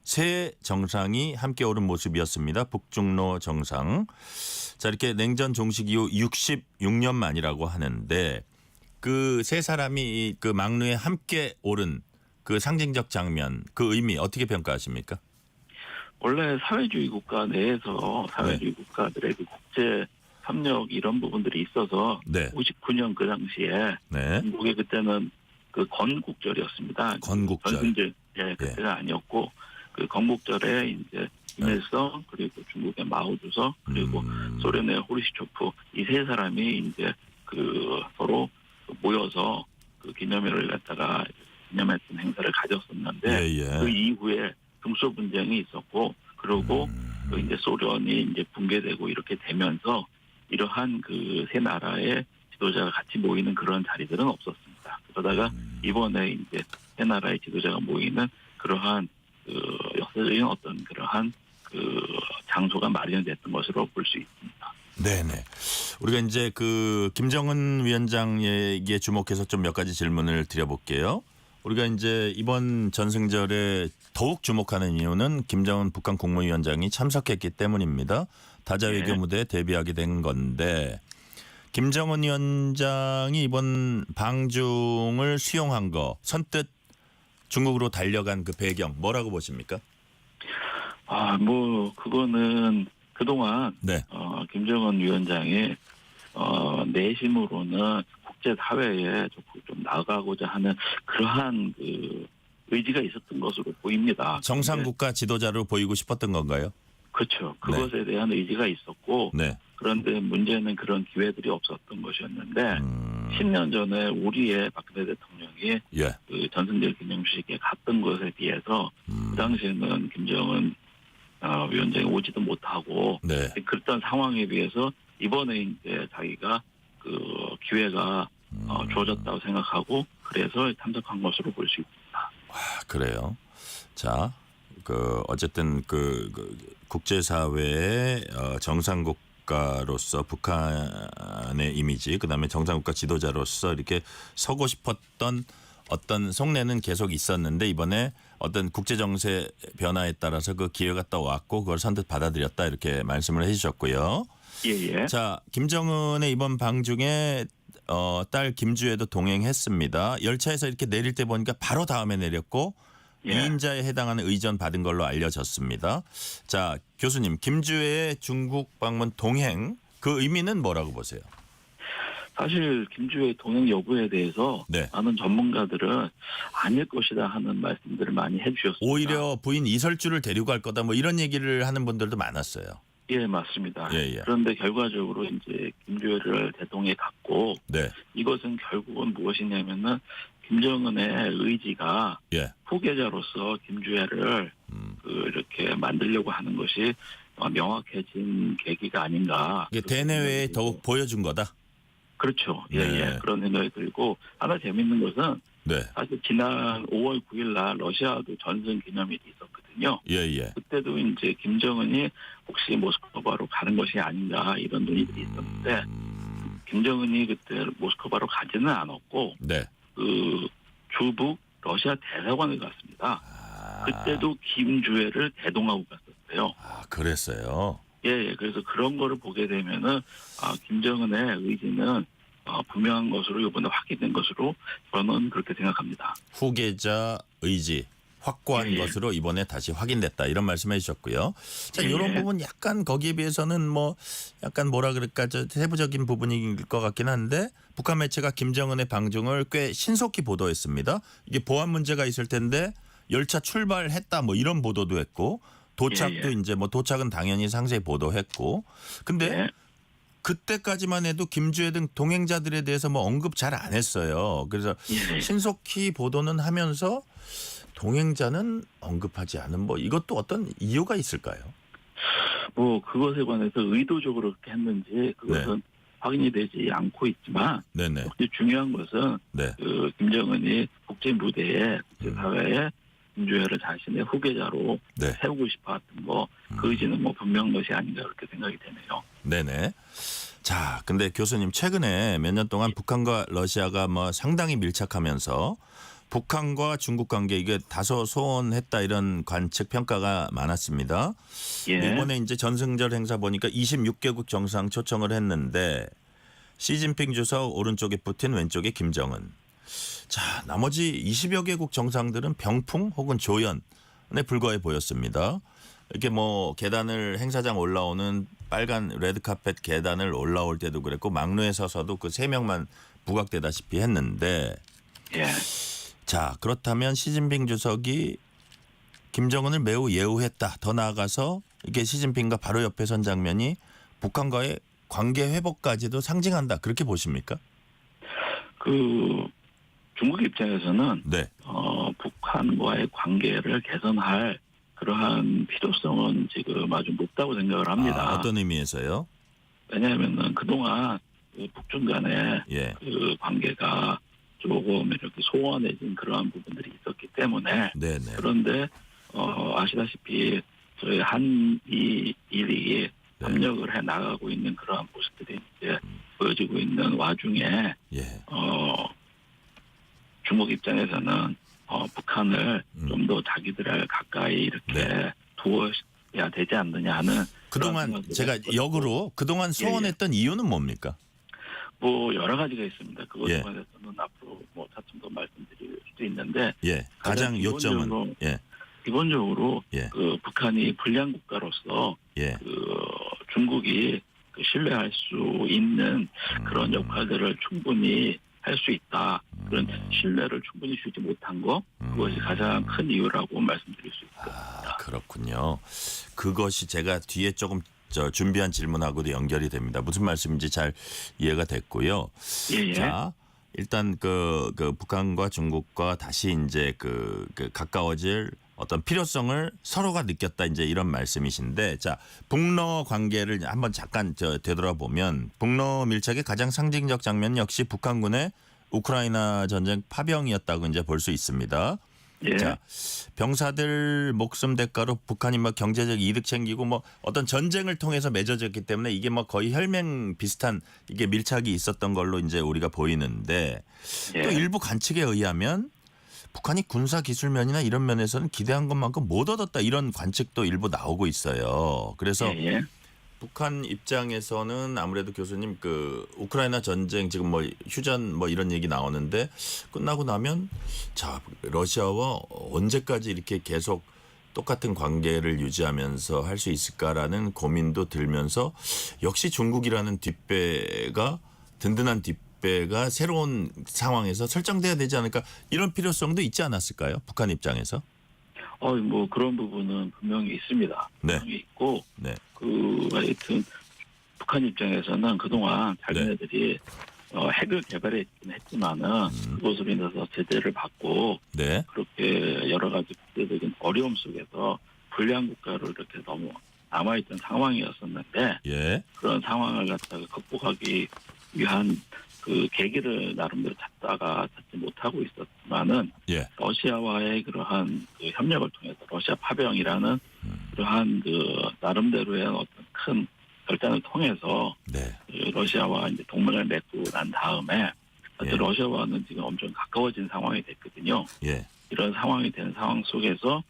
새 정상이 함께 오른 모습이었습니다. 북중로 정상. 자, 이렇게 냉전 종식 이후 66년 만이라고 하는데 그 세 사람이 그 망루에 함께 오른 그 상징적 장면, 그 의미 어떻게 평가하십니까? 원래 사회주의 국가 내에서 사회주의 국가들의 그 국제 협력 이런 부분들이 있어서 59년 그 당시에 중국이 그때는 그 건국절이었습니다. 건국절. 전승절 그때가 아니었고 그 건국절에 이제 김일성 그리고 중국의 마오주석 그리고 소련의 호르시초프 이 세 사람이 이제 그 서로 모여서 그 기념일을 갖다가 기념했던 행사를 가졌었는데 그 이후에 등소 분쟁이 있었고 그리고 그 이제 소련이 이제 붕괴되고 이렇게 되면서 이러한 그 세 나라의 지도자가 같이 모이는 그런 자리들은 없었습니다. 그러다가 이번에 이제 세 나라의 지도자가 모이는 그러한 그 역사적인 어떤 그러한 그 장소가 마련됐던 것으로 볼 수 있습니다. 네네. 우리가 이제 그 김정은 위원장에게 주목해서 좀 몇 가지 질문을 드려볼게요. 우리가 이제 이번 전승절에 더욱 주목하는 이유는 김정은 북한 국무위원장이 참석했기 때문입니다. 다자 외교 무대에 데뷔하게 된 건데 김정은 위원장이 이번 방중을 수용한 거 선뜻 중국으로 달려간 그 배경 뭐라고 보십니까? 뭐 그거는 그동안 김정은 위원장이 내심으로는 국제 사회에 좀 나아가고자 하는 그러한 그 의지가 있었던 것으로 보입니다. 정상국가 지도자로 보이고 싶었던 건가요? 그렇죠. 그것에 대한 의지가 있었고 그런데 문제는 그런 기회들이 없었던 것이었는데 10년 전에 우리의 박근혜 대통령이 그 전승절 기념식에 갔던 것에 비해서 그 당시에는 김정은 위원장이 오지도 못하고 그랬던 상황에 비해서 이번에 이제 자기가 그 기회가 주어졌다고 생각하고 그래서 참석한 것으로 볼 수 있습니다. 그래요. 자, 그 어쨌든 그 국제사회의 정상국가로서 북한의 이미지, 그다음에 정상국가 지도자로서 이렇게 서고 싶었던 어떤 속내는 계속 있었는데 이번에 어떤 국제 정세 변화에 따라서 그 기회가 떠왔고 그걸 선뜻 받아들였다 이렇게 말씀을 해주셨고요. 자, 김정은의 이번 방중에 딸 김주애도 동행했습니다. 열차에서 이렇게 내릴 때 보니까 바로 다음에 내렸고 2인자에 해당하는 의전 받은 걸로 알려졌습니다. 자, 교수님, 김주애의 중국 방문 동행 그 의미는 뭐라고 보세요? 사실 김주애의 동행 여부에 대해서 많은 전문가들은 아닐 것이다 하는 말씀들을 많이 해주셨습니다. 오히려 부인 이설주를 데리고 갈 거다 뭐 이런 얘기를 하는 분들도 많았어요. 예, 맞습니다. 그런데 결과적으로 이제 김주애를 대동에 갔고 이것은 결국은 무엇이냐면은 김정은의 의지가 후계자로서 김주애를 이렇게 만들려고 하는 것이 명확해진 계기가 아닌가. 이게 대내외에 더욱 보여준 거다. 그렇죠. 그런 생각이 들고 하나 재밌는 것은 사실 지난 5월 9일 날 러시아도 전승 기념일이 있었거든요. 그때도 이제 김정은이 혹시 모스크바로 가는 것이 아닌가 이런 논의들이 있었는데 김정은이 그때 모스크바로 가지는 않았고 그 주북 러시아 대사관을 갔습니다. 그때도 김주애를 대동하고 갔었어요. 그랬어요. 그래서 그런 거를 보게 되면은 김정은의 의지는 분명한 것으로 이번에 확인된 것으로 저는 그렇게 생각합니다. 후계자 의지 확고한 것으로 이번에 다시 확인됐다 이런 말씀해 주셨고요. 자, 이런 부분 약간 거기에 비해서는 뭐 약간 뭐라 그럴까 세부적인 부분일 것 같긴 한데 북한 매체가 김정은의 방중을 꽤 신속히 보도했습니다. 이게 보안 문제가 있을 텐데 열차 출발했다 뭐 이런 보도도 했고 도착도 이제 뭐 도착은 당연히 상세히 보도했고 근데 그때까지만 해도 김주혜 등 동행자들에 대해서 뭐 언급 잘 안 했어요. 그래서 예. 신속히 보도는 하면서 동행자는 언급하지 않은 뭐 이것도 어떤 이유가 있을까요? 뭐 그것에 관해서 의도적으로 그렇게 했는지 그것은 확인이 되지 않고 있지만 네네. 중요한 것은 네. 그 김정은이 국제 무대에 국제사회에 김주혜를 자신의 후계자로 네. 세우고 싶어했던 거 그 의지는 뭐 분명한 것이 아닌가 그렇게 생각이 되네요. 네네. 자, 근데 교수님 최근에 몇 년 동안 북한과 러시아가 뭐 상당히 밀착하면서 북한과 중국 관계 이게 다소 소원했다 이런 관측 평가가 많았습니다. 예. 이번에 이제 전승절 행사 보니까 26개국 정상 초청을 했는데 시진핑 주석 오른쪽에 푸틴 왼쪽에 김정은. 자, 나머지 20여 개국 정상들은 병풍 혹은 조연에 불과해 보였습니다. 이렇게 뭐 계단을 행사장 올라오는 빨간 레드카펫 계단을 올라올 때도 그랬고 막루에 서서도 그 3명만 부각되다시피 했는데 예. 자, 그렇다면 시진핑 주석이 김정은을 매우 예우했다. 더 나아가서 이게 시진핑과 바로 옆에 선 장면이 북한과의 관계 회복까지도 상징한다. 그렇게 보십니까? 그 중국 입장에서는 네. 북한과의 관계를 개선할 그러한 필요성은 지금 아주 높다고 생각을 합니다. 아, 어떤 의미에서요? 왜냐하면은 그동안 그 북중 간의 예. 그 관계가 조금 이렇게 소원해진 그러한 부분들이 있었기 때문에 네네. 그런데 아시다시피 저희 한미일이 협력을 해 나가고 있는 그러한 모습들이 이제 보여지고 있는 와중에 예. 중국 입장에서는 북한을 좀 더 자기들을 가까이 이렇게 두어야 되지 않느냐 하는 그동안 제가 역으로 그동안 소원했던 이유는 뭡니까? 뭐 여러 가지가 있습니다. 그것에 예. 관해서는 앞으로 뭐 차츰 더 말씀드릴 수도 있는데 가장 요점은 기본적으로 예. 그 북한이 불량 국가로서 예. 그 중국이 그 신뢰할 수 있는 그런 역할들을 충분히 할 수 있다. 그런 신뢰를 충분히 주지 못한 거 그것이 가장 큰 이유라고 말씀드릴 수 있습니다. 그렇군요. 그것이 제가 뒤에 조금 준비한 질문하고도 연결이 됩니다. 무슨 말씀인지 잘 이해가 됐고요. 예. 자, 일단 그 북한과 중국과 다시 이제 그 가까워질 어떤 필요성을 서로가 느꼈다 이제 이런 말씀이신데, 자, 북러 관계를 한번 잠깐 되돌아보면 북러 밀착의 가장 상징적 장면 역시 북한군의 우크라이나 전쟁 파병이었다고 이제 볼 수 있습니다. 예. 자, 병사들 목숨 대가로 북한이 뭐 경제적 이득 챙기고 뭐 어떤 전쟁을 통해서 맺어졌기 때문에 이게 뭐 거의 혈맹 비슷한 이게 밀착이 있었던 걸로 이제 우리가 보이는데 또 일부 관측에 의하면 북한이 군사 기술면이나 이런 면에서는 기대한 것만큼 못 얻었다 이런 관측도 일부 나오고 있어요. 그래서 북한 입장에서는 아무래도 교수님 그 우크라이나 전쟁 지금 뭐 휴전 뭐 이런 얘기 나오는데 끝나고 나면 자 러시아와 언제까지 이렇게 계속 똑같은 관계를 유지하면서 할 수 있을까라는 고민도 들면서 역시 중국이라는 뒷배가 든든한 뒷배가 새로운 상황에서 설정돼야 되지 않을까 이런 필요성도 있지 않았을까요? 북한 입장에서? 뭐 그런 부분은 분명히 있습니다. 분명히 있고 하여튼 북한 입장에서는 그동안 자기네들이 핵을 개발했긴 했지만은 그것으로 인해서 제재를 받고 그렇게 여러 가지 국제적인 어려움 속에서 불량 국가로 이렇게 너무 남아있던 상황이었었는데 그런 상황을 갖다가 극복하기 위한 그 계기를 나름대로 찾지 못하고 있었지만은 러시아와의 그러한 그 협력을 통해서 러시아 파병이라는 그러한 그 나름대로의 어떤 큰 결단을 통해서 러시아와 이제 동맹을 맺고 난 다음에 러시아와는 지금 엄청 가까워진 상황이 됐거든요. 이런 상황이 된 상황 속에서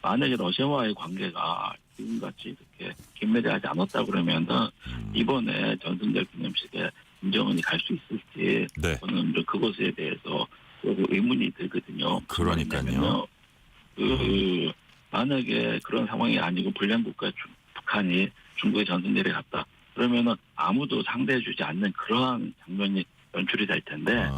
만약에 러시아와의 관계가 지금같이 이렇게 긴밀하지 않았다 그러면은 이번에 전승절 기념식에 김정은이 갈 수 있을지 저는 그것에 대해서 의문이 들거든요. 그러니까요. 만약에 그런 상황이 아니고 불량국가 북한이 중국의 전승절에 갔다 그러면은 아무도 상대해주지 않는 그러한 장면이 연출이 될 텐데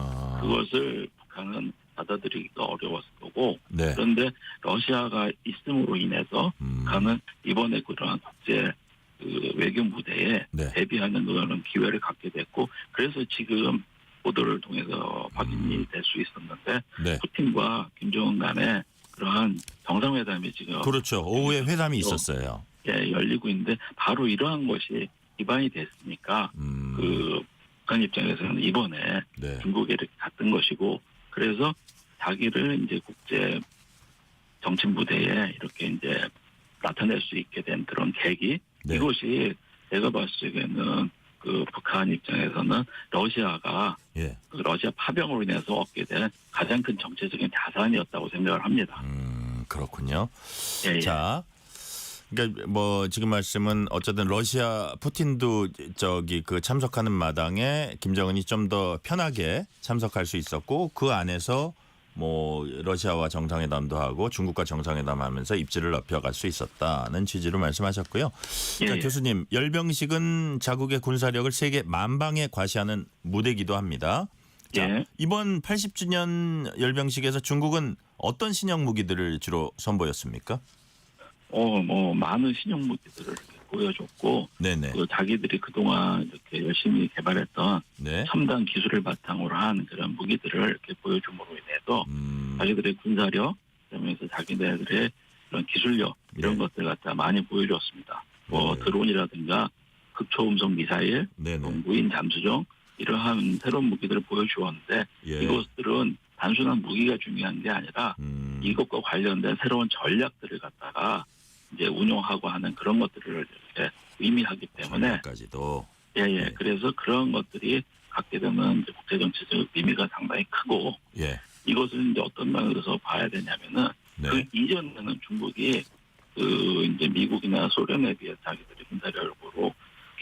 그것을 북한은 받아들이기가 어려웠을 거고 그런데 러시아가 있음으로 인해서 북한은 이번에 그러한 국제 그 외교 무대에 네. 대비하는 그런 기회를 갖게 됐고 그래서 지금 보도를 통해서 확인이 될 수 있었는데 네. 푸틴과 김정은 간의 그러한 정상회담이 지금 그렇죠. 오후에 회담이 있었어요. 예, 열리고 있는데 바로 이러한 것이 기반이 됐으니까 그 북한 입장에서는 이번에 네. 중국에 이렇게 갔던 것이고 그래서 자기를 이제 국제 정치 무대에 이렇게 이제 나타낼 수 있게 된 그런 계기 네. 이것이 제가 봤을 적에는 그 북한 입장에서는 러시아가 예. 그 러시아 파병으로 인해서 얻게 된 가장 큰 정치적인 자산이었다고 생각을 합니다. 그렇군요. 예, 예. 자, 그러니까 뭐 지금 말씀은 어쨌든 러시아 푸틴도 저기 그 참석하는 마당에 김정은이 좀 더 편하게 참석할 수 있었고 그 안에서 뭐 러시아와 정상회담도 하고 중국과 정상회담하면서 입지를 높여갈 수 있었다는 취지로 말씀하셨고요. 자, 예. 교수님, 열병식은 자국의 군사력을 세계 만방에 과시하는 무대기도 합니다. 자, 예. 이번 80주년 열병식에서 중국은 어떤 신형 무기들을 주로 선보였습니까? 뭐 많은 신형 무기들을 이렇게 보여줬고, 네네. 그 자기들이 그동안 이렇게 열심히 개발했던 네. 첨단 기술을 바탕으로 한 그런 무기들을 이렇게 보여줌으로 인해서 자기들의 군사력, 그러면서 자기네들의 그런 기술력 이런 것들 갖다 많이 보여줬습니다. 뭐 네. 드론이라든가 극초음속 미사일, 네네. 무인 잠수정 이러한 새로운 무기들을 보여주었는데 예. 이것들은 단순한 무기가 중요한 게 아니라 이것과 관련된 새로운 전략들을 갖다가 이제 운용하고 하는 그런 것들을 이렇게 의미하기 때문에 까지도 예. 그래서 그런 것들이 갖게 되는 이제 국제정치적 의미가 상당히 크고 예. 이것을 이제 어떤 면에서 봐야 되냐면은 네. 그 이전에는 중국이 그 이제 미국이나 소련에 비해 자기들의 군사력으로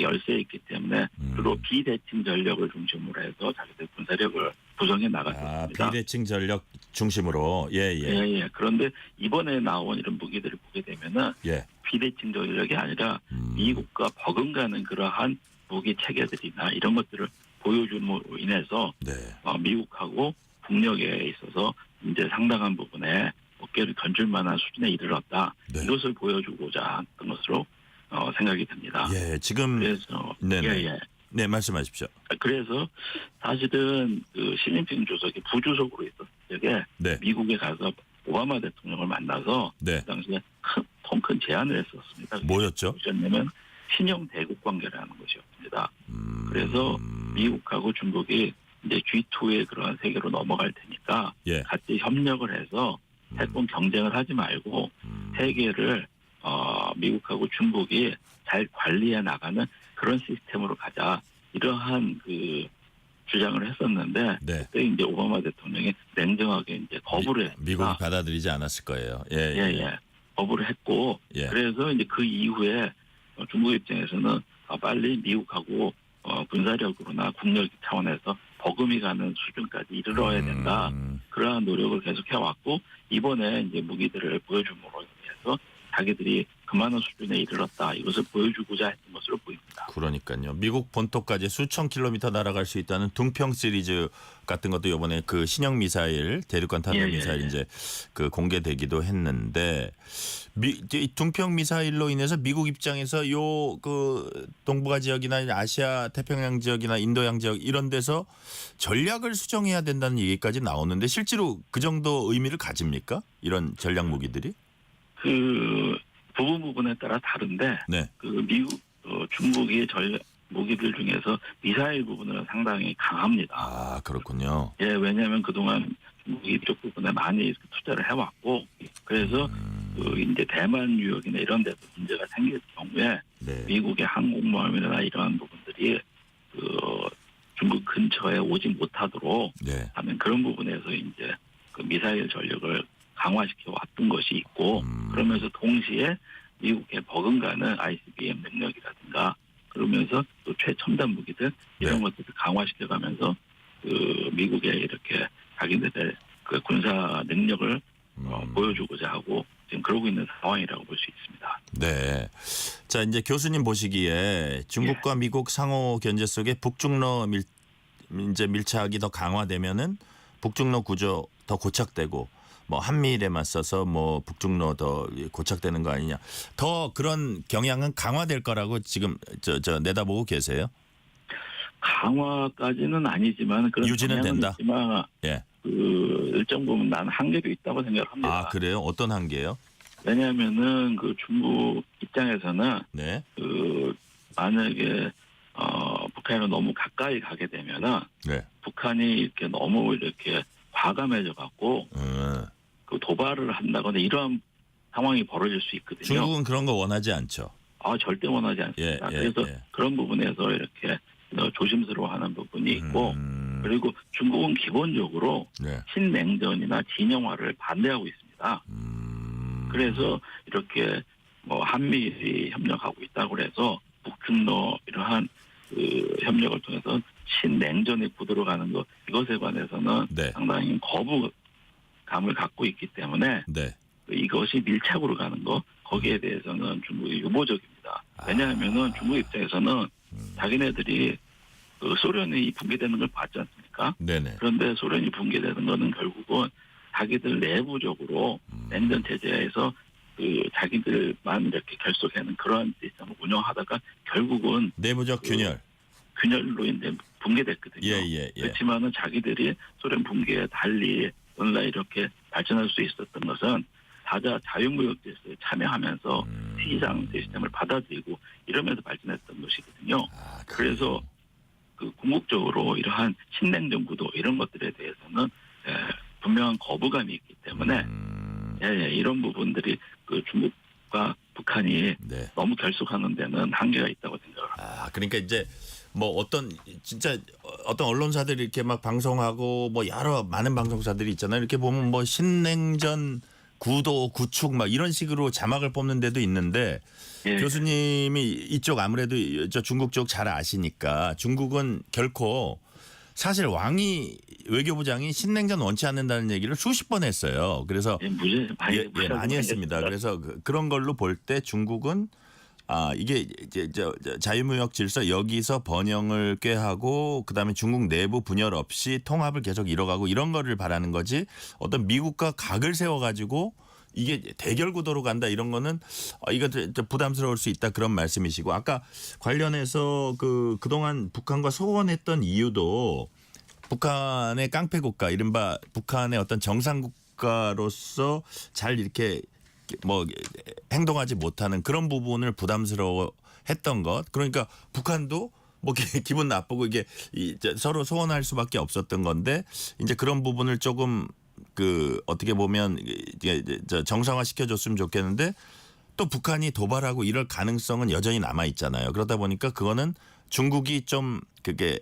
열세에 있기 때문에 주로 비대칭 전력을 중심으로 해서 자기들 군사력을 구성해 나갔습니다. 비대칭 전력 중심으로 예. 예. 그런데 이번에 나온 이런 무기들을 보게 되면은 예. 비대칭 전력이 아니라 미국과 버금가는 그러한 무기 체계들이나 이런 것들을 보여줌으로 인해서 네. 미국하고 국력에 있어서 이제 상당한 부분에 어깨를 던질 만한 수준에 이르렀다. 네. 이것을 보여주고자 했던 것으로 생각이 듭니다. 예, 지금 그래서 네네. 예. 네, 말씀하십시오. 그래서 사실은 그 시진핑 주석이 부주석으로 있었을 적에 네. 미국에 가서 오바마 대통령을 만나서 네. 그 당시에 큰 제안을 했었습니다. 뭐였죠? 무엇이었냐면 신형 대국 관계라는 것이었습니다. 그래서 미국하고 중국이 이제 G2의 그러한 세계로 넘어갈 테니까 예. 같이 협력을 해서 태권 경쟁을 하지 말고 세계를 미국하고 중국이 잘 관리해 나가는 그런 시스템으로 가자 이러한 그 주장을 했었는데 네. 그때 이제 오바마 대통령이 냉정하게 이제 거부를 했습니다. 미국이 받아들이지 않았을 거예요. 예. 거부를 했고 예. 그래서 이제 그 이후에 중국 입장에서는 빨리 미국하고 군사력으로나 국력 차원에서 버금이 가는 수준까지 이르러야 된다. 그러한 노력을 계속 해왔고 이번에 이제 무기들을 보여줌으로 인해서 자기들이 그만한 수준에 이르렀다. 이것을 보여주고자 했던 것으로 보입니다. 그러니까요. 미국 본토까지 수천 킬로미터 날아갈 수 있다는 둥평 시리즈 같은 것도 이번에 그 신형 미사일, 대륙간 탄도 미사일 이제 그 공개되기도 했는데 이 둥평 미사일로 인해서 미국 입장에서 요 그 동북아 지역이나 아시아 태평양 지역이나 인도양 지역 이런 데서 전략을 수정해야 된다는 얘기까지 나오는데 실제로 그 정도 의미를 가집니까? 이런 전략 무기들이? 그 부분에 따라 다른데 네. 그 미국 중국의 전략 무기들 중에서 미사일 부분은 상당히 강합니다. 아 그렇군요. 예, 왜냐하면 그동안 중국이 이쪽 부분에 많이 투자를 해왔고 그래서 그 이제 대만 유역이나 이런 데서 문제가 생길 경우에 네. 미국의 항공모함이나 이러한 부분들이 그 중국 근처에 오지 못하도록 네. 하는 그런 부분에서 이제 그 미사일 전력을 강화시켜 왔던 것이 있고 그러면서 동시에 미국의 버금가는 ICBM 능력이라든가 그러면서 또 최첨단 무기들 이런 것들을 강화시켜가면서 그 미국의 이렇게 자기네들 그 군사 능력을 보여주고자 하고 지금 그러고 있는 상황이라고 볼 수 있습니다. 네. 자 이제 교수님 보시기에 중국과 미국 상호 견제 속에 북중러 밀착이 더 강화되면은 북중러 구조 더 고착되고 뭐 한미일에만 써서 뭐 북중로 더 고착되는 거 아니냐. 더 그런 경향은 강화될 거라고 지금 저 내다보고 계세요? 강화까지는 아니지만 그런 유지는 된다. 있지만 예. 그 일정 부분 나는 한계도 있다고 생각합니다. 아 그래요? 어떤 한계요? 왜냐하면은 그 중국 입장에서는 네. 그 만약에 북한이 너무 가까이 가게 되면은 네. 북한이 이렇게 너무 이렇게 과감해져 갖고 그 도발을 한다거나 이러한 상황이 벌어질 수 있거든요. 중국은 그런 거 원하지 않죠. 절대 원하지 않습니다. 예, 그래서 예. 그런 부분에서 이렇게 조심스러워하는 부분이 있고 그리고 중국은 기본적으로 네. 신냉전이나 진영화를 반대하고 있습니다. 그래서 이렇게 뭐 한미일이 협력하고 있다고 그래서 북중로 이러한 그 협력을 통해서 신냉전의 구도로 가는 것 이것에 관해서는 네. 상당히 거부감을 갖고 있기 때문에 네. 이것이 밀착으로 가는 것 거기에 대해서는 중국이 유보적입니다. 왜냐하면은 중국 입장에서는 자기네들이 그 소련이 붕괴되는 걸 봤지 않습니까? 네네. 그런데 소련이 붕괴되는 거는 결국은 자기들 내부적으로 냉전 체제에서 그 자기들만 이렇게 결속하는 그런 시스템을 운영하다가 결국은 내부적 균열로 이제 붕괴됐거든요. 예. 그렇지만은 자기들이 소련 붕괴에 달리 오늘날 이렇게 발전할 수 있었던 것은 다자 자유무역 제스에 참여하면서 시장 시스템을 받아들이고 이러면서 발전했던 것이거든요. 그래서 그 궁극적으로 이러한 신냉전 구도 이런 것들에 대해서는 분명한 거부감이 있기 때문에 이런 부분들이 그 중국과 북한이 너무 결속하는 데는 한계가 있다고 생각합니다. 그러니까 이제 뭐 어떤 언론사들이 이렇게 막 방송하고 뭐 여러 많은 방송사들이 있잖아요. 이렇게 보면 뭐 신냉전 구도 구축 막 이런 식으로 자막을 뽑는 데도 있는데 교수님이 이쪽 아무래도 저 중국 쪽 잘 아시니까 중국은 결코 사실 왕이 외교부장이 신냉전 원치 않는다는 얘기를 수십 번 했어요. 그래서 많이 했습니다. 그래서 그런 걸로 볼 때 중국은 이게 이제 자유무역 질서 여기서 번영을 꾀하고 그다음에 중국 내부 분열 없이 통합을 계속 이뤄가고 이런 거를 바라는 거지 어떤 미국과 각을 세워가지고 이게 대결 구도로 간다 이런 거는 이거 부담스러울 수 있다 그런 말씀이시고 아까 관련해서 그동안 북한과 소원했던 이유도 북한의 깡패 국가 이른바 북한의 어떤 정상 국가로서 잘 이렇게 뭐 행동하지 못하는 그런 부분을 부담스러워했던 것 그러니까 북한도 뭐 기분 나쁘고 이게 서로 소원할 수밖에 없었던 건데 이제 그런 부분을 조금 어떻게 보면 정상화 시켜줬으면 좋겠는데 또 북한이 도발하고 이럴 가능성은 여전히 남아 있잖아요. 그러다 보니까 그거는 중국이 좀 그게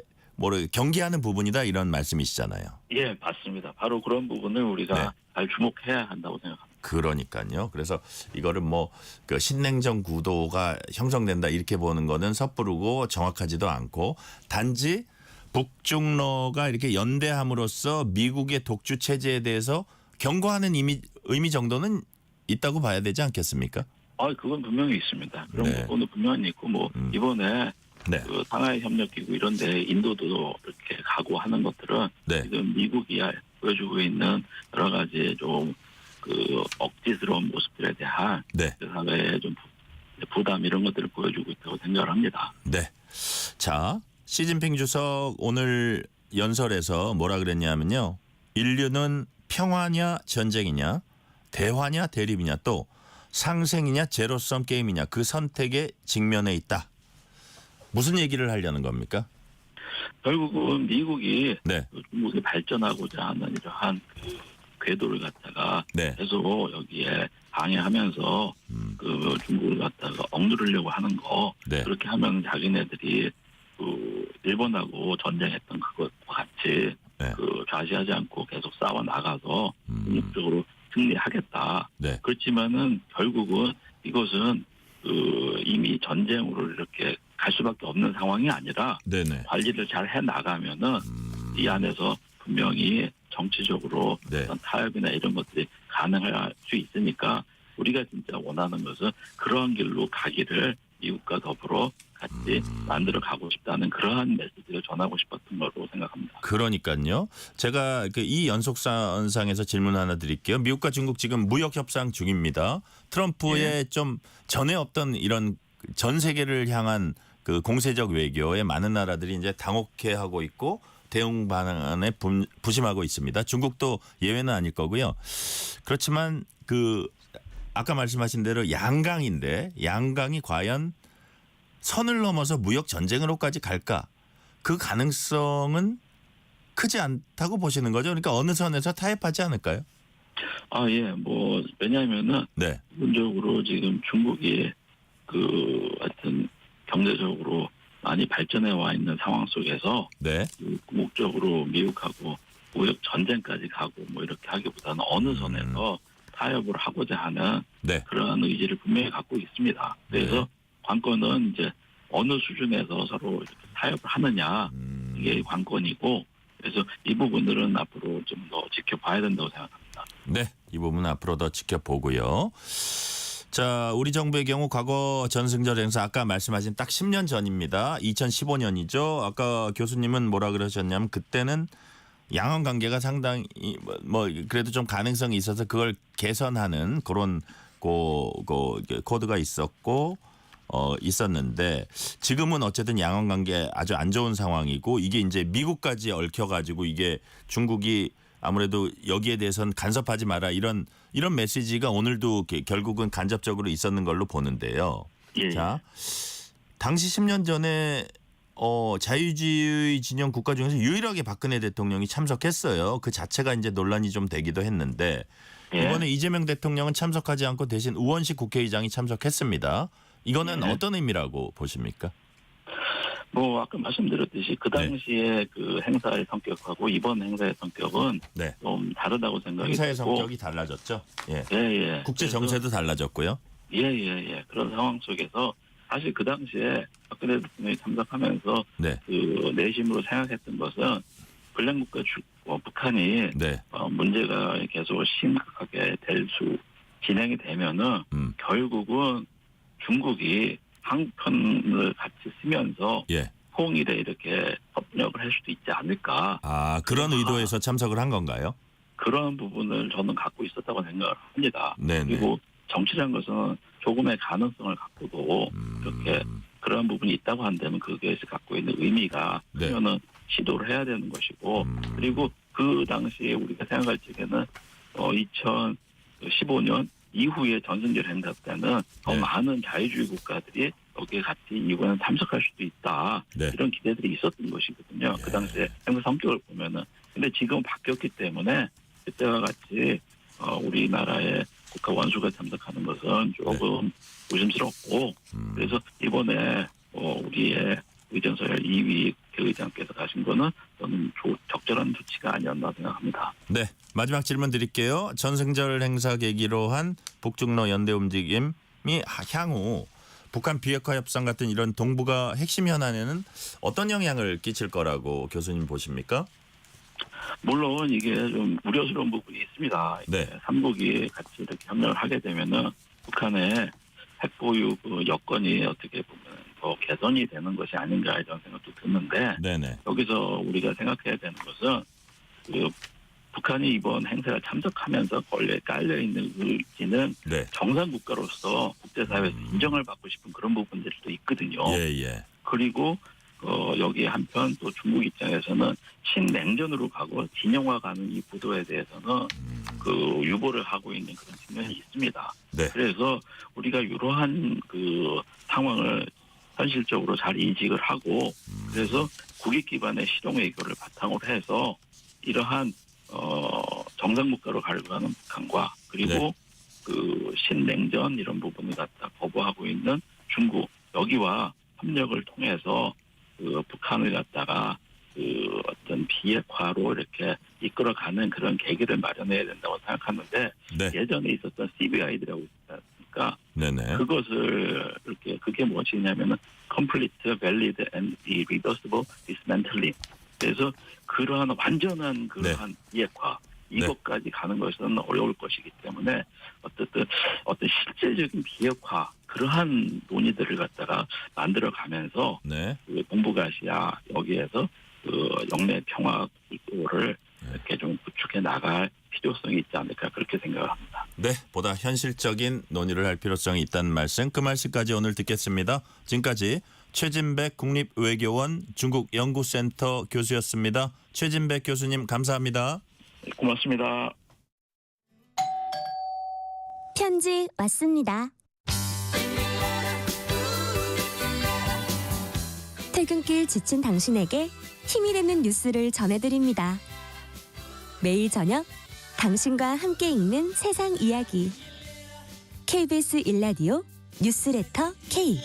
경계하는 부분이다 이런 말씀이시잖아요. 예, 맞습니다. 바로 그런 부분을 우리가 잘 주목해야 한다고 생각합니다. 그러니까요. 그래서 이거를 그 신냉전 구도가 형성된다 이렇게 보는 거는 섣부르고 정확하지도 않고 단지 북중러가 이렇게 연대함으로써 미국의 독주 체제에 대해서 경고하는 의미 정도는 있다고 봐야 되지 않겠습니까? 그건 분명히 있습니다. 그런 부분은 분명히 있고 이번에 그 상하이 협력기구 이런 데 인도도 이렇게 가고 하는 것들은 지금 미국이 보여주고 있는 여러 가지 좀 억지스러운 모습들에 대한 사회의 좀 부담 이런 것들을 보여주고 있다고 생각을 합니다. 네. 자, 시진핑 주석 오늘 연설에서 뭐라 그랬냐면요. 인류는 평화냐 전쟁이냐 대화냐 대립이냐 또 상생이냐 제로섬 게임이냐 그 선택에 직면해 있다. 무슨 얘기를 하려는 겁니까? 결국은 미국이 중국이 발전하고자 하는 이러한 궤도를 갖다가 계속 여기에 방해하면서 중국을 갖다가 억누르려고 하는 거 그렇게 하면 자기네들이 일본하고 전쟁했던 그것과 같이 좌시하지 않고 계속 싸워 나가서 궁극적으로 승리하겠다. 그렇지만은 결국은 이것은 이미 전쟁으로 이렇게 갈 수밖에 없는 상황이 아니라 관리를 잘 해 나가면은 이 안에서 분명히 정치적으로 어떤 타협이나 이런 것들이 가능할 수 있으니까 우리가 진짜 원하는 것은 그러한 길로 가기를 미국과 더불어 같이 만들어 가고 싶다는 그러한 메시지를 전하고 싶었던 거로 생각합니다. 그러니까요. 제가 이 연속선상에서 질문 하나 드릴게요. 미국과 중국 지금 무역 협상 중입니다. 트럼프의 좀 전에 없던 이런 전 세계를 향한 그 공세적 외교에 많은 나라들이 이제 당혹해하고 있고 대응 반응에 부심하고 있습니다. 중국도 예외는 아닐 거고요. 그렇지만 아까 말씀하신 대로 양강인데 양강이 과연 선을 넘어서 무역 전쟁으로까지 갈까? 그 가능성은 크지 않다고 보시는 거죠? 그러니까 어느 선에서 타협하지 않을까요? 예. 왜냐하면은 기본적으로 지금 중국이 하여튼 경제적으로 많이 발전해 와 있는 상황 속에서 궁극적으로 미국하고 무역 전쟁까지 가고 이렇게 하기보다는 어느 선에서 타협을 하고자 하는 그러한 의지를 분명히 갖고 있습니다. 그래서 관건은 이제 어느 수준에서 서로 이렇게 타협을 하느냐 이게 관건이고 그래서 이 부분들은 앞으로 좀 더 지켜봐야 된다고 생각합니다. 네, 이 부분은 앞으로 더 지켜보고요. 자, 우리 정부의 경우 과거 전승절 행사 아까 말씀하신 딱 10년 전입니다. 2015년이죠. 아까 교수님은 뭐라 그러셨냐면 그때는 양원 관계가 상당히 그래도 좀 가능성이 있어서 그걸 개선하는 그런 코드가 있었고 있었는데 지금은 어쨌든 양원 관계 아주 안 좋은 상황이고 이게 이제 미국까지 얽혀가지고 이게 중국이 아무래도 여기에 대해서는 간섭하지 마라 이런 메시지가 오늘도 결국은 간접적으로 있었는 걸로 보는데요. 자, 당시 10년 전에 자유주의 진영 국가 중에서 유일하게 박근혜 대통령이 참석했어요. 그 자체가 이제 논란이 좀 되기도 했는데 이번에 이재명 대통령은 참석하지 않고 대신 우원식 국회의장이 참석했습니다. 이거는 어떤 의미라고 보십니까? 아까 말씀드렸듯이 그 당시에 그 행사의 성격하고 이번 행사의 성격은 좀 다르다고 생각이 행사의 들고 성격이 달라졌죠. 국제 그래서 정세도 달라졌고요. 그런 상황 속에서 사실 그 당시에 박근혜 대통령이 참석하면서 그 내심으로 생각했던 것은 불량국가 북한이 문제가 계속 심각하게 진행이 되면은 결국은 중국이 항편을 같이 쓰면서 통일에 이렇게 협력을 할 수도 있지 않을까. 그런 의도에서 참석을 한 건가요? 그런 부분을 저는 갖고 있었다고 생각을 합니다. 그리고 정치라는 것은 조금의 가능성을 갖고도 이렇게 그런 부분이 있다고 한다면 그것이 갖고 있는 의미가 크면은 시도를 해야 되는 것이고 그리고 그 당시에 우리가 생각할 적에는 2015년 이후에 전승절 행사 때는 더 많은 자유주의 국가들이 여기에 같이 이번에 참석할 수도 있다. 이런 기대들이 있었던 것이거든요. 그 당시에 행사 성격을 보면은. 근데 지금 바뀌었기 때문에 그때와 같이 우리나라의 국가 원수가 참석하는 것은 조금 조심스럽고 그래서 이번에 우리의 의전서열 2위 국회의장께서 가신 거는 저는 적절한 조치가 아니었나 생각합니다. 네, 마지막 질문 드릴게요. 전승절 행사 계기로 한 북중러 연대 움직임이 향후 북한 비핵화 협상 같은 이런 동북아 핵심 현안에는 어떤 영향을 끼칠 거라고 교수님 보십니까? 물론 이게 좀 우려스러운 부분이 있습니다. 삼국이 같이 이렇게 협력을 하게 되면은 북한의 핵보유 여건이 어떻게 보면 더 개선이 되는 것이 아닌가 이런 생각도 드는데 여기서 우리가 생각해야 되는 것은 북한이 이번 행사에 참석하면서 원래 깔려 있는 의지는 정상 국가로서 국제사회에서 인정을 받고 싶은 그런 부분들도 있거든요. 그리고 여기 한편 또 중국 입장에서는 신냉전으로 가고 진영화 가는 이 구도에 대해서는 그 유보를 하고 있는 그런 측면이 있습니다. 그래서 우리가 이러한 그 상황을 현실적으로 잘 인식을 하고 그래서 국익 기반의 실용 외교를 바탕으로 해서 이러한 정상 국가로 가려고 하는 북한과 그리고 그 신냉전 이런 부분을 갖다 거부하고 있는 중국 여기와 협력을 통해서 그 북한을 갖다가 그 어떤 비핵화로 이렇게 이끌어가는 그런 계기를 마련해야 된다고 생각하는데 예전에 있었던 CBI들하고 있지 않습니까? 그것을 이렇게 그게 무엇이냐면은 complete, valid, and irreversible dismantling. 그래서 그러한 완전한 그러한 비핵화 이것까지 가는 것은 어려울 것이기 때문에 어떤 실제적인 비핵화 그러한 논의들을 갖다가 만들어가면서 네. 그 동북아시아 여기에서 그 영내 평화 구조를 이렇게 좀 구축해 나갈 필요성이 있지 않을까 그렇게 생각을 합니다. 네, 보다 현실적인 논의를 할 필요성이 있다는 말씀. 그 말씀까지 오늘 듣겠습니다. 지금까지 최진백 국립외교원 중국연구센터 교수였습니다. 최진백 교수님 감사합니다. 고맙습니다. 편지 왔습니다. 퇴근길 지친 당신에게 힘이 되는 뉴스를 전해드립니다. 매일 저녁 당신과 함께 읽는 세상 이야기. KBS 1라디오 뉴스레터 K.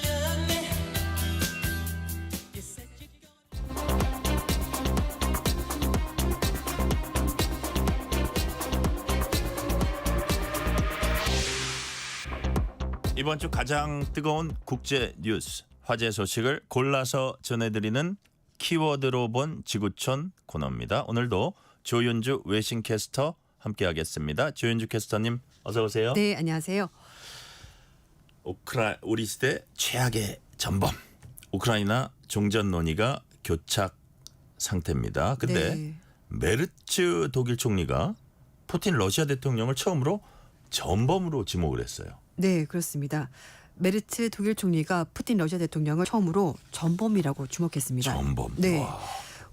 이번 주 가장 뜨거운 국제 뉴스, 화제 소식을 골라서 전해드리는 키워드로 본 지구촌 코너입니다. 오늘도 조윤주 외신캐스터 함께하겠습니다. 조윤주 캐스터님 어서 오세요. 네, 안녕하세요. 우리 시대 최악의 전범. 우크라이나 종전 논의가 교착 상태입니다. 근데 네. 메르츠 독일 총리가 푸틴 러시아 대통령을 처음으로 전범으로 지목을 했어요. 네, 그렇습니다. 메르츠 독일 총리가 푸틴 러시아 대통령을 처음으로 전범이라고 주목했습니다. 전범. 네. 와.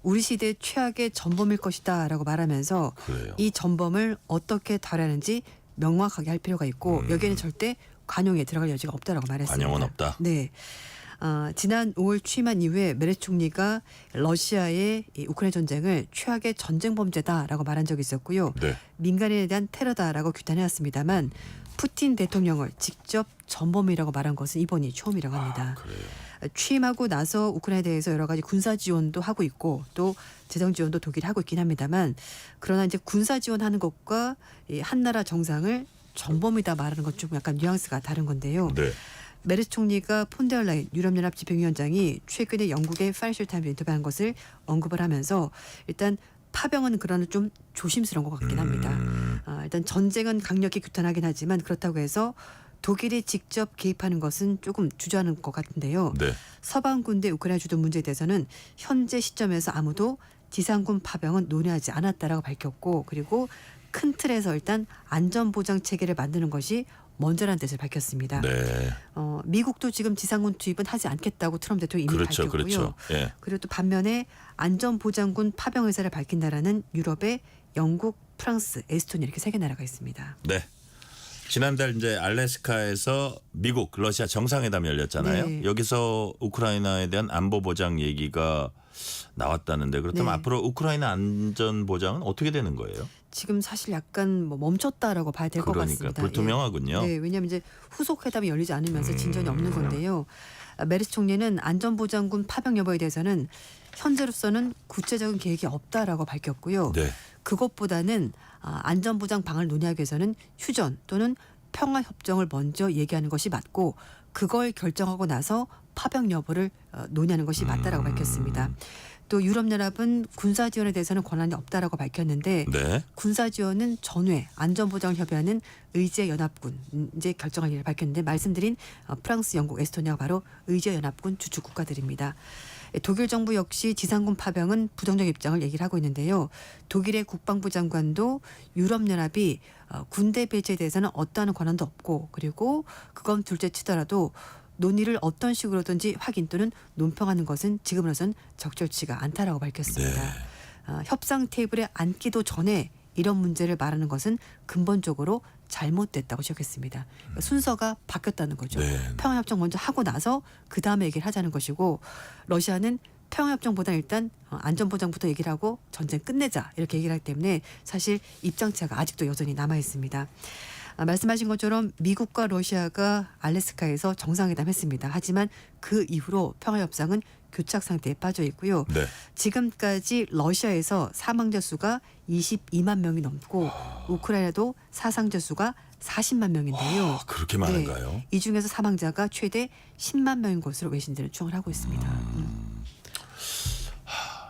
우리 시대 최악의 전범일 것이다라고 말하면서 그래요. 이 전범을 어떻게 다루는지 명확하게 할 필요가 있고 여기에는 절대 관용에 들어갈 여지가 없다라고 말했습니다. 관용은 없다. 네. 지난 5월 취임한 이후에 메르츠 총리가 러시아의 이 우크라이나 전쟁을 최악의 전쟁 범죄다라고 말한 적이 있었고요. 네. 민간인에 대한 테러다라고 규탄해왔습니다만 푸틴 대통령을 직접 전범이라고 말한 것은 이번이 처음이라고 합니다. 취임하고 나서 우크라이나에 대해서 여러 가지 군사 지원도 하고 있고 또 재정 지원도 독일이 하고 있긴 합니다만 그러나 이제 군사 지원하는 것과 이 한나라 정상을 전범이다 말하는 것 좀 약간 뉘앙스가 다른 건데요. 네. 메르츠 총리가 폰데얼라인 유럽연합 집행위원장이 최근에 영국의 파이낸셜 타임즈 인터뷰한 것을 언급을 하면서 일단 파병은 그러나 좀 조심스러운 것 같긴 합니다. 일단 전쟁은 강력히 규탄하긴 하지만 그렇다고 해서 독일이 직접 개입하는 것은 조금 주저하는 것 같은데요. 네. 서방 군대 우크라이나 주도 문제에 대해서는 현재 시점에서 아무도 지상군 파병은 논의하지 않았다라고 밝혔고 그리고 큰 틀에서 일단 안전보장 체계를 만드는 것이 먼저라는 뜻을 밝혔습니다. 네. 미국도 지금 지상군 투입은 하지 않겠다고 트럼프 대통령이 이미 그렇죠, 밝혔고요. 그렇죠. 예. 그리고 또 반면에 안전보장군 파병 의사를 밝힌다라는 유럽의 영국, 프랑스, 에스토니아 이렇게 세 개 나라가 있습니다. 네. 지난달 이제 알래스카에서 미국, 러시아 정상회담이 열렸잖아요. 네. 여기서 우크라이나에 대한 안보 보장 얘기가 나왔다는데 그렇다면 네. 앞으로 우크라이나 안전 보장은 어떻게 되는 거예요? 지금 사실 약간 멈췄다라고 봐야 될 것 그러니까 같습니다. 불투명하군요. 네, 왜냐하면 이제 후속 회담이 열리지 않으면서 진전이 없는 건데요. 메르츠 총리는 안전보장군 파병 여부에 대해서는 현재로서는 구체적인 계획이 없다라고 밝혔고요. 네. 그것보다는 안전보장 방안을 논의하기 위해서는 휴전 또는 평화협정을 먼저 얘기하는 것이 맞고 그걸 결정하고 나서 파병 여부를 논의하는 것이 맞다라고 밝혔습니다. 또 유럽연합은 군사 지원에 대해서는 권한이 없다라고 밝혔는데 네. 군사 지원은 전회 안전보장을 협의하는 의제연합군 이제 결정할 일을 밝혔는데 말씀드린 프랑스, 영국, 에스토니아가 바로 의제연합군 주축 국가들입니다. 독일 정부 역시 지상군 파병은 부정적 입장을 얘기를 하고 있는데요. 독일의 국방부 장관도 유럽연합이 군대 배치에 대해서는 어떠한 권한도 없고 그리고 그건 둘째 치더라도 논의를 어떤 식으로든지 확인 또는 논평하는 것은 지금으로선 적절치가 않다라고 밝혔습니다. 네. 협상 테이블에 앉기도 전에 이런 문제를 말하는 것은 근본적으로 잘못됐다고 지적했습니다. 그러니까 순서가 바뀌었다는 거죠. 네. 평화협정 먼저 하고 나서 그다음에 얘기를 하자는 것이고 러시아는 평화협정보다 일단 안전보장부터 얘기를 하고 전쟁 끝내자 이렇게 얘기를 하기 때문에 사실 입장차가 아직도 여전히 남아 있습니다. 말씀하신 것처럼 미국과 러시아가 알래스카에서 정상회담했습니다. 하지만 그 이후로 평화협상은 교착 상태에 빠져 있고요. 네. 지금까지 러시아에서 사망자 수가 22만 명이 넘고 우크라이나도 사상자 수가 40만 명인데요. 그렇게 많은가요? 네, 이 중에서 사망자가 최대 10만 명인 것으로 외신들은 추정을 하고 있습니다.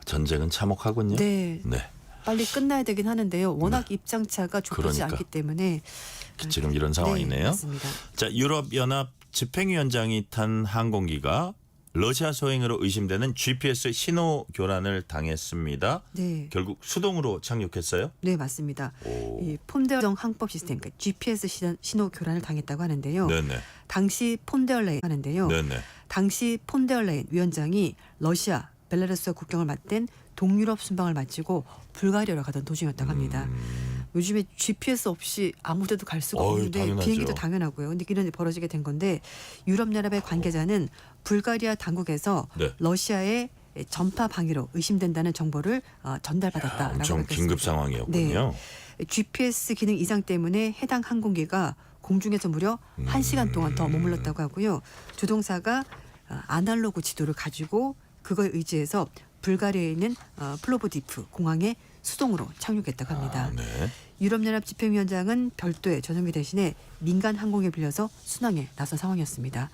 전쟁은 참혹하군요. 네. 네. 빨리 끝나야 되긴 하는데요. 워낙 입장차가 좁지 그러니까. 않기 때문에 지금 이런 상황이네요. 네, 맞습니다. 자, 유럽연합 집행위원장이 탄 항공기가 러시아 소행으로 의심되는 GPS 신호 교란을 당했습니다. 네. 결국 수동으로 착륙했어요? 네, 맞습니다. 이 폰데어정 항법 시스템, 그러니까 GPS 신호 교란을 당했다고 하는데요. 네네. 당시 폰데어레인 하는데요. 네네. 당시 폰데어레인 위원장이 러시아, 벨라루스와 국경을 맞댄 동유럽 순방을 마치고 불가리아로 가던 도중이었다고 합니다. 요즘에 GPS 없이 아무 데도 갈 수가 없는데 당연하죠. 비행기도 당연하고요. 근데 이런 일이 벌어지게 된 건데 유럽연합의 관계자는 불가리아 당국에서 네. 러시아의 전파 방해로 의심된다는 정보를 전달받았다라고 엄청 밝혔습니다. 긴급 상황이었군요. 네. GPS 기능 이상 때문에 해당 항공기가 공중에서 무려 1시간 동안 더 머물렀다고 하고요. 조종사가 아날로그 지도를 가지고 그거에 의지해서 불가리아에 있는 플로보디프 공항에 수동으로 착륙했다고 합니다. 네. 유럽연합 집행위원장은 별도의 전용기 대신에 민간 항공에 빌려서 순항에 나선 상황이었습니다.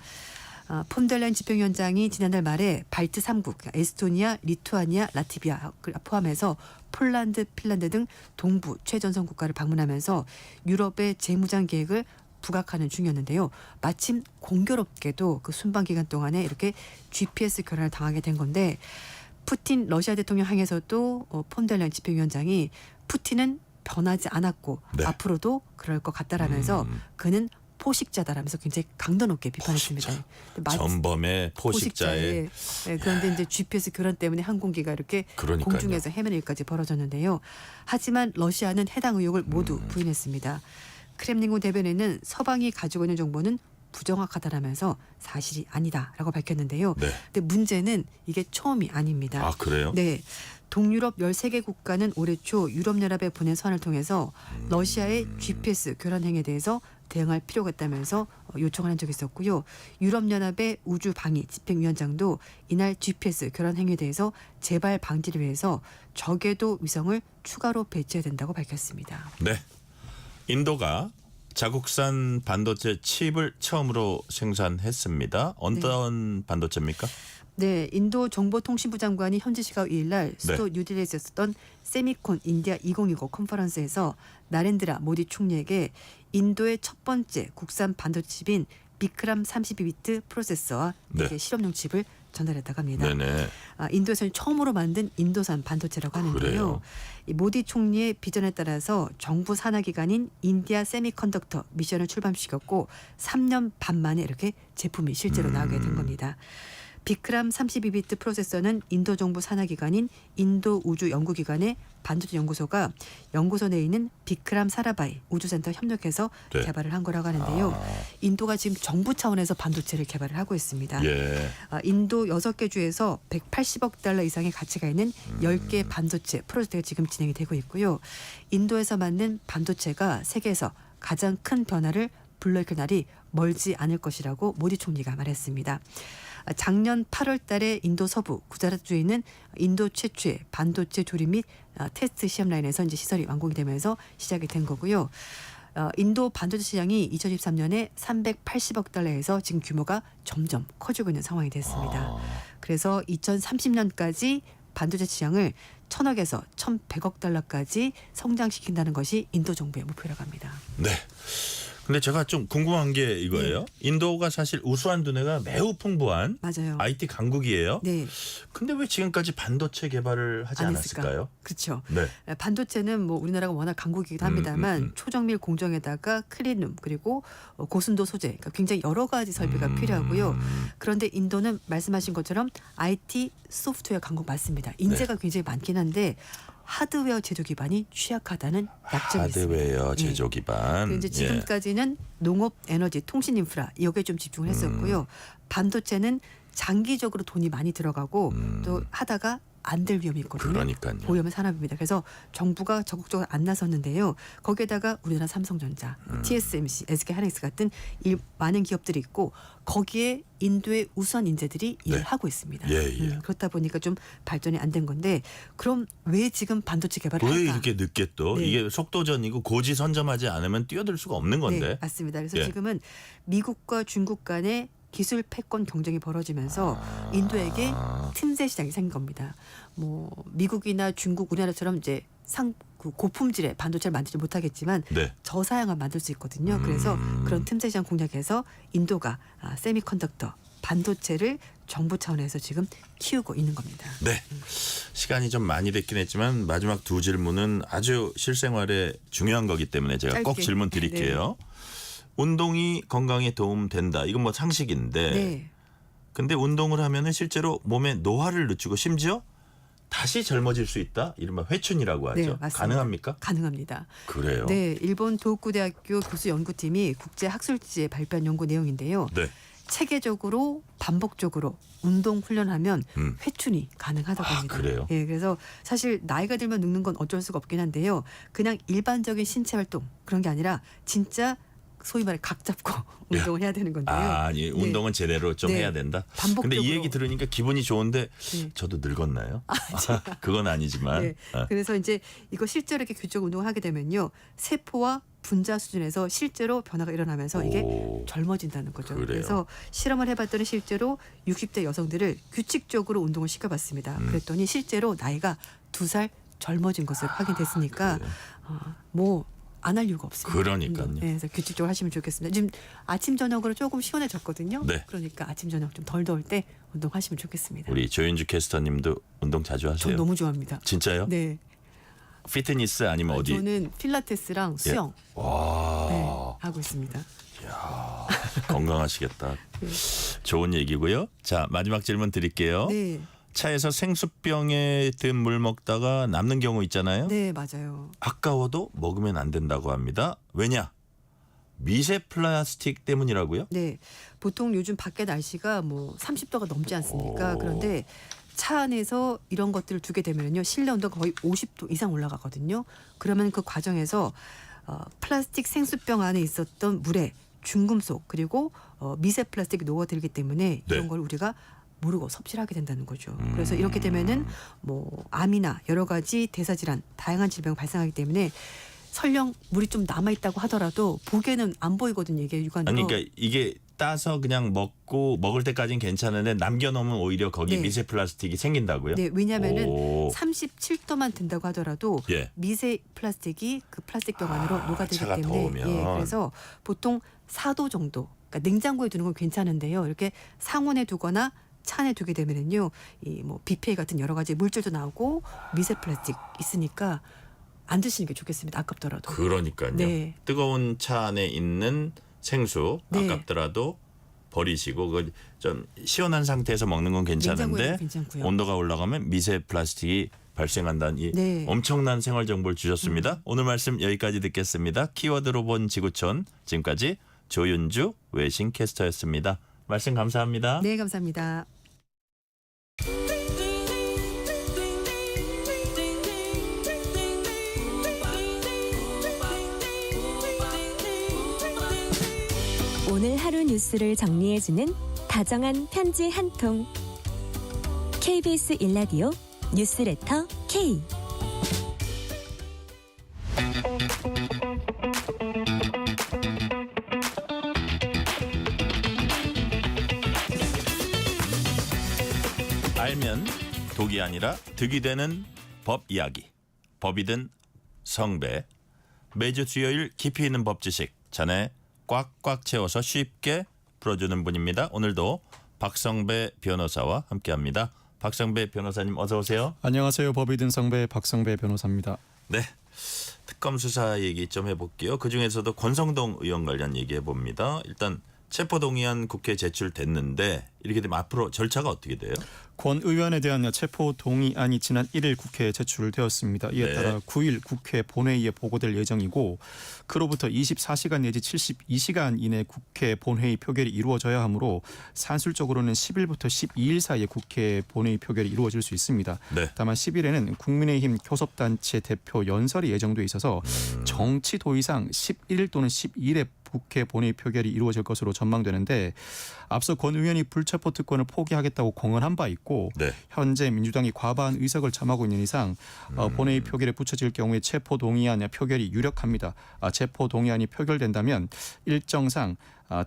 폰델레인 집행위원장이 지난달 말에 발트 3국, 에스토니아, 리투아니아, 라트비아 포함해서 폴란드, 핀란드 등 동부 최전선 국가를 방문하면서 유럽의 재무장 계획을 부각하는 중이었는데요. 마침 공교롭게도 그 순방 기간 동안에 이렇게 GPS 교란을 당하게 된 건데 푸틴 러시아 대통령 향해서도 폰델레인 집행위원장이 푸틴은 변하지 않았고 네. 앞으로도 그럴 것 같다라면서 그는 포식자다라면서 굉장히 강도 높게 비판했습니다. 전범의 포식자의 네, 그런데 이제 GPS 교란 때문에 항공기가 이렇게 그러니까요. 공중에서 헤매는 일까지 벌어졌는데요. 하지만 러시아는 해당 의혹을 모두 부인했습니다. 크렘린궁 대변인은 서방이 가지고 있는 정보는 부정확하다라면서 사실이 아니다라고 밝혔는데요. 네. 근데 문제는 이게 처음이 아닙니다. 아, 그래요? 네. 동유럽 13개 국가는 올해 초 유럽연합에 보낸 서한을 통해서 러시아의 GPS 교란 행위에 대해서 대응할 필요가 있다면서 요청을 한 적이 있었고요. 유럽연합의 우주방위 집행위원장도 이날 GPS 교란 행위에 대해서 재발 방지를 위해서 적외도 위성을 추가로 배치해야 된다고 밝혔습니다. 네. 인도가 자국산 반도체 칩을 처음으로 생산했습니다. 어떤 반도체입니까? 네, 인도 정보통신부 장관이 현지 시각 2일 날 수도 뉴델리에서 있었던 세미콘 인디아 2020 컨퍼런스에서 나렌드라 모디 총리에게 인도의 첫 번째 국산 반도체 칩인 비크람 32비트 프로세서와 이게 실험용 칩을 전달했다고 합니다. 네네. 인도에서는 처음으로 만든 인도산 반도체라고 하는데요. 그래요? 이 모디 총리의 비전에 따라서 정부 산하기관인 인디아 세미컨덕터 미션을 출범시켰고 3년 반 만에 이렇게 제품이 실제로 나오게 된 겁니다. 비크람 32비트 프로세서는 인도 정부 산하기관인 인도 우주연구기관의 반도체 연구소가 연구소 내에 있는 비크람 사라바이 우주센터 협력해서 개발을 한 거라고 하는데요. 인도가 지금 정부 차원에서 반도체를 개발을 하고 있습니다. 예. 인도 6개 주에서 180억 달러 이상의 가치가 있는 10개 반도체 프로젝트가 지금 진행이 되고 있고요. 인도에서 만든 반도체가 세계에서 가장 큰 변화를 불러일으킬 날이 멀지 않을 것이라고 모디 총리가 말했습니다. 작년 8월 달에 인도 서부 구자라트주에 있는 인도 최초의 반도체 조립 및 테스트 시험 라인에서 이제 시설이 완공이 되면서 시작이 된 거고요. 인도 반도체 시장이 2013년에 380억 달러에서 지금 규모가 점점 커지고 있는 상황이 됐습니다. 그래서 2030년까지 반도체 시장을 1,000억에서 1,100억 달러까지 성장시킨다는 것이 인도 정부의 목표라고 합니다. 네. 근데 제가 좀 궁금한 게 이거예요. 인도가 사실 우수한 두뇌가 매우 풍부한 맞아요. IT 강국이에요. 네. 근데 왜 지금까지 반도체 개발을 하지 안 않았을까요? 그렇죠. 네. 반도체는 뭐 우리나라가 워낙 강국이기도 합니다만 초정밀 공정에다가 클린룸 그리고 고순도 소재 그러니까 굉장히 여러 가지 설비가 필요하고요. 그런데 인도는 말씀하신 것처럼 IT 소프트웨어 강국 맞습니다. 인재가 굉장히 많긴 한데 하드웨어 제조 기반이 취약하다는 약점이 있습니다. 하드웨어 제조 기반. 이제 지금까지는 농업, 에너지, 통신 인프라 여기에 좀 집중을 했었고요. 반도체는 장기적으로 돈이 많이 들어가고 또 하다가 안 될 위험이 있거든요. 그러니까요. 고위험 산업입니다. 그래서 정부가 적극적으로 안 나섰는데요. 거기에다가 우리나라 삼성전자, TSMC, SK하이닉스 같은 많은 기업들이 있고 거기에 인도의 우수한 인재들이 일을 하고 있습니다. 그렇다 보니까 좀 발전이 안 된 건데 그럼 왜 지금 반도체 개발을 왜 할까? 이렇게 늦게 또 이게 속도전이고 고지선점하지 않으면 뛰어들 수가 없는 건데. 네, 맞습니다. 그래서 지금은 미국과 중국 간의 기술 패권 경쟁이 벌어지면서 인도에게 틈새 시장이 생긴 겁니다. 뭐 미국이나 중국, 우리나라처럼 이제 그 고품질의 반도체를 만들지 못하겠지만 네. 저사양을 만들 수 있거든요. 그래서 그런 틈새 시장 공략에서 인도가 세미컨덕터 반도체를 정부 차원에서 지금 키우고 있는 겁니다. 네. 시간이 좀 많이 됐긴 했지만 마지막 두 질문은 아주 실생활에 중요한 거기 때문에 제가 꼭 짧게. 질문 드릴게요. 운동이 건강에 도움 된다. 이건 뭐 상식인데. 네. 근데 운동을 하면은 실제로 몸에 노화를 늦추고 심지어 다시 젊어질 수 있다. 이른바 회춘이라고 하죠. 네, 맞습니다. 가능합니까? 가능합니다. 그래요. 네, 일본 도호쿠대학교 교수 연구팀이 국제 학술지에 발표한 연구 내용인데요. 네. 체계적으로 반복적으로 운동 훈련하면 회춘이 가능하다고 합니다. 그래요? 예, 그래서 사실 나이가 들면 늙는 건 어쩔 수가 없긴 한데요. 그냥 일반적인 신체 활동 그런 게 아니라 진짜 소위 말해 각 잡고 운동을 해야 되는 건데요. 아니, 운동은 제대로 좀 네. 해야 된다. 반복적으로. 근데 이 얘기 들으니까 기분이 좋은데 네. 저도 늙었나요? 그건 아니지만. 네. 그래서 이제 이거 실제로 이렇게 규칙 운동을 하게 되면요. 세포와 분자 수준에서 실제로 변화가 일어나면서 이게 젊어진다는 거죠. 그래요. 그래서 실험을 해봤더니 실제로 60대 여성들을 규칙적으로 운동을 시켜봤습니다. 그랬더니 실제로 나이가 2살 젊어진 것을 확인됐으니까 뭐 안 할 이유가 없습니다. 그러니까요. 네, 그래서 규칙적으로 하시면 좋겠습니다. 지금 아침 저녁으로 조금 시원해졌거든요. 네. 그러니까 아침 저녁 좀 덜 더울 때 운동하시면 좋겠습니다. 우리 조윤주 캐스터님도 운동 자주 하세요? 전 너무 좋아합니다. 진짜요? 네. 피트니스 아니면 어디? 저는 필라테스랑 수영 와. 네, 하고 있습니다. 건강하시겠다. 좋은 얘기고요. 자, 마지막 질문 드릴게요. 네, 차에서 생수병에 든 물 먹다가 남는 경우 있잖아요. 네 맞아요. 아까워도 먹으면 안 된다고 합니다. 왜냐? 미세 플라스틱 때문이라고요? 네, 보통 요즘 밖에 날씨가 뭐 30도가 넘지 않습니까? 그런데 차 안에서 이런 것들을 두게 되면요, 실내 온도가 거의 50도 이상 올라가거든요. 그러면 그 과정에서 플라스틱 생수병 안에 있었던 물에 중금속 그리고 미세 플라스틱이 녹아들기 때문에 이런 네. 걸 우리가 모르고 섭취를 하게 된다는 거죠. 그래서 이렇게 되면은 뭐 암이나 여러 가지 대사질환, 다양한 질병이 발생하기 때문에 설령 물이 좀 남아 있다고 하더라도 보기에는 안 보이거든요. 이게 육안으로. 아니 그러니까 이게 따서 그냥 먹을 때까지는 괜찮은데 남겨놓으면 오히려 거기 네. 미세 플라스틱이 생긴다고요? 네, 왜냐하면은 오. 37도만 된다고 하더라도 예. 미세 플라스틱이 그 플라스틱 병 안으로 녹아들기 차가 때문에 더우면. 예, 그래서 보통 4도 정도, 그러니까 냉장고에 두는 건 괜찮은데요. 이렇게 상온에 두거나 차 안에 두게 되면은요, 이 뭐 BPA 같은 여러 가지 물질도 나오고 미세 플라스틱 있으니까 안 드시는 게 좋겠습니다. 아깝더라도. 그러니까요. 네. 뜨거운 차 안에 있는 생수 네. 아깝더라도 버리시고 그 좀 시원한 상태에서 먹는 건 괜찮은데 냉장고에는 괜찮고요. 온도가 올라가면 미세 플라스틱이 발생한다는 이 네. 엄청난 생활 정보를 주셨습니다. 오늘 말씀 여기까지 듣겠습니다. 키워드로 본 지구촌, 지금까지 조윤주 외신 캐스터였습니다. 말씀 감사합니다. 네, 감사합니다. 오늘 하루 뉴스를 정리해주는 다정한 편지 한 통. KBS 일라디오 뉴스레터 K. 알면 독이 아니라 득이 되는 법 이야기. 법이든 성배. 매주 수요일 깊이 있는 법 지식 잔에 꽉꽉 채워서 쉽게 풀어주는 분입니다. 오늘도 박성배 변호사와 함께합니다. 박성배 변호사님 어서 오세요. 안녕하세요. 법이든 성배 박성배 변호사입니다. 네, 특검 수사 얘기 좀 해볼게요. 그중에서도 권성동 의원 관련 얘기해 봅니다. 일단 체포동의안 국회에 제출됐는데 이렇게 되면 앞으로 절차가 어떻게 돼요? 권 의원에 대한 체포동의안이 지난 1일 국회에 제출되었습니다. 이에 네. 따라 9일 국회 본회의에 보고될 예정이고 그로부터 24시간 내지 72시간 이내 국회 본회의 표결이 이루어져야 하므로 산술적으로는 10일부터 12일 사이에 국회 본회의 표결이 이루어질 수 있습니다. 네. 다만 10일에는 국민의힘 교섭단체 대표 연설이 예정돼 있어서 정치 도의상 11일 또는 12일에 국회 본회의 표결이 이루어질 것으로 전망되는데 앞서 권 의원이 불체포 특권을 포기하겠다고 공언한 바 있고 네. 현재 민주당이 과반 의석을 점하고 있는 이상 본회의 표결에 붙여질 경우에 체포동의안 표결이 유력합니다. 체포동의안이 표결된다면 일정상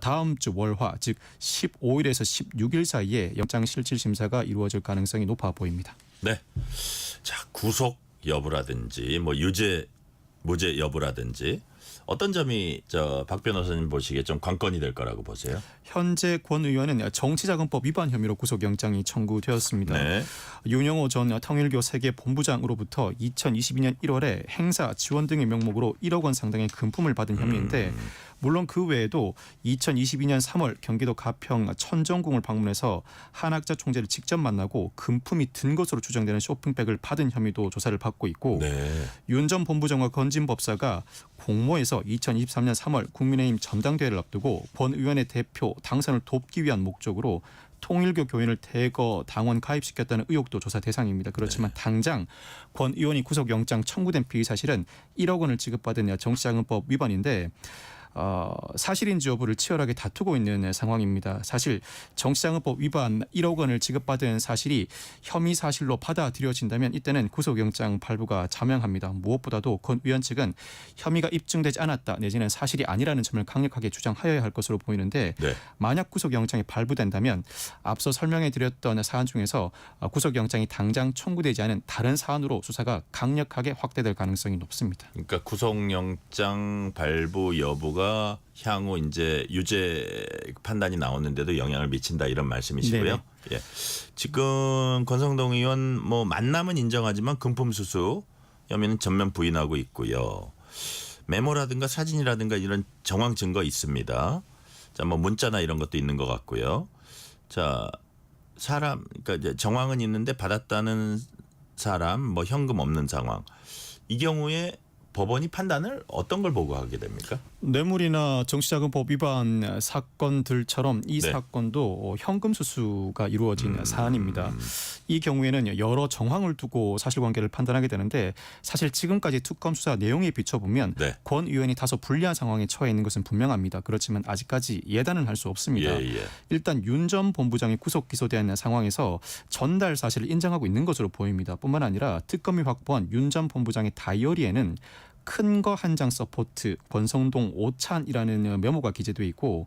다음 주 월화 즉 15일에서 16일 사이에 영장실질심사가 이루어질 가능성이 높아 보입니다. 네. 자, 구속 여부라든지 뭐 유죄 무죄 여부라든지 어떤 점이 박 변호사님 보시기에 좀 관건이 될 거라고 보세요? 현재 권 의원은 정치자금법 위반 혐의로 구속영장이 청구되었습니다. 네. 윤영호 전 통일교 세계 본부장으로부터 2022년 1월에 행사 지원 등의 명목으로 1억 원 상당의 금품을 받은 혐의인데 물론 그 외에도 2022년 3월 경기도 가평 천정궁을 방문해서 한학자 총재를 직접 만나고 금품이 든 것으로 추정되는 쇼핑백을 받은 혐의도 조사를 받고 있고 윤 전 본부장과 건진 법사가 공모에서 2023년 3월 국민의힘 전당대회를 앞두고 권 의원의 대표 당선을 돕기 위한 목적으로 통일교 교인을 대거 당원 가입시켰다는 의혹도 조사 대상입니다. 그렇지만 당장 권 의원이 구속영장 청구된 피의 사실은 1억 원을 지급받은 정치자금법 위반인데 사실인지 여부를 치열하게 다투고 있는 상황입니다. 사실 정치자금법 위반 1억 원을 지급받은 사실이 혐의 사실로 받아들여진다면 이때는 구속영장 발부가 자명합니다. 무엇보다도 권 의원 측은 혐의가 입증되지 않았다 내지는 사실이 아니라는 점을 강력하게 주장하여야 할 것으로 보이는데 만약 구속영장이 발부된다면 앞서 설명해드렸던 사안 중에서 구속영장이 당장 청구되지 않은 다른 사안으로 수사가 강력하게 확대될 가능성이 높습니다. 그러니까 구속영장 발부 여부가 향후 이제 유죄 판단이 나오는데도 영향을 미친다 이런 말씀이시고요. 예. 지금 권성동 의원 뭐 만남은 인정하지만 금품 수수 혐의는 전면 부인하고 있고요. 메모라든가 사진이라든가 이런 정황 증거 있습니다. 자, 뭐 문자나 이런 것도 있는 것 같고요. 자, 그러니까 이제 정황은 있는데 받았다는 사람, 뭐 현금 없는 상황. 이 경우에 법원이 판단을 어떤 걸 보고 하게 됩니까? 뇌물이나 정치자금법 위반 사건들처럼 이 사건도 현금 수수가 이루어진 사안입니다. 이 경우에는 여러 정황을 두고 사실관계를 판단하게 되는데 사실 지금까지 특검 수사 내용에 비춰보면 권 의원이 다소 불리한 상황에 처해 있는 것은 분명합니다. 그렇지만 아직까지 예단은 할 수 없습니다. 일단 윤 전 본부장이 구속 기소된 상황에서 전달 사실을 인정하고 있는 것으로 보입니다. 뿐만 아니라 특검이 확보한 윤 전 본부장의 다이어리에는 큰 거 한 장 서포트 권성동 오찬이라는 메모가 기재되어 있고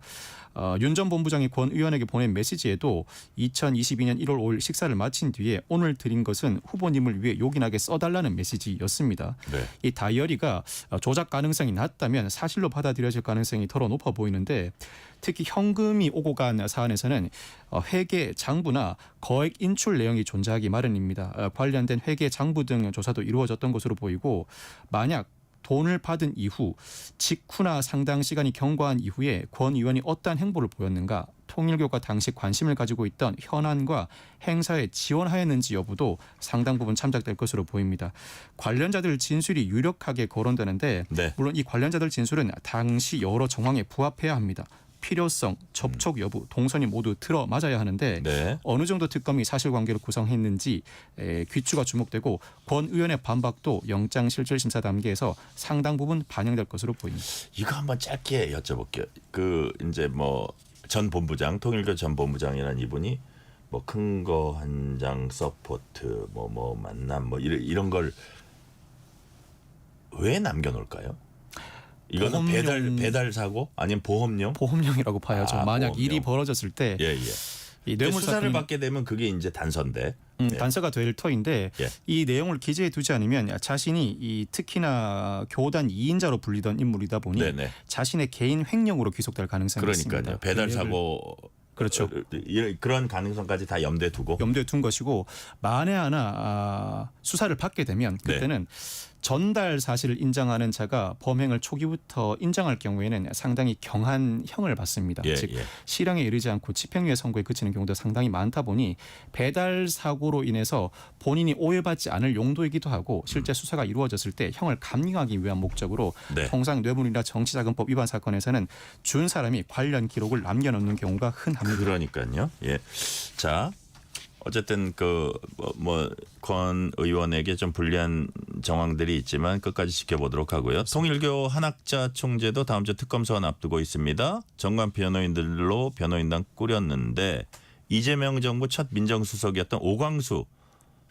윤 전 본부장이 권 의원에게 보낸 메시지에도 2022년 1월 5일 식사를 마친 뒤에 오늘 드린 것은 후보님을 위해 요긴하게 써달라는 메시지였습니다. 이 다이어리가 조작 가능성이 낮다면 사실로 받아들여질 가능성이 더러 높아 보이는데 특히 현금이 오고 간 사안에서는 회계 장부나 거액 인출 내용이 존재하기 마련입니다. 관련된 회계 장부 등 조사도 이루어졌던 것으로 보이고 만약 돈을 받은 이후 직후나 상당 시간이 경과한 이후에 권 의원이 어떠한 행보를 보였는가 통일교가 당시 관심을 가지고 있던 현안과 행사에 지원하였는지 여부도 상당 부분 참작될 것으로 보입니다. 관련자들 진술이 유력하게 거론되는데 물론 이 관련자들 진술은 당시 여러 정황에 부합해야 합니다. 필요성, 접촉 여부, 동선이 모두 들어맞아야 하는데 어느 정도 특검이 사실관계를 구성했는지 귀추가 주목되고 권 의원의 반박도 영장실질심사 단계에서 상당 부분 반영될 것으로 보입니다. 이거 한번 짧게 여쭤볼게요. 그 이제 뭐 전 본부장, 통일교 전 본부장이라는 이분이 뭐 큰 거 한 장 서포트, 뭐 만남, 뭐 이런 걸 왜 남겨놓을까요? 이거는 배달 사고 아니면 보험용? 보험용이라고 봐야죠. 만약 일이 벌어졌을 때 이 뇌물 수사를 받게 되면 그게 이제 단서인데 단서가 될 터인데 이 내용을 기재해 두지 않으면 자신이 이 특히나 교단 2인자로 불리던 인물이다 보니 자신의 개인 횡령으로 귀속될 가능성이 있습니다. 배달 사고 그렇죠. 그런 가능성까지 다 염두에 둔 것이고 만에 하나 수사를 받게 되면 그때는 전달 사실을 인정하는 자가 범행을 초기부터 인정할 경우에는 상당히 경한 형을 받습니다. 즉 실형에 이르지 않고 집행유예 선고에 그치는 경우도 상당히 많다 보니 배달 사고로 인해서 본인이 오해받지 않을 용도이기도 하고 실제 수사가 이루어졌을 때 형을 감경하기 위한 목적으로 통상 뇌물이나 정치자금법 위반 사건에서는 준 사람이 관련 기록을 남겨놓는 경우가 흔합니다. 그러니까요. 자. 어쨌든 권 의원에게 좀 불리한 정황들이 있지만 끝까지 지켜보도록 하고요. 통일교 한학자 총재도 다음 주 특검 소환 앞두고 있습니다. 정관 변호인들로 변호인단 꾸렸는데 이재명 정부 첫 민정수석이었던 오광수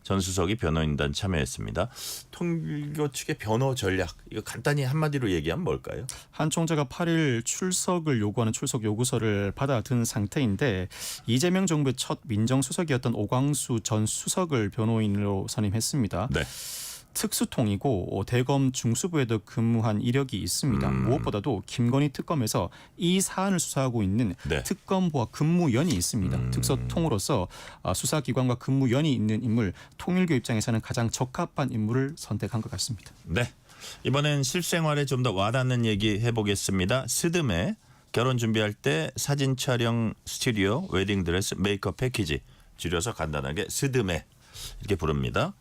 전 수석이 변호인단 참여했습니다. 통일교 측의 변호 전략 이거 간단히 한마디로 얘기하면 뭘까요? 한 총재가 8일 출석을 요구하는 출석 요구서를 받아든 상태인데 이재명 정부의 첫 민정수석이었던 오광수 전 수석을 변호인으로 선임했습니다. 특수통이고 대검 중수부에도 근무한 이력이 있습니다. 무엇보다도 김건희 특검에서 이 사안을 수사하고 있는 네. 특검부와 근무연이 있습니다. 특수통으로서 수사기관과 근무연이 있는 인물, 통일교 입장에서는 가장 적합한 인물을 선택한 것 같습니다. 네. 이번엔 실생활에 좀 더 와닿는 얘기 해보겠습니다. 스드메 결혼 준비할 때 사진 촬영 스튜디오 웨딩드레스 메이크업 패키지 줄여서 간단하게 스드메 이렇게 부릅니다.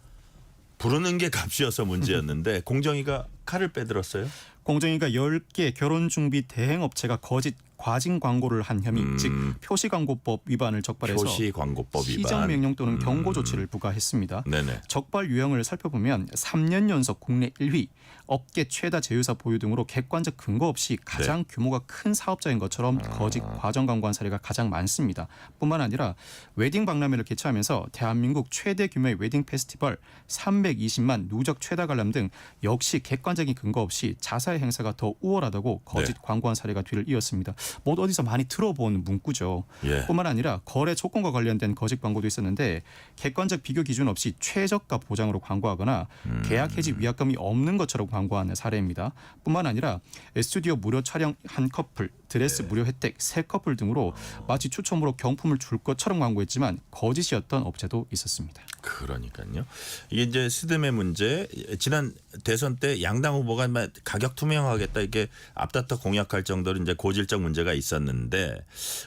부르는 게 값이어서 문제였는데 공정위가 칼을 빼들었어요. 공정위가 10개 결혼준비 대행업체가 거짓 과징 광고를 한 혐의, 즉 표시광고법 위반을 적발해서 표시광고법 위반. 시정명령 또는 경고 조치를 부과했습니다. 네네. 적발 유형을 살펴보면 3년 연속 국내 1위, 업계 최다 제휴사 보유 등으로 객관적 근거 없이 가장 규모가 큰 사업자인 것처럼 거짓 과정 광고한 사례가 가장 많습니다. 뿐만 아니라 웨딩 박람회를 개최하면서 대한민국 최대 규모의 웨딩 페스티벌 320만 누적 최다 관람 등 역시 객관적인 근거 없이 자사의 행사가 더 우월하다고 거짓 광고한 사례가 뒤를 이었습니다. 모두 어디서 많이 들어본 문구죠. 예. 뿐만 아니라 거래 조건과 관련된 거짓 광고도 있었는데 객관적 비교 기준 없이 최저가 보장으로 광고하거나 계약 해지 위약금이 없는 것처럼 광고하는 사례입니다. 뿐만 아니라 스튜디오 무료 촬영 한 커플, 드레스 무료 혜택 세 커플 등으로 마치 추첨으로 경품을 줄 것처럼 광고했지만 거짓이었던 업체도 있었습니다. 그러니까요. 이게 이제 스드메 문제, 지난 대선 때 양당 후보가 가격 투명하겠다 이렇게 앞다퉈 공약할 정도로 이제 고질적 문제가 있었는데,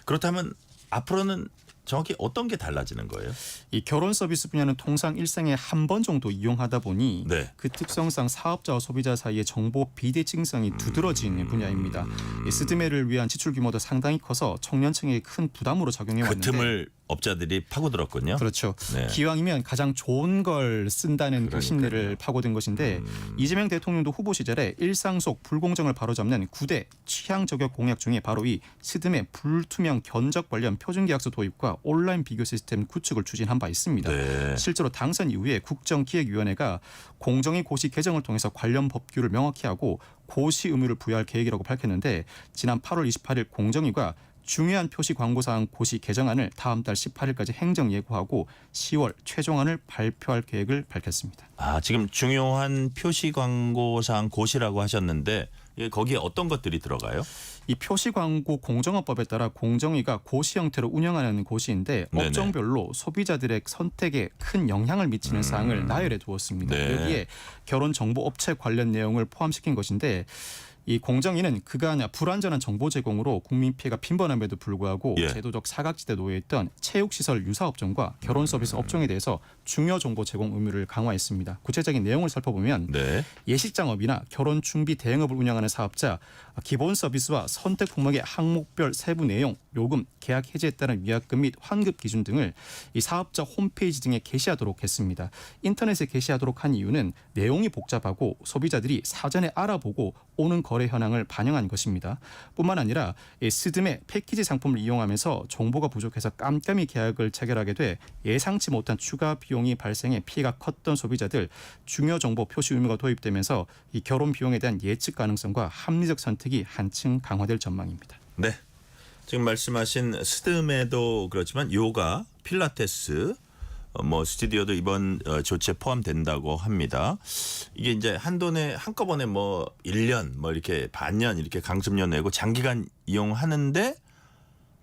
그렇다면 앞으로는 정확히 어떤 게 달라지는 거예요? 이 결혼 서비스 분야는 통상 일생에 한 번 정도 이용하다 보니 네. 그 특성상 사업자와 소비자 사이의 정보 비대칭성이 두드러지는 분야입니다. 이 스드메를 위한 지출 규모도 상당히 커서 청년층에게 큰 부담으로 작용해 왔는데 그 틈을 업자들이 파고들었군요. 그렇죠. 네. 기왕이면 가장 좋은 걸 쓴다는 그 심리를 파고든 것인데 이재명 대통령도 후보 시절에 일상 속 불공정을 바로잡는 9대 취향 저격 공약 중에 바로 이 스드메 불투명 견적 관련 표준계약서 도입과 온라인 비교 시스템 구축을 추진한 바 있습니다. 네. 실제로 당선 이후에 국정기획위원회가 공정위 고시 개정을 통해서 관련 법규를 명확히 하고 고시 의무를 부여할 계획이라고 밝혔는데, 지난 8월 28일 공정위가 중요한 표시 광고사항 고시 개정안을 다음 달 18일까지 행정 예고하고 10월 최종안을 발표할 계획을 밝혔습니다. 아, 지금 중요한 표시 광고사항 고시라고 하셨는데 거기에 어떤 것들이 들어가요? 이 표시광고 공정화법에 따라 공정위가 고시 형태로 운영하는 고시인데 네네. 업종별로 소비자들의 선택에 큰 영향을 미치는 사항을 나열해 두었습니다. 네. 여기에 결혼정보업체 관련 내용을 포함시킨 것인데, 이 공정위는 그간 불완전한 정보 제공으로 국민 피해가 빈번함에도 불구하고 예. 제도적 사각지대에 놓여 있던 체육시설 유사업종과 결혼서비스 업종에 대해서 중요 정보 제공 의무를 강화했습니다. 구체적인 내용을 살펴보면 네. 예식장업이나 결혼준비 대행업을 운영하는 사업자, 기본 서비스와 선택 품목의 항목별 세부 내용, 요금, 계약 해지에 따른 위약금 및 환급 기준 등을 이 사업자 홈페이지 등에 게시하도록 했습니다. 인터넷에 게시하도록 한 이유는 내용이 복잡하고 소비자들이 사전에 알아보고 오는 거래 현황을 반영한 것입니다. 뿐만 아니라 이 스드메 패키지 상품을 이용하면서 정보가 부족해서 깜깜이 계약을 체결하게 돼 예상치 못한 추가 비용이 발생해 피해가 컸던 소비자들, 중요 정보 표시 의무가 도입되면서 이 결혼 비용에 대한 예측 가능성과 합리적 선택이 한층 강화될 전망입니다. 네. 지금 말씀하신 스드메도 그렇지만 요가, 필라테스, 스튜디오도 이번 조치에 포함된다고 합니다. 이게 이제 한꺼번에 1년 이렇게 반년 이렇게 강습료 내고 장기간 이용하는데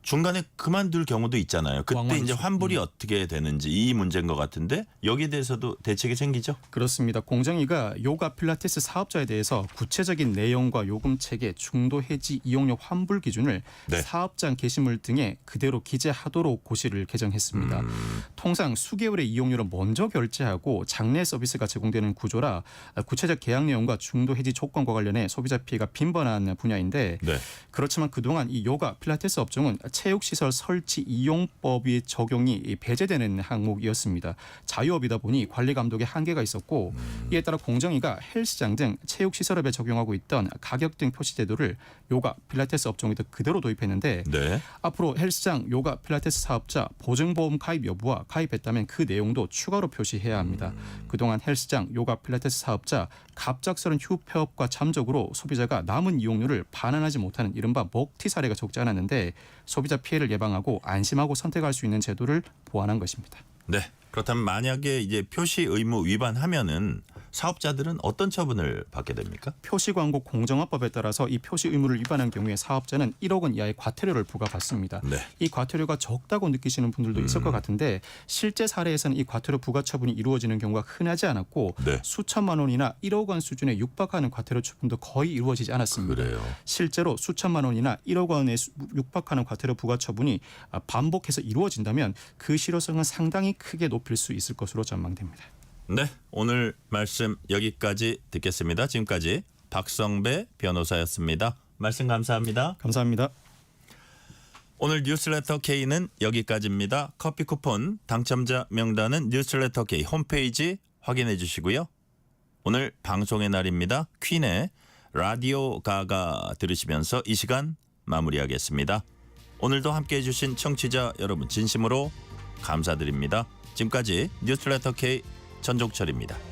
중간에 그만둘 경우도 있잖아요. 그때 이제 환불이 어떻게 되는지 이 문제인 것 같은데 여기에 대해서도 대책이 생기죠? 그렇습니다. 공정위가 요가 필라테스 사업자에 대해서 구체적인 내용과 요금 체계, 중도 해지 이용료 환불 기준을 네. 사업장 게시물 등에 그대로 기재하도록 고시를 개정했습니다. 통상 수개월의 이용료를 먼저 결제하고 장래 서비스가 제공되는 구조라 구체적 계약 내용과 중도 해지 조건과 관련해 소비자 피해가 빈번한 분야인데 네. 그렇지만 그동안 이 요가 필라테스 업종은 체육시설 설치 이용법이 적용이 배제되는 항목이었습니다. 자유업이다 보니 관리 감독에 한계가 있었고 이에 따라 공정위가 헬스장 등 체육시설업에 적용하고 있던 가격 등 표시 제도를 요가 필라테스 업종에도 그대로 도입했는데 네. 앞으로 헬스장 요가 필라테스 사업자 보증보험 가입 여부와 가입했다면 그 내용도 추가로 표시해야 합니다. 그동안 헬스장 요가 필라테스 사업자 갑작스런 휴폐업과 잠적으로 소비자가 남은 이용료를 반환하지 못하는 이른바 먹튀 사례가 적지 않았는데 소비자 피해를 예방하고 안심하고 선택할 수 있는 제도를 보완한 것입니다. 네. 그렇다면 만약에 이제 표시 의무 위반하면은 사업자들은 어떤 처분을 받게 됩니까? 표시광고 공정화법에 따라서 이 표시 의무를 위반한 경우에 사업자는 1억 원 이하의 과태료를 부과받습니다. 네. 이 과태료가 적다고 느끼시는 분들도 있을 것 같은데 실제 사례에서는 이 과태료 부과 처분이 이루어지는 경우가 흔하지 않았고 네. 수천만 원이나 1억 원 수준에 육박하는 과태료 처분도 거의 이루어지지 않았습니다. 그래요. 실제로 수천만 원이나 1억 원에 육박하는 과태료 부과 처분이 반복해서 이루어진다면 그 실효성은 상당히 크게 높일 수 있을 것으로 전망됩니다. 네, 오늘 말씀 여기까지 듣겠습니다. 지금까지 박성배 변호사였습니다. 말씀 감사합니다. 감사합니다. 오늘 뉴스레터 K는 여기까지입니다. 커피 쿠폰 당첨자 명단은 뉴스레터 K 홈페이지 확인해 주시고요. 오늘 방송의 날입니다. 퀸의 라디오 가가 들으시면서 이 시간 마무리하겠습니다. 오늘도 함께해 주신 청취자 여러분 진심으로 감사드립니다. 지금까지 뉴스레터 K 전종철입니다.